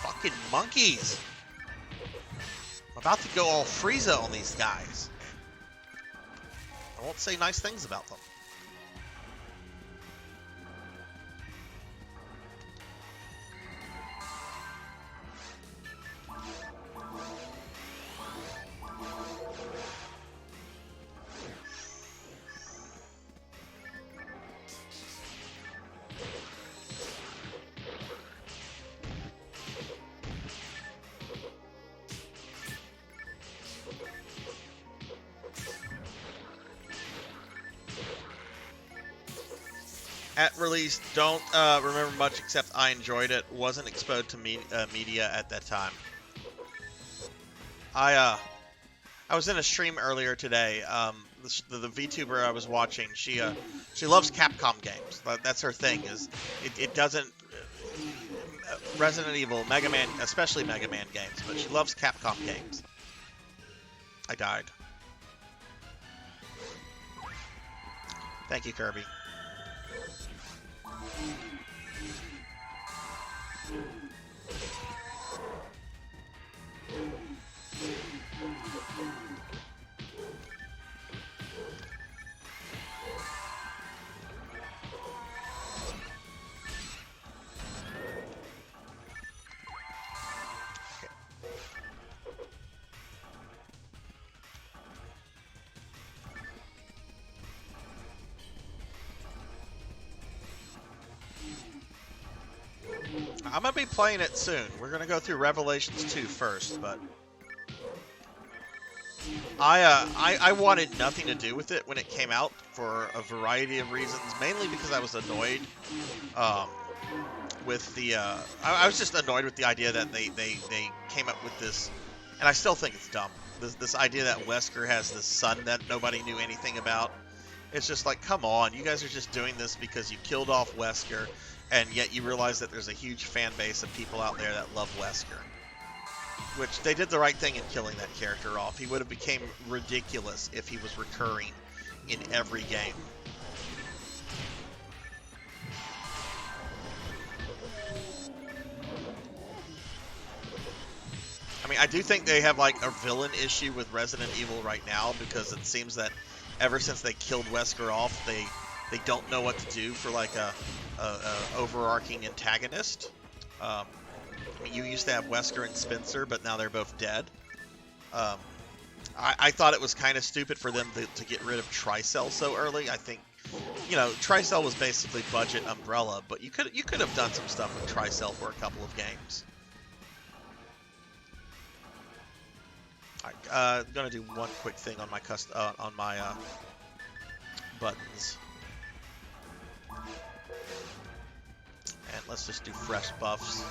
[SPEAKER 4] Fucking monkeys! I'm about to go all Frieza on these guys. I won't say nice things about them. At release, don't remember much except I enjoyed it. Wasn't exposed to media at that time. I was in a stream earlier today. The VTuber I was watching, she loves Capcom games. That's her thing. It doesn't Resident Evil, Mega Man, especially Mega Man games, but she loves Capcom games. I died. Thank you, Kirby. I'm gonna be playing it soon. We're gonna go through Revelations 2 first, but I wanted nothing to do with it when it came out for a variety of reasons. Mainly because I was annoyed with the I was just annoyed with the idea that they came up with this, and I still think it's dumb. This idea that Wesker has this son that nobody knew anything about. It's just like, come on, you guys are just doing this because you killed off Wesker. And yet you realize that there's a huge fan base of people out there that love Wesker. Which, they did the right thing in killing that character off. He would have became ridiculous if he was recurring in every game. I mean, I do think they have like a villain issue with Resident Evil right now, because it seems that ever since they killed Wesker off, they don't know what to do for like a overarching antagonist. I mean, you used to have Wesker and Spencer, but now they're both dead. I thought it was kind of stupid for them to get rid of Tricell so early. I think, you know, Tricell was basically budget Umbrella, but you could have done some stuff with Tricell for a couple of games. I'm gonna do one quick thing on my buttons. And let's just do fresh buffs.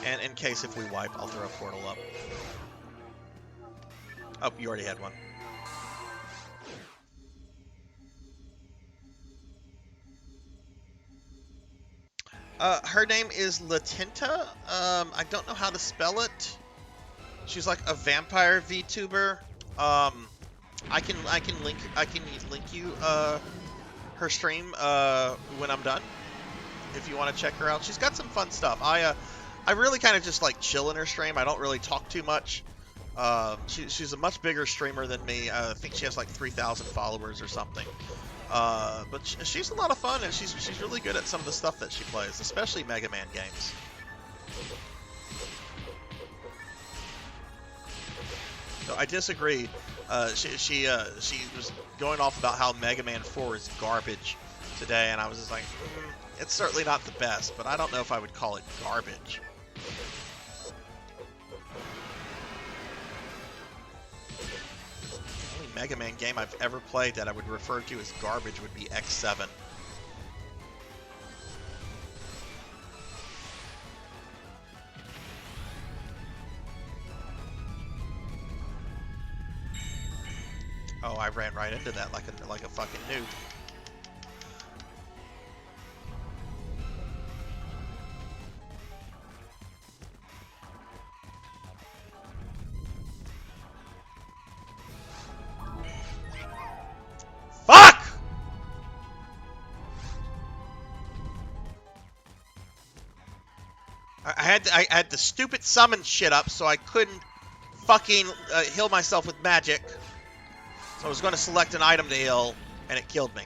[SPEAKER 4] And in case if we wipe, I'll throw a portal up. Oh, you already had one. Her name is Latinta. I don't know how to spell it. She's like a vampire VTuber. I can link you her stream when I'm done, if you want to check her out. She's got some fun stuff. I really kind of just like chill in her stream. I don't really talk too much. She's a much bigger streamer than me. I think she has like 3,000 followers or something. But she's a lot of fun, and she's really good at some of the stuff that she plays, especially Mega Man games. So I disagree. She was going off about how Mega Man 4 is garbage today, and I was just like, it's certainly not the best, but I don't know if I would call it garbage. The only Mega Man game I've ever played that I would refer to as garbage would be X7. Oh, I ran right into that like a fucking noob. Fuck! I had the stupid summon shit up, so I couldn't fucking heal myself with magic. So I was going to select an item to heal, and it killed me.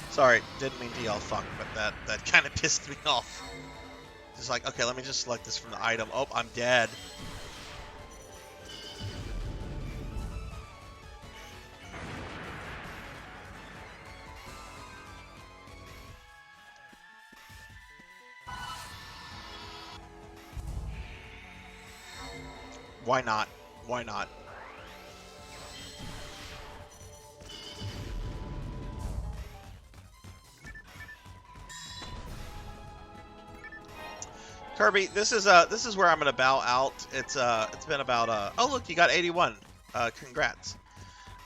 [SPEAKER 4] Sorry, didn't mean to yell fuck, but that kind of pissed me off. Just like, okay, let me just select this from the item. Oh, I'm dead. Why not? Why not? Kirby, this is where I'm gonna bow out. It's been about oh look, you got 81. Congrats.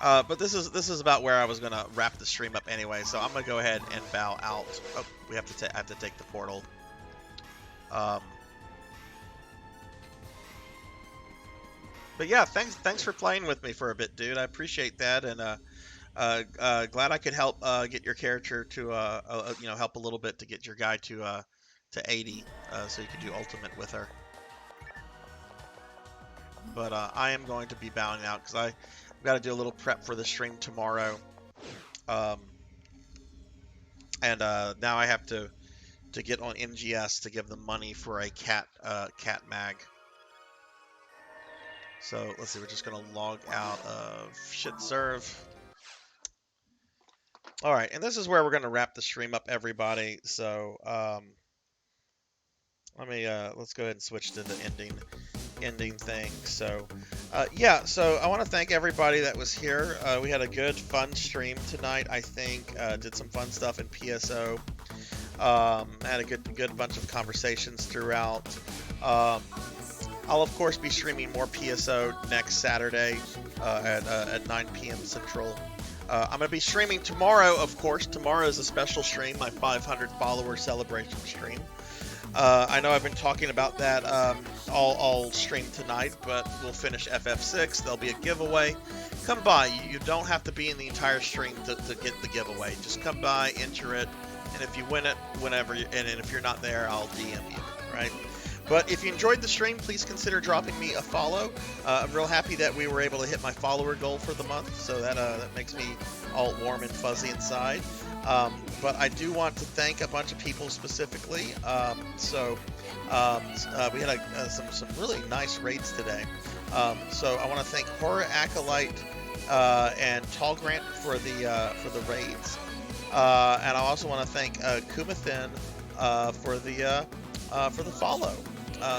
[SPEAKER 4] But this is about where I was gonna wrap the stream up anyway. So I'm gonna go ahead and bow out. Oh, we have to I have to take the portal. But yeah, thanks for playing with me for a bit, dude. I appreciate that, and glad I could help get your character to help a little bit to get your guy to 80, so you can do ultimate with her. But I am going to be bowing out because I've got to do a little prep for the stream tomorrow, and now I have to get on NGS to give them money for a cat mag. So let's see, we're just gonna log out of shit serve. All right, and this is where we're gonna wrap the stream up, everybody. So let's go ahead and switch to the ending thing. So yeah, so I want to thank everybody that was here. We had a good fun stream tonight, I think. Did some fun stuff in PSO. Had a good bunch of conversations throughout. I'll of course be streaming more PSO next Saturday at 9 p.m. Central. I'm going to be streaming tomorrow, of course. Tomorrow is a special stream, my 500 follower celebration stream. I know I've been talking about that all stream tonight, but we'll finish FF6. There'll be a giveaway. Come by. You don't have to be in the entire stream to get the giveaway. Just come by, enter it, and if you win it, whenever, and if you're not there, I'll DM you, right? But if you enjoyed the stream, please consider dropping me a follow. I'm real happy that we were able to hit my follower goal for the month, so that makes me all warm and fuzzy inside. But I do want to thank a bunch of people specifically. We had some really nice raids today. So I want to thank Horror Acolyte and Tall Grant for the raids. And I also want to thank Kumathin for the follow.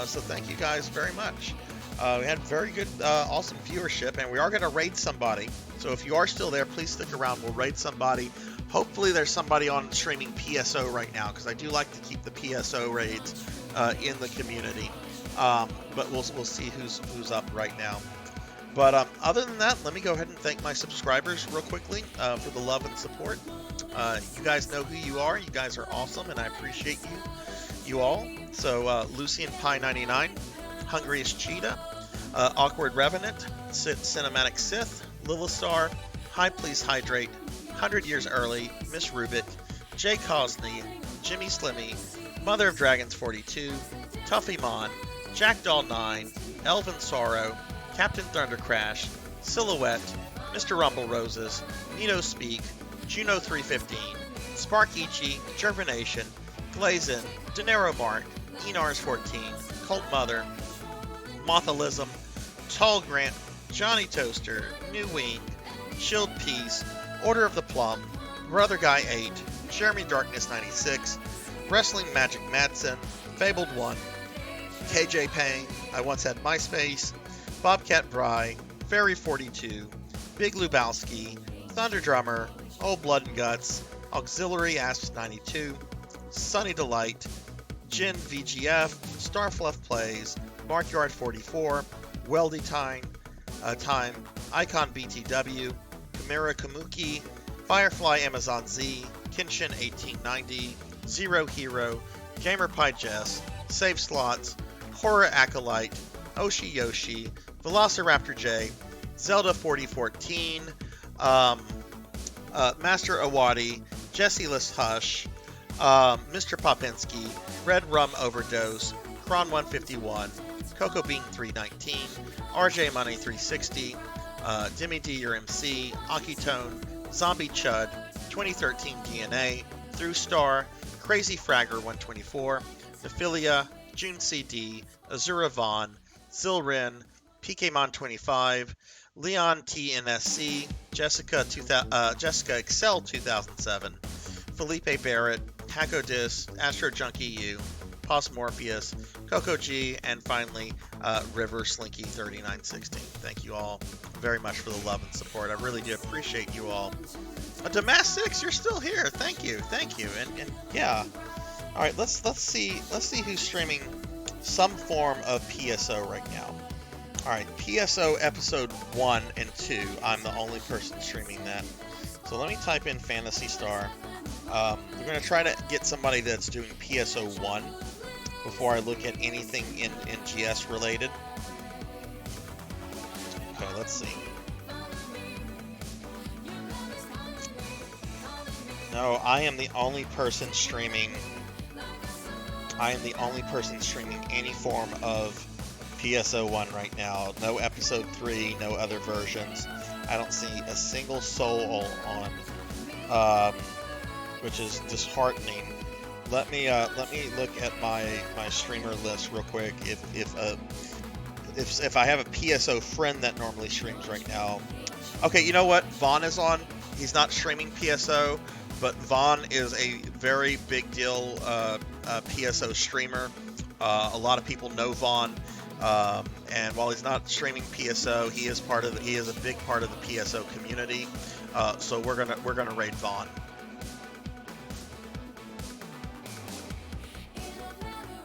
[SPEAKER 4] So thank you guys very much. We had very good, awesome viewership, and we are going to raid somebody. So if you are still there, please stick around. We'll raid somebody. Hopefully there's somebody on streaming PSO right now, because I do like to keep the PSO raids in the community. But we'll see who's up right now. But other than that, let me go ahead and thank my subscribers real quickly for the love and support. You guys know who you are. You guys are awesome, and I appreciate you all. So Lucian Pie 99, Hungriest Cheetah, Awkward Revenant, Cinematic Sith, Lilistar, Hi Please Hydrate, 100 Years Early, Miss Rubik, Jay Cosney, Jimmy Slimmy, Mother of Dragons 42, Tuffy Mon, Jackdaw 9,
[SPEAKER 2] Elvin Sorrow, Captain Thundercrash, Silhouette, Mr. Rumble Roses, Nito Speak, Juno 315, Sparkichi, Germination, Glazin, Denero Mark, Enars 14, Cult Mother, Mothalism, Tall Grant, Johnny Toaster, New Wing, Shield Peace, Order of the Plum, Brother Guy 8, Jeremy Darkness 96, Wrestling Magic Madsen, Fabled 1, KJ Payne, I Once Had MySpace, Bobcat Bry, Fairy 42, Big Lubowski, Thunder Drummer, Old Blood and Guts, Auxiliary Asps 92, Sunny Delight, Jin VGF, Starfluff Plays, Markyard 44, Weldy Time, Icon BTW, Chimera Kamuki, Firefly Amazon Z, Kenshin 1890, Zero Hero, GamerPie Jess, Save Slots, Horror Acolyte, Oshi Yoshi, Velociraptor J, Zelda 4014, Master Awadi, Jesse List Hush, Mr. Popinski, Red Rum Overdose, Kron 151, Coco Bean 319, RJ Money 360, Dimmy D Your MC, Akitone, Zombie Chud, 2013 DNA, Through Star, Crazy Fragger 124, Nephilia, June CD, Azura Vaughn, Zilrin, PKmon 25, Leon TNSC, Jessica Excel 2007, Felipe Barrett, Hacko Dis, Astro Junkie U, Pos Morpheus, Coco G, and finally River Slinky 3916. Thank you all very much for the love and support. I really do appreciate you all. Damas6, you're still here. Thank you, and yeah. All right, let's see who's streaming some form of PSO right now. All right, PSO episode 1 and 2. I'm the only person streaming that. So let me type in Phantasy Star. We're going to try to get somebody that's doing PSO 1 before I look at anything in GS related. Okay, let's see. No, I am the only person streaming. I am the only person streaming any form of PSO 1 right now. No episode 3, no other versions. I don't see a single soul on, which is disheartening. Let me look at my streamer list real quick. If I have a PSO friend that normally streams right now. Okay, you know what? Vaughn is on. He's not streaming PSO, but Vaughn is a very big deal PSO streamer. A lot of people know Vaughn, and while he's not streaming PSO, he is a big part of the PSO community. So we're gonna raid Vaughn.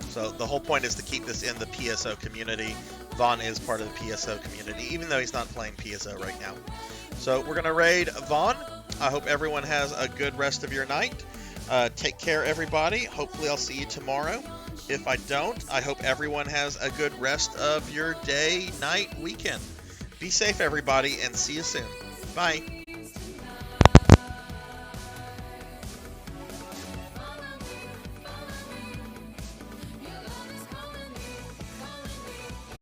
[SPEAKER 2] So the whole point is to keep this in the PSO community. Vaughn is part of the PSO community, even though he's not playing PSO right now. So we're gonna raid Vaughn. I hope everyone has a good rest of your night. Take care, everybody. Hopefully I'll see you tomorrow. If I don't, I hope everyone has a good rest of your day, night, weekend. Be safe, everybody, and see you soon. Bye.